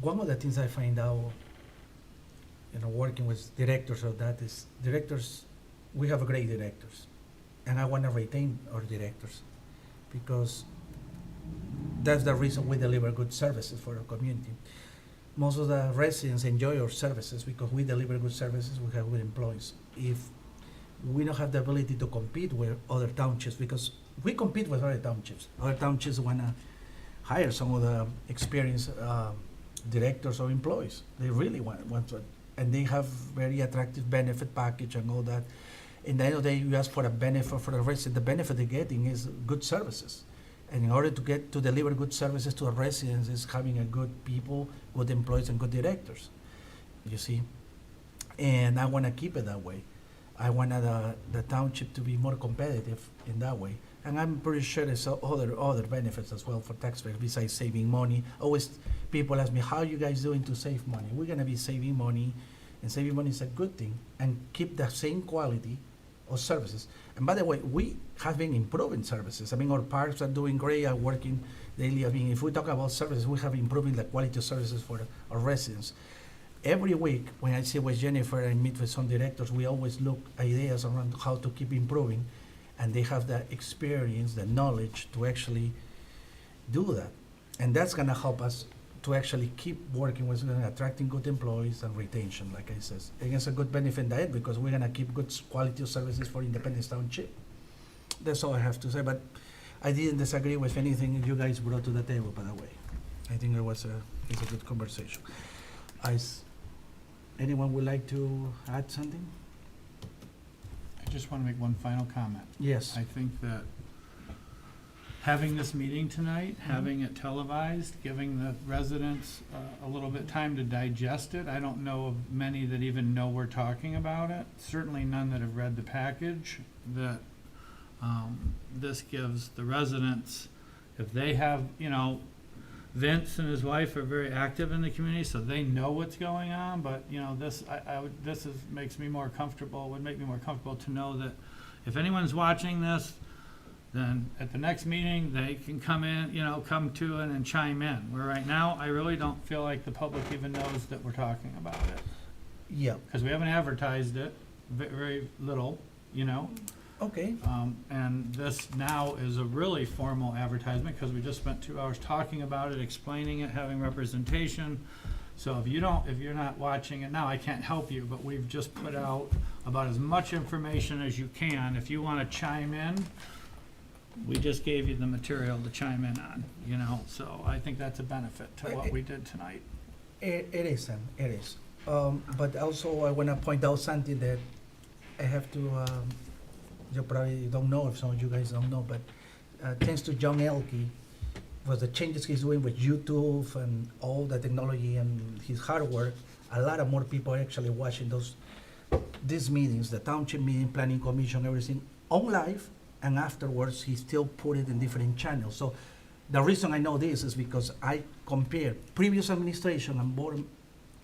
One of the things I find out, you know, working with directors of that is directors, we have great directors. And I want to retain our directors because that's the reason we deliver good services for our community. Most of the residents enjoy our services because we deliver good services, we have good employees. If we don't have the ability to compete with other townships, because we compete with other townships want to hire some of the experienced directors or employees. They really want to, and they have very attractive benefit package and all that. In the end of the day, you ask for a benefit for the resident, the benefit they're getting is good services. And in order to deliver good services to our residents is having a good people, good employees, and good directors, you see? And I want to keep it that way. I want the township to be more competitive in that way. And I'm pretty sure there's other benefits as well for taxpayers besides saving money. Always people ask me, how are you guys doing to save money? We're going to be saving money, and saving money is a good thing, and keep the same quality of services. And by the way, we have been improving services. I mean, our parks are doing great, are working daily. I mean, if we talk about services, we have improving the quality of services for our residents. Every week, when I sit with Jennifer and meet with some directors, we always look ideas around how to keep improving, and they have the experience, the knowledge to actually do that. And that's gonna help us to actually keep working with attracting good employees and retention, like I said. And it's a good benefit in that because we're gonna keep good quality of services for Independence Township. That's all I have to say, but I didn't disagree with anything you guys brought to the table, by the way. I think it's a good conversation. Anyone would like to add something? I just want to make one final comment. Yes. I think that having this meeting tonight, having it televised, giving the residents a little bit time to digest it. I don't know of many that even know we're talking about it. Certainly none that have read the package. That this gives the residents, if they have, you know, Vince and his wife are very active in the community, so they know what's going on. But you know, makes me more comfortable. Would make me more comfortable to know that if anyone's watching this, then at the next meeting they can come in, you know, come to it and chime in. Where right now, I really don't feel like the public even knows that we're talking about it. Yeah. Because we haven't advertised it, very little, you know. Okay. And this now is a really formal advertisement because we just spent 2 hours talking about it, explaining it, having representation. So if you're not watching it now, I can't help you, but we've just put out about as much information as you can. If you wanna chime in, we just gave you the material to chime in on, you know, so I think that's a benefit to what we did tonight. It is, Sam, it is. But also I wanna point out something that I have to, you probably don't know, if some of you guys don't know, but thanks to John Elke, for the changes he's doing with YouTube and all the technology and his hard work, a lot of more people are actually watching these meetings, the township meeting, planning commission, everything, on live, and afterwards he still put it in different channels. So the reason I know this is because I compared previous administration and board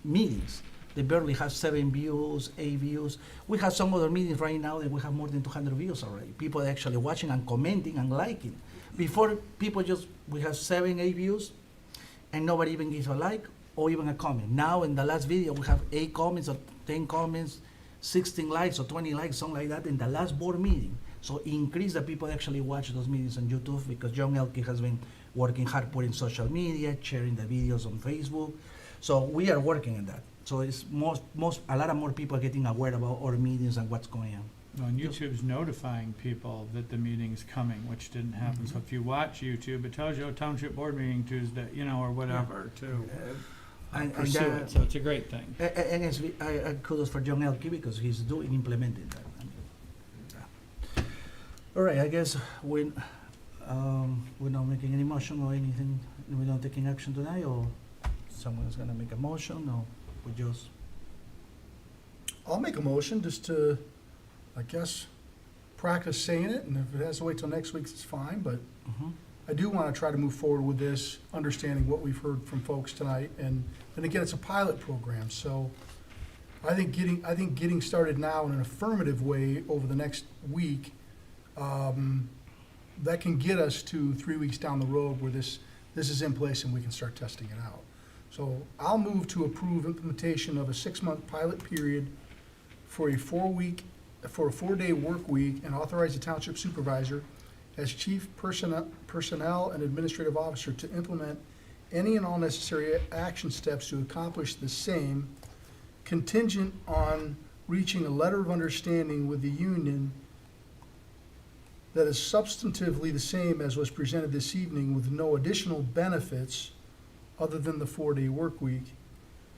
meetings. They barely have 7 views, 8 views. We have some other meetings right now that we have more than 200 views already. People are actually watching and commenting and liking. Before, we have 7, 8 views, and nobody even gives a like or even a comment. Now, in the last video, we have 8 comments or 10 comments, 16 likes or 20 likes, something like that in the last board meeting. So increase the people that actually watch those meetings on YouTube, because John Elke has been working hard putting social media, sharing the videos on Facebook. So we are working on that. So it's a lot of more people getting aware about our meetings and what's going on. Well, and YouTube's notifying people that the meeting's coming, which didn't happen. So if you watch YouTube, it tells you a township board meeting Tuesday, you know, or whatever, to pursue it. So it's a great thing. And it's, kudos for John Elke, because he's implementing that. All right, I guess we're not making any motion or anything. We're not taking action tonight, or someone's gonna make a motion, or we just? I'll make a motion just to, I guess, practice saying it, and if it has to wait till next week, it's fine, but I do want to try to move forward with this, understanding what we've heard from folks tonight, and again, it's a pilot program, so I think getting started now in an affirmative way over the next week, that can get us to 3 weeks down the road where this is in place and we can start testing it out. So I'll move to approve implementation of a 6-month pilot period for a 4-day work week, and authorize the township supervisor as chief personnel and administrative officer to implement any and all necessary action steps to accomplish the same, contingent on reaching a letter of understanding with the union that is substantively the same as was presented this evening, with no additional benefits other than the 4-day work week,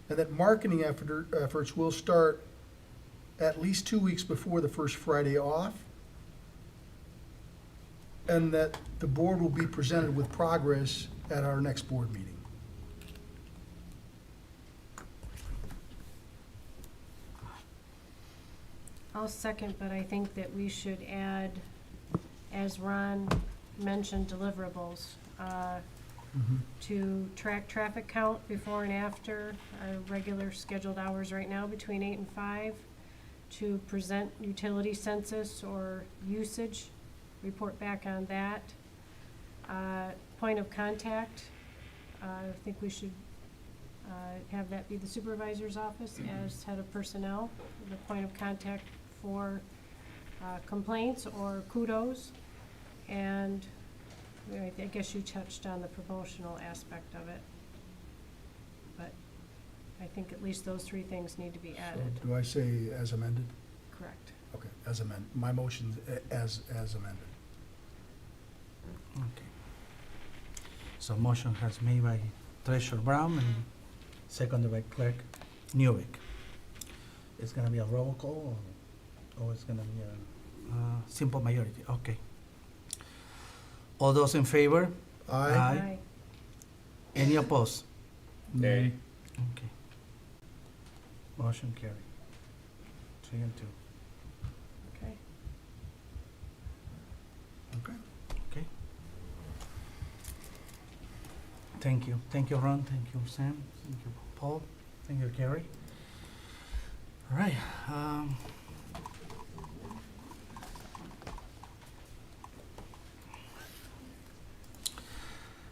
and that marketing efforts will start at least 2 weeks before the first Friday off, and that the board will be presented with progress at our next board meeting. I'll second, but I think that we should add, as Ron mentioned, deliverables, to track traffic count before and after our regular scheduled hours right now between 8 and 5, to present utility census or usage, report back on that. Point of contact, I think we should have that be the supervisor's office as head of personnel, the point of contact for complaints or kudos. And I guess you touched on the promotional aspect of it. But I think at least those 3 things need to be added. So do I say as amended? Correct. Okay, as amended. My motion as amended. Okay. So motion has made by Treasurer Brown and seconded by Clerk Newbeck. It's gonna be a roll call, or it's gonna be a simple majority? Okay. All those in favor? Aye. Any opposed? Nay. Okay. Motion carried. 3 and 2. Okay. Okay. Okay. Thank you. Thank you, Ron. Thank you, Sam. Thank you, Paul. Thank you, Gary. All right.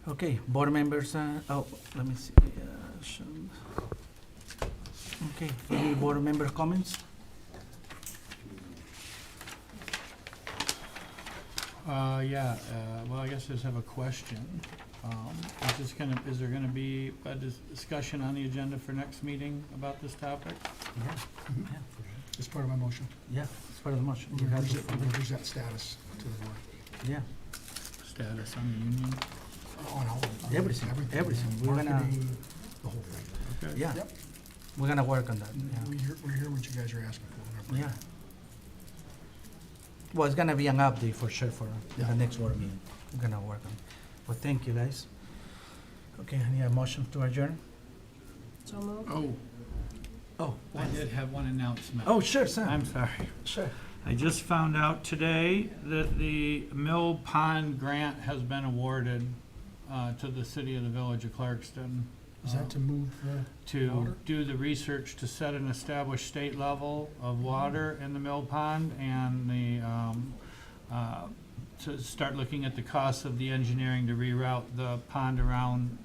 Okay, board members, let me see. Okay, any board member comments? Well, I guess I just have a question. Is there gonna be a discussion on the agenda for next meeting about this topic? Yeah, yeah, It's part of my motion. yeah, it's part of the motion. You We're have gonna to- present status to the board. Yeah, Status on the union? On all of it. Everything, everything. We're gonna- Marketing, the whole thing. Okay. yeah, Yep. we're gonna work on that, yeah. We hear what you guys are asking for. We're gonna bring it. Yeah. Well, it's gonna be an update for sure for Yeah. the next board meeting. We're gonna work on it. Well, thank you, guys. Okay, I need a motion to adjourn? So moved. Oh, I did have one announcement. oh, sure, Sam. I'm sorry. Sure. I just found out today that the Mill Pond grant has been awarded to the city of the Village of Clarkston. Is that to move the To water? do the research to set an established state level of water in the Mill Pond and to start looking at the costs of the engineering to reroute the pond around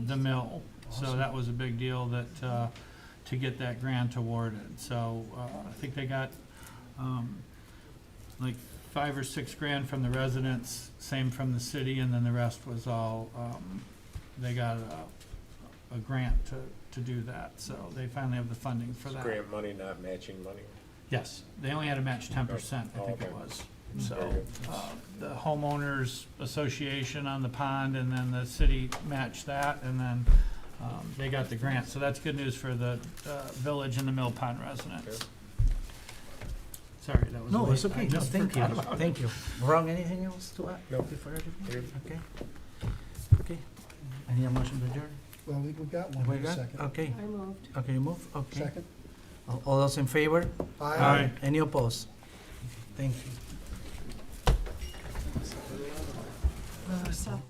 the mill. So that was a big deal that, to get that grant awarded. So I think they got like $5 or $6 grand from the residents, same from the city, and then the rest was all, they got a grant to do that. So they finally have the funding for that. Grant money, not matching money. Yes, they only had to match 10%, I think it Okay. was. Very So, good. the homeowners association on the pond, and then the city matched that, and then, they got the grant. So that's good news for the, village and the Mill Pond residents. Okay. Sorry, that was No, late. it's okay. I No, just thank you, forgot about it. thank you. Wrong, anything else to add? No. Before everything? You're- Okay. Okay. I need a motion to adjourn? Well, we got one. We Wait a got? second. Okay, I moved. okay, you move, okay. Second? All those in favor? Aye. Any opposed? Thank you. So